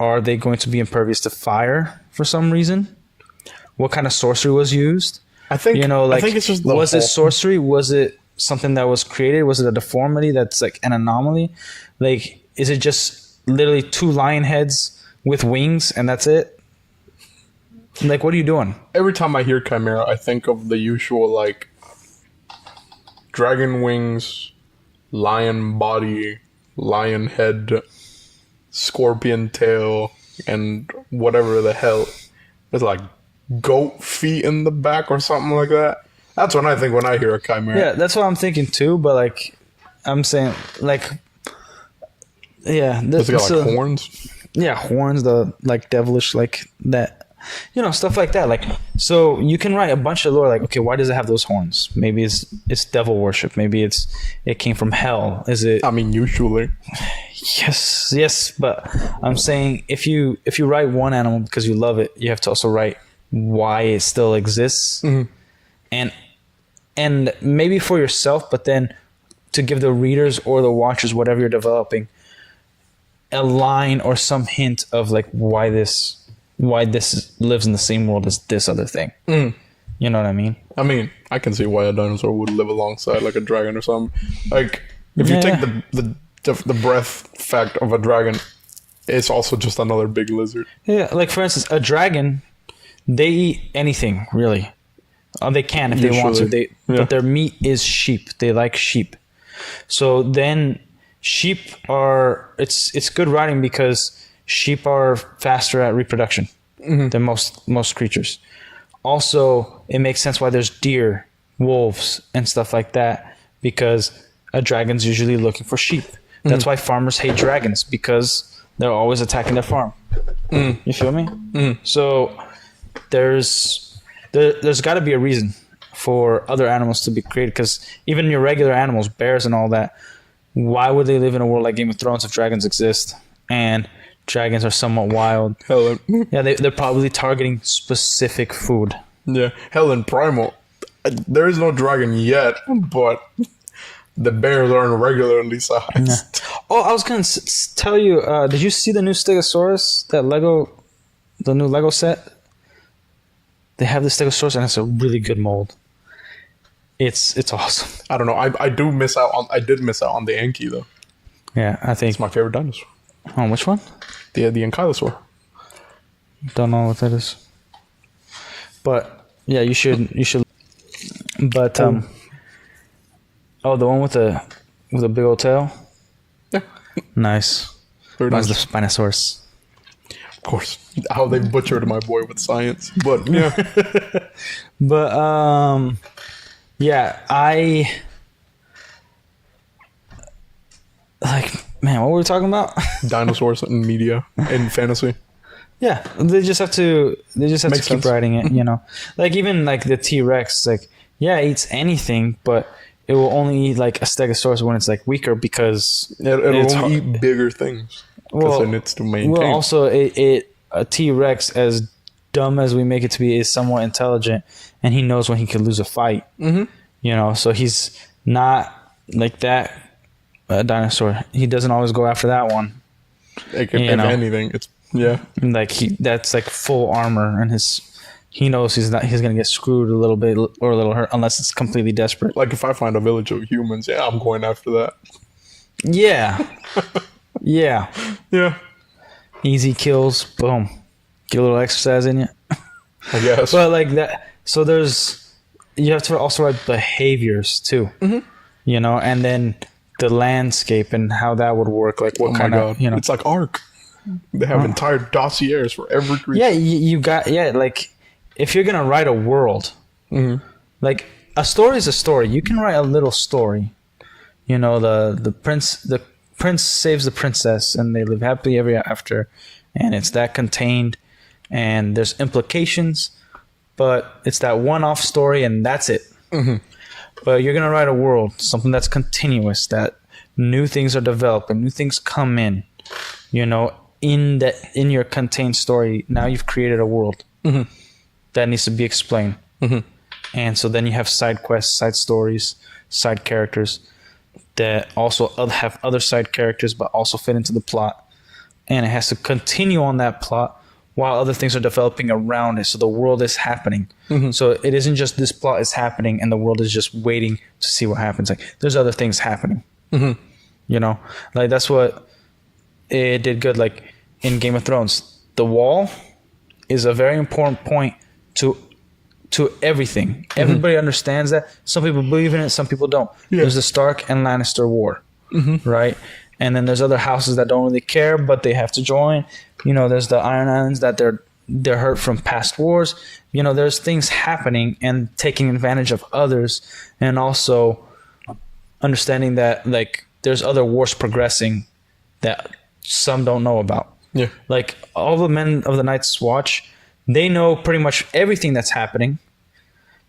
are they going to be impervious to fire for some reason? What kind of sorcery was used? I think Like, I think it's just the was it whole- sorcery? Was it something that was created? Was it a deformity that's like an anomaly? Like, is it just literally two lion heads with wings and that's it? Like, what are you doing? Every time I hear chimera, I think of the usual like dragon wings, lion body, lion head, scorpion tail and whatever the hell. It's like goat feet in the back or something like that. That's what I think when I hear a chimera. Yeah, that's what I'm thinking too. But like, I'm saying like, yeah, Does it got like horns? Yeah, horns, the like devilish, like that, you know, stuff like that. Like, so you can write a bunch of lore. Like, okay, why does it have those horns? Maybe it's devil worship. Maybe it came from hell. Is it? I mean, usually. Yes. But I'm saying if you write one animal because you love it, you have to also write why it still exists, and maybe for yourself, but then to give the readers or the watchers, whatever you're developing, a line or some hint of like why this lives in the same world as this other thing. You know what I mean? I mean, I can see why a dinosaur would live alongside like a dragon or something. Like if you take the breath fact of a dragon, it's also just another big lizard. Yeah, like for instance, a dragon, they eat anything really. They can if they want to. But their meat is sheep. They like sheep. So then sheep are it's good writing because sheep are faster at reproduction than most creatures. Also, it makes sense why there's deer, wolves, and stuff like that because a dragon's usually looking for sheep. That's why farmers hate dragons because they're always attacking their farm. You feel me? So there's got to be a reason for other animals to be created because even your regular animals, bears and all that, why would they live in a world like Game of Thrones if dragons exist and dragons are somewhat wild? Yeah, they're probably targeting specific food. Yeah, hell, in Primal, there is no dragon yet, but the bears aren't regularly sized. Yeah. Oh, I was gonna tell you. Did you see the new Stegosaurus? The new Lego set. They have the Stegosaurus, and it's a really good mold. It's awesome. I don't know. I did miss out on the Anki though. Yeah, I think It's my favorite dinosaur. Oh, which one? The Ankylosaur. Don't know what that is. But yeah, you should. But the one with the big old tail. Yeah. Nice. Very Mine's nice. the Spinosaurus. Of course. How they butchered my boy with science. But yeah. But yeah, man, what were we talking about? Dinosaurs in media and fantasy. Yeah, they just have to Makes keep sense. writing it, you know. Like even like the T-Rex, like yeah, it eats anything, but it will only eat like a Stegosaurus when it's like weaker because It'll only eat bigger things because it needs to maintain. Well, also a T-Rex, as dumb as we make it to be, is somewhat intelligent, and he knows when he could lose a fight. You know, so he's not like that dinosaur. He doesn't always go after that one. Like, if anything, it's Like that's like full armor, and he knows he's gonna get screwed a little bit or a little hurt unless it's completely desperate. like if I find a village of humans, I'm going after that. Yeah, yeah. Yeah, Easy kills, boom. Get a little exercise in you. I guess. But like that, so you have to also write behaviors too, you know, and then the landscape and how that would work. Like what kind of, you know, it's like Ark. They have entire dossiers for every creature. yeah, you got, yeah, like if you're gonna write a world, like a story is a story. You can write a little story, you know, the prince saves the princess and they live happily ever after, and it's that contained, and there's implications, but it's that one-off story and that's it. But you're gonna write a world, something that's continuous, that new things are developed and new things come in, you know, in your contained story. Now you've created a world that needs to be explained. And so then you have side quests, side stories, side characters that also have other side characters but also fit into the plot, and it has to continue on that plot while other things are developing around it, so the world is happening. So it isn't just this plot is happening and the world is just waiting to see what happens. Like there's other things happening. You know, like that's what it did good. Like in Game of Thrones, the wall is a very important point to everything. Everybody understands that. Some people believe in it, some people don't. There's the Stark and Lannister war, right? and then there's other houses that don't really care, but they have to join. You know, there's the Iron Islands that they're hurt from past wars. You know, there's things happening and taking advantage of others, and also understanding that like there's other wars progressing that some don't know about. Yeah. Like all the men of the Night's Watch, they know pretty much everything that's happening,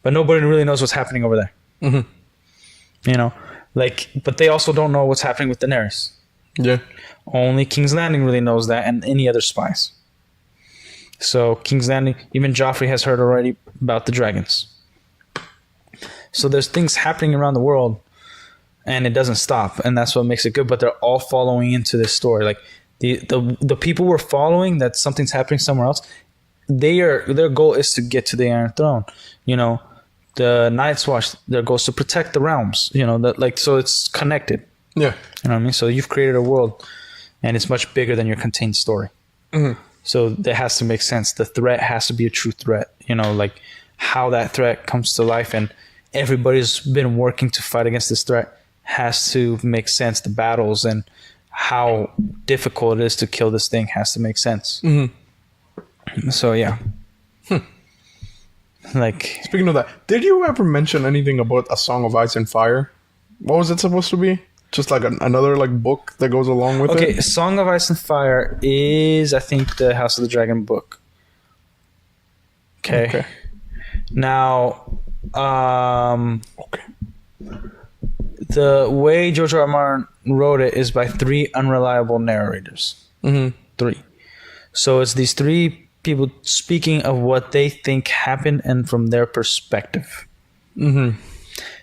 but nobody really knows what's happening over there. Mm-hmm. You know, like, but they also don't know what's happening with Daenerys. Yeah. Only King's Landing really knows that, and any other spies. So King's Landing, even Joffrey has heard already about the dragons. So there's things happening around the world, and it doesn't stop, and that's what makes it good. But they're all following into this story. Like the people we're following, that something's happening somewhere else. Their goal is to get to the Iron Throne. You know, the Night's Watch, their goal is to protect the realms. You know, that like so it's connected. Yeah. You know what I mean? So you've created a world, and it's much bigger than your contained story. Mm-hmm. So that has to make sense. The threat has to be a true threat. You know, like how that threat comes to life, and everybody's been working to fight against this threat has to make sense. The battles and how difficult it is to kill this thing has to make sense. Mm-hmm. So yeah. Like, speaking of that, did you ever mention anything about A Song of Ice and Fire? What was it supposed to be? Just like another like book that goes along with it? Okay, Song of Ice and Fire is, I think, the House of the Dragon book. Okay. Now, okay. The way George R. R. Martin wrote it is by 3 unreliable narrators. Mm-hmm. 3. So it's these 3 people speaking of what they think happened and from their perspective. Mm-hmm.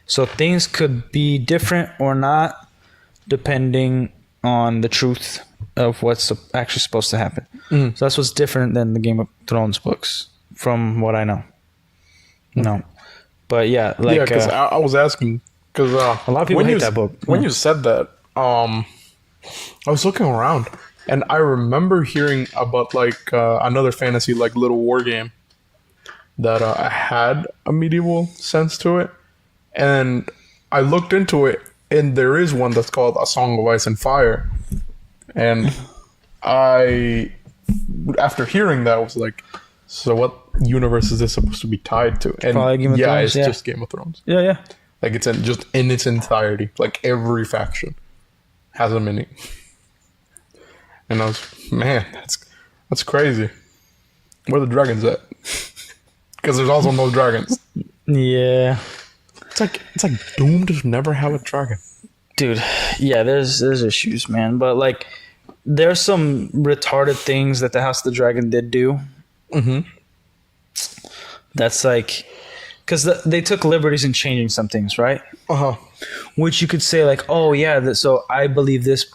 So things could be different or not, depending on the truth of what's actually supposed to happen. Mm-hmm. So that's what's different than the Game of Thrones books, from what I know. No, but yeah, like yeah, because I was asking because a lot of people hate that book. When you said that, I was looking around and I remember hearing about like another fantasy like Little War game that had a medieval sense to it, and I looked into it. And there is one that's called A Song of Ice and Fire. And after hearing that, I was like, so what universe is this supposed to be tied to? And probably Game of Thrones, it's just Game of Thrones. Yeah. Like it's just in its entirety. Like every faction has a mini. And I was, man, that's crazy. Where are the dragons at? Because there's also no dragons. Yeah. It's like doomed to never have a dragon. Dude, yeah, there's issues, man. But like there's some retarded things that the House of the Dragon did do. Mm-hmm. That's like, because they took liberties in changing some things, right? Uh-huh. Which you could say like, oh yeah, so I believe this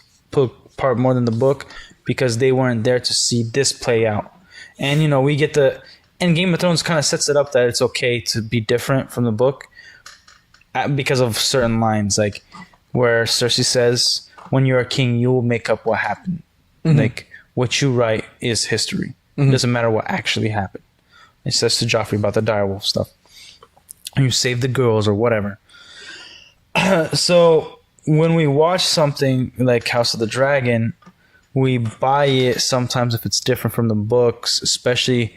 part more than the book because they weren't there to see this play out. And you know, we get and Game of Thrones kind of sets it up that it's okay to be different from the book because of certain lines, like where Cersei says, when you're a king, you will make up what happened. Mm-hmm. Like what you write is history. Mm-hmm. It doesn't matter what actually happened. It says to Joffrey about the direwolf stuff. And you save the girls or whatever. So when we watch something like House of the Dragon, we buy it sometimes if it's different from the books, especially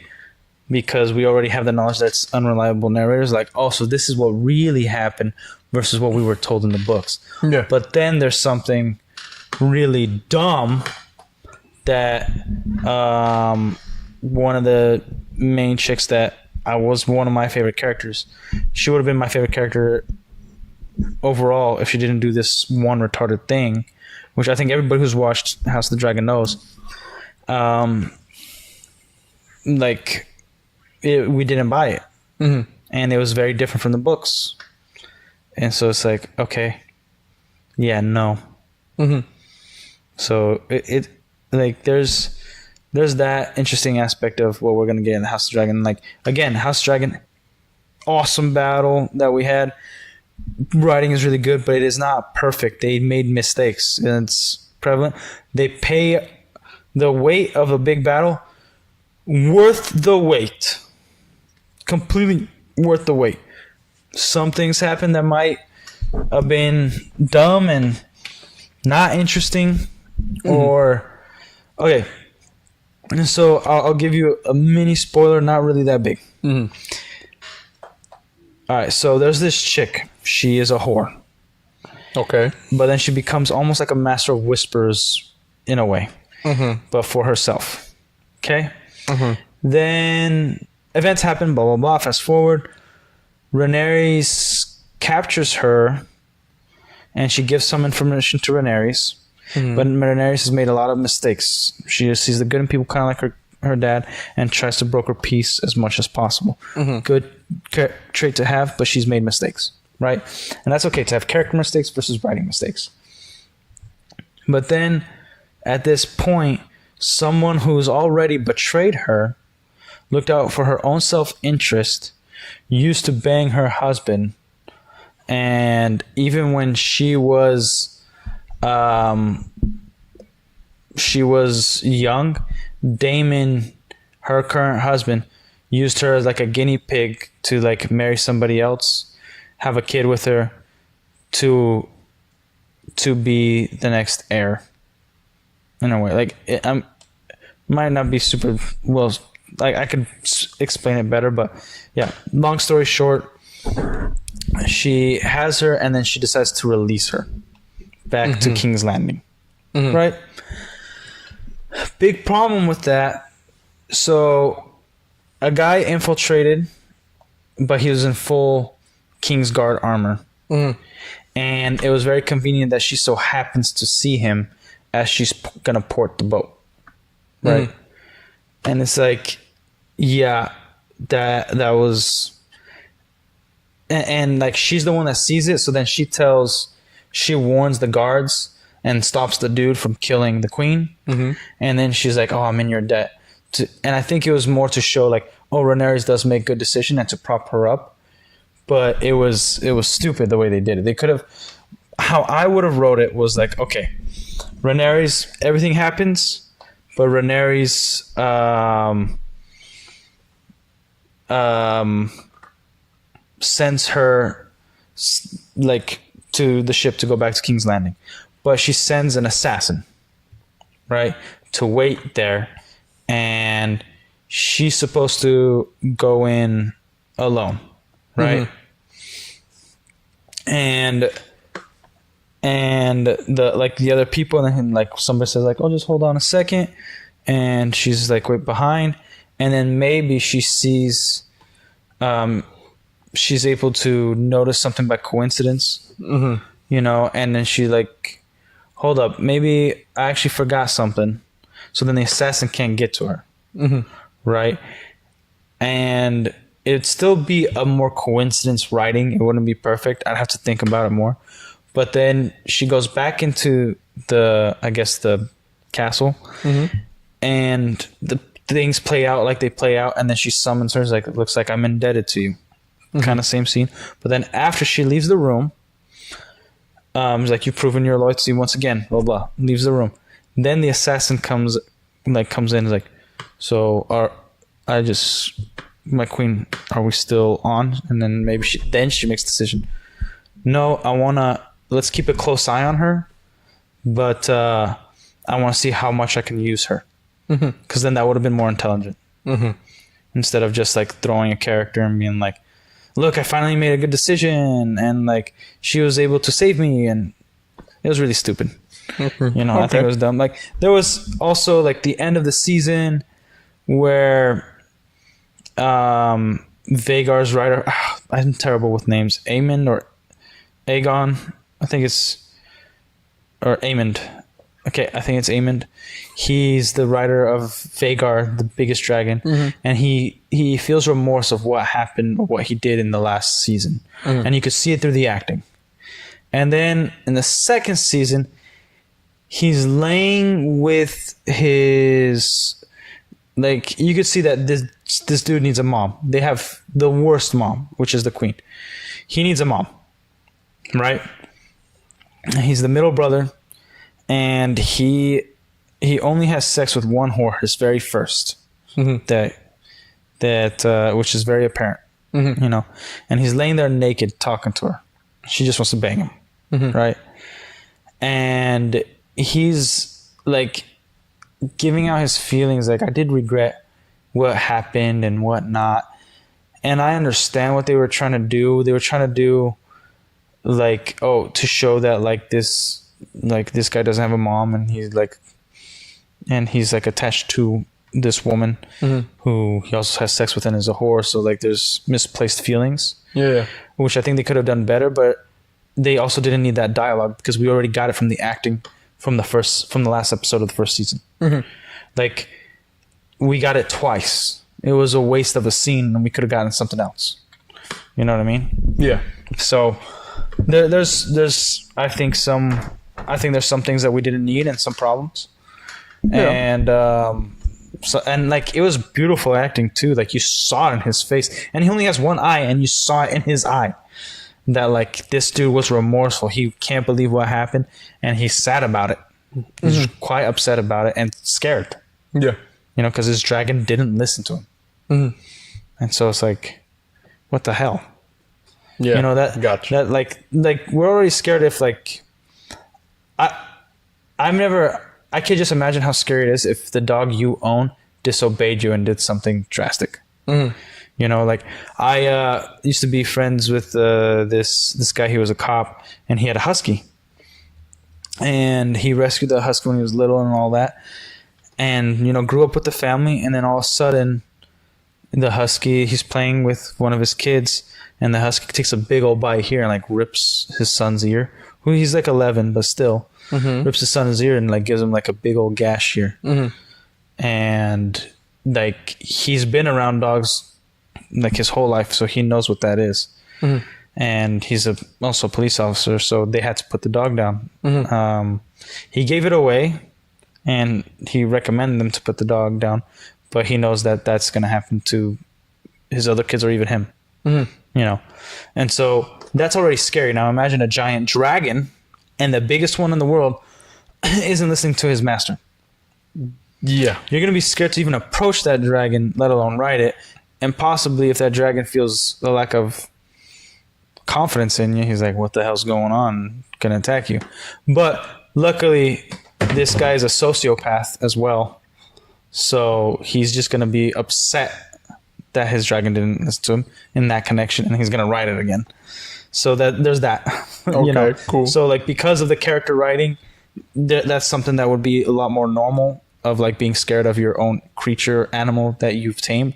because we already have the knowledge that it's unreliable narrators. Like, oh, so this is what really happened versus what we were told in the books. Yeah. But then there's something really dumb that one of the main chicks that was one of my favorite characters. She would have been my favorite character overall if she didn't do this one retarded thing, which I think everybody who's watched House of the Dragon knows. We didn't buy it. Mm-hmm. And it was very different from the books. And so it's like, okay, yeah, no. Mm-hmm. So it like there's that interesting aspect of what we're going to get in the House of Dragon. Like, again, House of Dragon, awesome battle that we had. Writing is really good, but it is not perfect. They made mistakes, and it's prevalent. They pay the weight of a big battle worth the wait. Completely worth the wait. Some things happen that might have been dumb and not interesting, or okay. So I'll give you a mini spoiler, not really that big. Mm-hmm. All right, so there's this chick. She is a whore. Okay. But then she becomes almost like a master of whispers in a way, but for herself. Okay? Then events happen, blah, blah, blah. Fast forward. Rhaenyra captures her, and she gives some information to Rhaenyra. But Rhaenyra has made a lot of mistakes. She sees the good in people, kind of like her dad, and tries to broker peace as much as possible. Good trait to have, but she's made mistakes, right? And that's okay to have character mistakes versus writing mistakes. But then at this point, someone who's already betrayed her, looked out for her own self-interest, used to bang her husband, and even when she was young, Daemon, her current husband, used her as like a guinea pig to like marry somebody else, have a kid with her, to be the next heir. In a way, like it might not be super well. Like I could explain it better, but yeah. Long story short, she has her, and then she decides to release her back to King's Landing. Right. Big problem with that. So a guy infiltrated, but he was in full King's Guard armor. And it was very convenient that she so happens to see him as she's gonna port the boat. Right. And it's like, yeah, that was, and like she's the one that sees it. So then she warns the guards and stops the dude from killing the queen. And then she's like, oh, I'm in your debt. And I think it was more to show like, oh, Rhaenyra does make good decision and to prop her up. But it was stupid the way they did it. They could have, how I would have wrote it was like, okay, Rhaenyra's, everything happens, but Rhaenyra's sends her like to the ship to go back to King's Landing, but she sends an assassin, right, to wait there, and she's supposed to go in alone, right? And the other people, and like somebody says like, oh, just hold on a second, and she's like wait behind, and then maybe she sees she's able to notice something by coincidence, you know, and then she like, hold up, maybe I actually forgot something, so then the assassin can't get to her, right? And it'd still be a more coincidence writing. It wouldn't be perfect. I'd have to think about it more. But then she goes back into the castle, and the things play out like they play out, and then she summons her, like, it looks like I'm indebted to you. Kind of same scene. But then after she leaves the room, it's like, you've proven your loyalty once again, blah, blah, leaves the room. Then the assassin comes in, is like, so my queen, are we still on? And then maybe she makes a decision. No, let's keep a close eye on her, but I want to see how much I can use her. Because then that would have been more intelligent. Instead of just like throwing a character and being like, look, I finally made a good decision, and like she was able to save me, and it was really stupid. You know, I think it was dumb. Like there was also like the end of the season where Vagar's writer, I'm terrible with names, Aemond or Aegon, I think it's, or Aemond. Okay, I think it's Aemond. He's the writer of Vhagar, the biggest dragon, and he feels remorse of what happened, or what he did in the last season, and you could see it through the acting. And then in the second season, he's laying with his, like, you could see that this dude needs a mom. They have the worst mom, which is the queen. He needs a mom, right? He's the middle brother. And he only has sex with one whore, his very first, that which is very apparent, you know. And he's laying there naked, talking to her. She just wants to bang him, right? and he's like giving out his feelings. Like, I did regret what happened and whatnot. And I understand what they were trying to do. They were trying to do like, to show that like this guy doesn't have a mom, and he's like attached to this woman who he also has sex with and is a whore. So like there's misplaced feelings. Yeah. Which I think they could have done better, but they also didn't need that dialogue because we already got it from the acting from the last episode of the first season. Like, we got it twice. It was a waste of a scene, and we could have gotten something else. You know what I mean? Yeah. So there's I think there's some things that we didn't need and some problems. Yeah. And like, it was beautiful acting too. Like, you saw it in his face, and he only has one eye, and you saw it in his eye that like this dude was remorseful. He can't believe what happened, and he's sad about it. He's quite upset about it and scared. Yeah. You know, because his dragon didn't listen to him. And so it's like, what the hell? Yeah. You know, that like we're already scared if like I could just imagine how scary it is if the dog you own disobeyed you and did something drastic. You know, like, I used to be friends with this guy. He was a cop, and he had a husky, and he rescued the husky when he was little and all that, and you know, grew up with the family. And then all of a sudden, the husky, he's playing with one of his kids, and the husky takes a big old bite here and like rips his son's ear. Who he's like 11, but still. Rips his son's ear and like gives him like a big old gash here. And like, he's been around dogs like his whole life, so he knows what that is. And he's also a police officer, so they had to put the dog down. He gave it away, and he recommended them to put the dog down, but he knows that that's going to happen to his other kids or even him. You know, and so that's already scary. Now imagine a giant dragon, and the biggest one in the world isn't listening to his master. Yeah. You're going to be scared to even approach that dragon, let alone ride it. And possibly if that dragon feels the lack of confidence in you, he's like, what the hell's going on? Can attack you. But luckily, this guy is a sociopath as well. So he's just going to be upset that his dragon didn't listen to him in that connection, and he's going to ride it again. So there's that. Okay, cool. So like, because of the character writing, that's something that would be a lot more normal, of like being scared of your own creature, animal that you've tamed,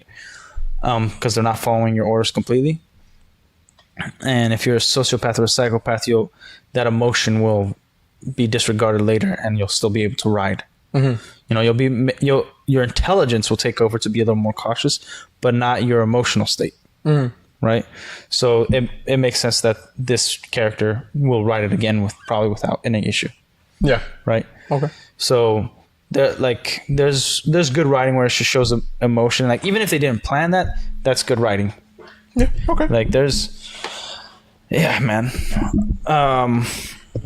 because they're not following your orders completely. And if you're a sociopath or a psychopath, that emotion will be disregarded later, and you'll still be able to ride. You know, your intelligence will take over to be a little more cautious, but not your emotional state. Right? So it makes sense that this character will ride it again probably without any issue. Yeah. Right? Okay. So there's good writing where it just shows emotion. Like, even if they didn't plan that, that's good writing. Yeah. Okay. Like, man.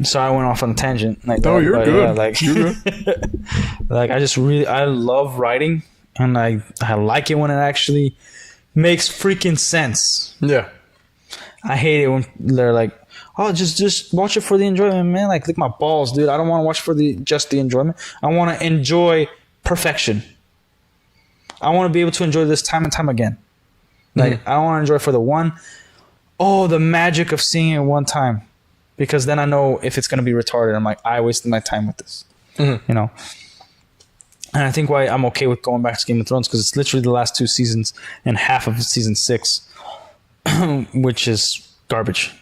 So I went off on a tangent. Like, no, you're good. Yeah, like, you're good. Like, I love writing, and I like it when it actually makes freaking sense. Yeah. I hate it when they're like, oh, just watch it for the enjoyment, man. Like, lick my balls, dude. I don't want to watch for just the enjoyment. I want to enjoy perfection. I want to be able to enjoy this time and time again. Like, I don't want to enjoy for the magic of seeing it one time. Because then I know if it's going to be retarded. I'm like, I wasted my time with this. You know? And I think why I'm okay with going back to Game of Thrones, because it's literally the last 2 seasons and half of season 6, which is garbage.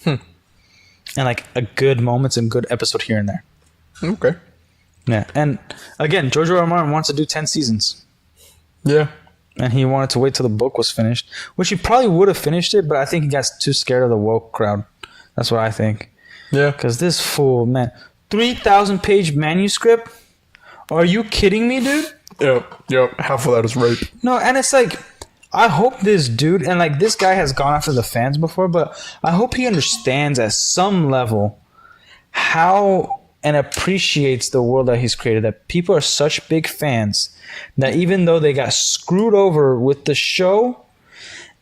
And like a good moments and good episode here and there. Okay. Yeah. And again, George R.R. Martin wants to do 10 seasons. Yeah. And he wanted to wait till the book was finished, which he probably would have finished it, but I think he got too scared of the woke crowd. That's what I think. Yeah. Because this fool, man, 3,000-page manuscript? Are you kidding me, dude? Yep. Half of that is rape. No, and it's like, I hope this dude, and like, this guy has gone after the fans before, but I hope he understands at some level how and appreciates the world that he's created, that people are such big fans that even though they got screwed over with the show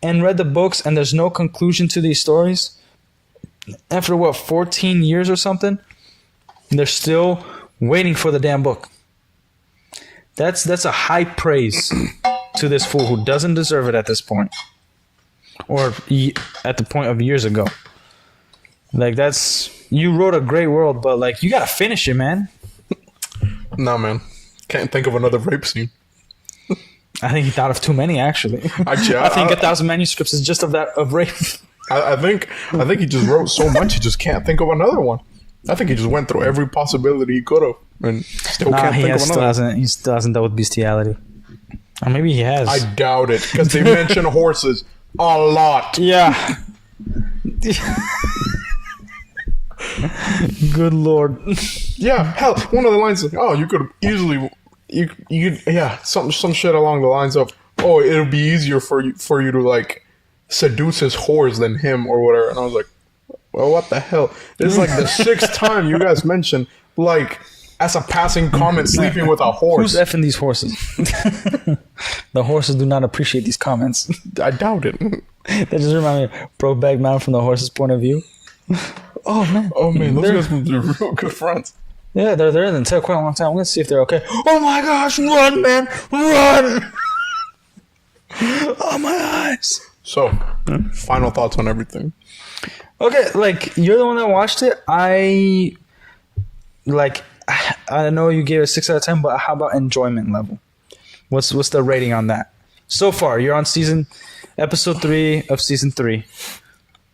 and read the books and there's no conclusion to these stories, after 14 years or something, They're still waiting for the damn book. That's a high praise to this fool who doesn't deserve it at this point, or at the point of years ago. Like, you wrote a great world, but like, you gotta finish it, man. Nah, man, can't think of another rape scene. I think he thought of too many, actually. Actually, I think 1,000 manuscripts is just of rape. I think he just wrote so much he just can't think of another one. I think he just went through every possibility he could have and still can't think of another. He still hasn't dealt with bestiality. Or maybe he has. I doubt it, because they mention horses a lot. Yeah. Good Lord. Yeah, hell, one of the lines is, oh, you could easily, some shit along the lines of, oh, it'll be easier for you to like seduce his whores than him or whatever. And I was like, well, what the hell? This is like the 6th time you guys mentioned, like, as a passing comment, sleeping with a horse. Who's effing these horses? The horses do not appreciate these comments. I doubt it. That just remind me of Brokeback Mountain from the horse's point of view. Oh man, those guys must be real good friends. Yeah, they're there until quite a long time. Let's see if they're okay. Oh my gosh, run, man, run! Oh my eyes. So, final thoughts on everything. Okay, like, you're the one that watched it. I know you gave it 6 out of 10, but how about enjoyment level? What's the rating on that? So far, you're on episode 3 of season 3.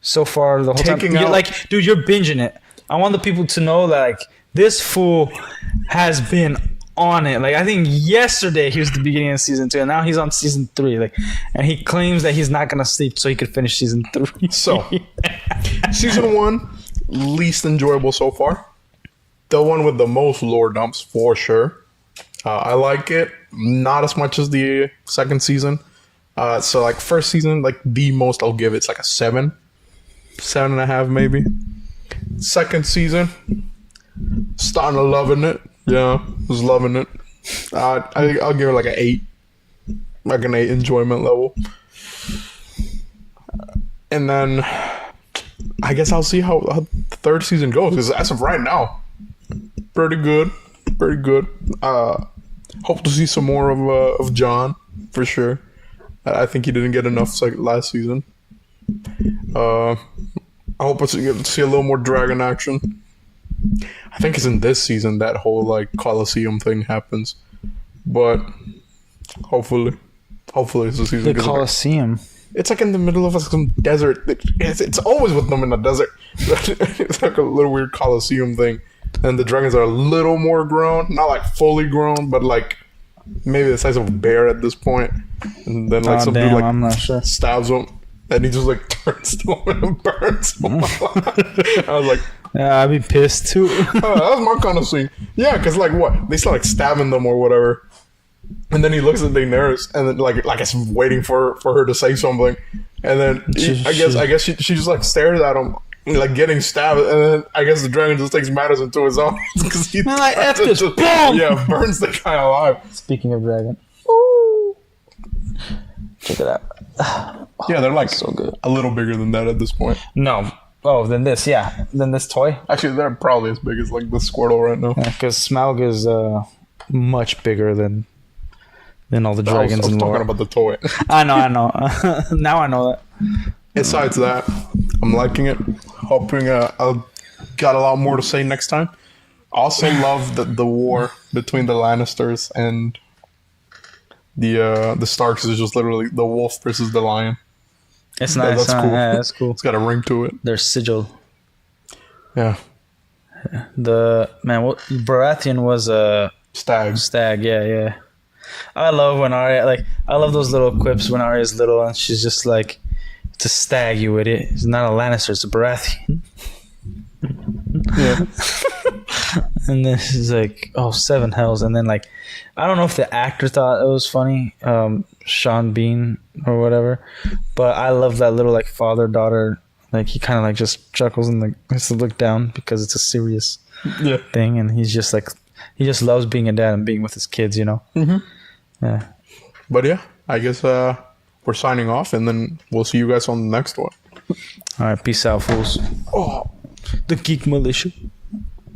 So far, the whole time, you're like, dude, you're binging it. I want the people to know that, like, this fool has been on it. Like, I think yesterday he was the beginning of season 2, and now he's on season 3. Like, and he claims that he's not gonna sleep so he could finish season 3. So, season 1, least enjoyable so far. The one with the most lore dumps for sure. I like it, not as much as the second season. So like first season, like the most I'll give it's like a 7.5 maybe. Second season, starting to loving it. Yeah, was loving it. I'll give it like an 8, like an 8 enjoyment level. And then I guess I'll see how the third season goes. Because as of right now, pretty good. Hope to see some more of John for sure. I think he didn't get enough last season. I hope to see a little more dragon action. I think it's in this season that whole like Colosseum thing happens, but hopefully it's the season. The Colosseum. It's like in the middle of some desert. It's always with them in the desert. It's like a little weird Colosseum thing. And the dragons are a little more grown. Not like fully grown, but like maybe the size of a bear at this point. And then like some dude like I'm not sure. stabs him. And he just like turns to him and burns him. I was like... Yeah, I'd be pissed too. That was my kind of scene. Yeah, because like what? They start like stabbing them or whatever. And then he looks at Daenerys and then like it's waiting for her to say something. And then I guess she just like stares at him, like getting stabbed. And then I guess the dragon just takes matters into his own because he like F this, boom! Yeah, burns the guy alive. Speaking of dragon, ooh, check it out. Yeah, they're like so good. A little bigger than that at this point. No. Oh, then this, yeah. Then this toy. Actually, they're probably as big as like the Squirtle right now. Yeah, because Smaug is much bigger than all the dragons. I was talking about the toy. I know. Now I know that. Besides that, I'm liking it. Hoping I'll got a lot more to say next time. Also love the war between the Lannisters and the Starks is just literally the wolf versus the lion. It's nice. That's cool. Yeah, that's cool. It's got a ring to it. Their sigil. Yeah. Baratheon was a stag. Stag, yeah. I love when Arya I love those little quips when Arya's little and she's just like, it's a stag, you idiot. It's not a Lannister, it's a Baratheon. Yeah. And then she's like, oh, 7 hells. And then like, I don't know if the actor thought it was funny, Sean Bean or whatever, but I love that little like father-daughter, like he kind of like just chuckles and like has to look down because it's a serious thing, and he's just like, he just loves being a dad and being with his kids, you know. Mm-hmm. Yeah. But yeah, I guess we're signing off, and then we'll see you guys on the next one. All right, peace out, fools. Oh, the Geek Militia.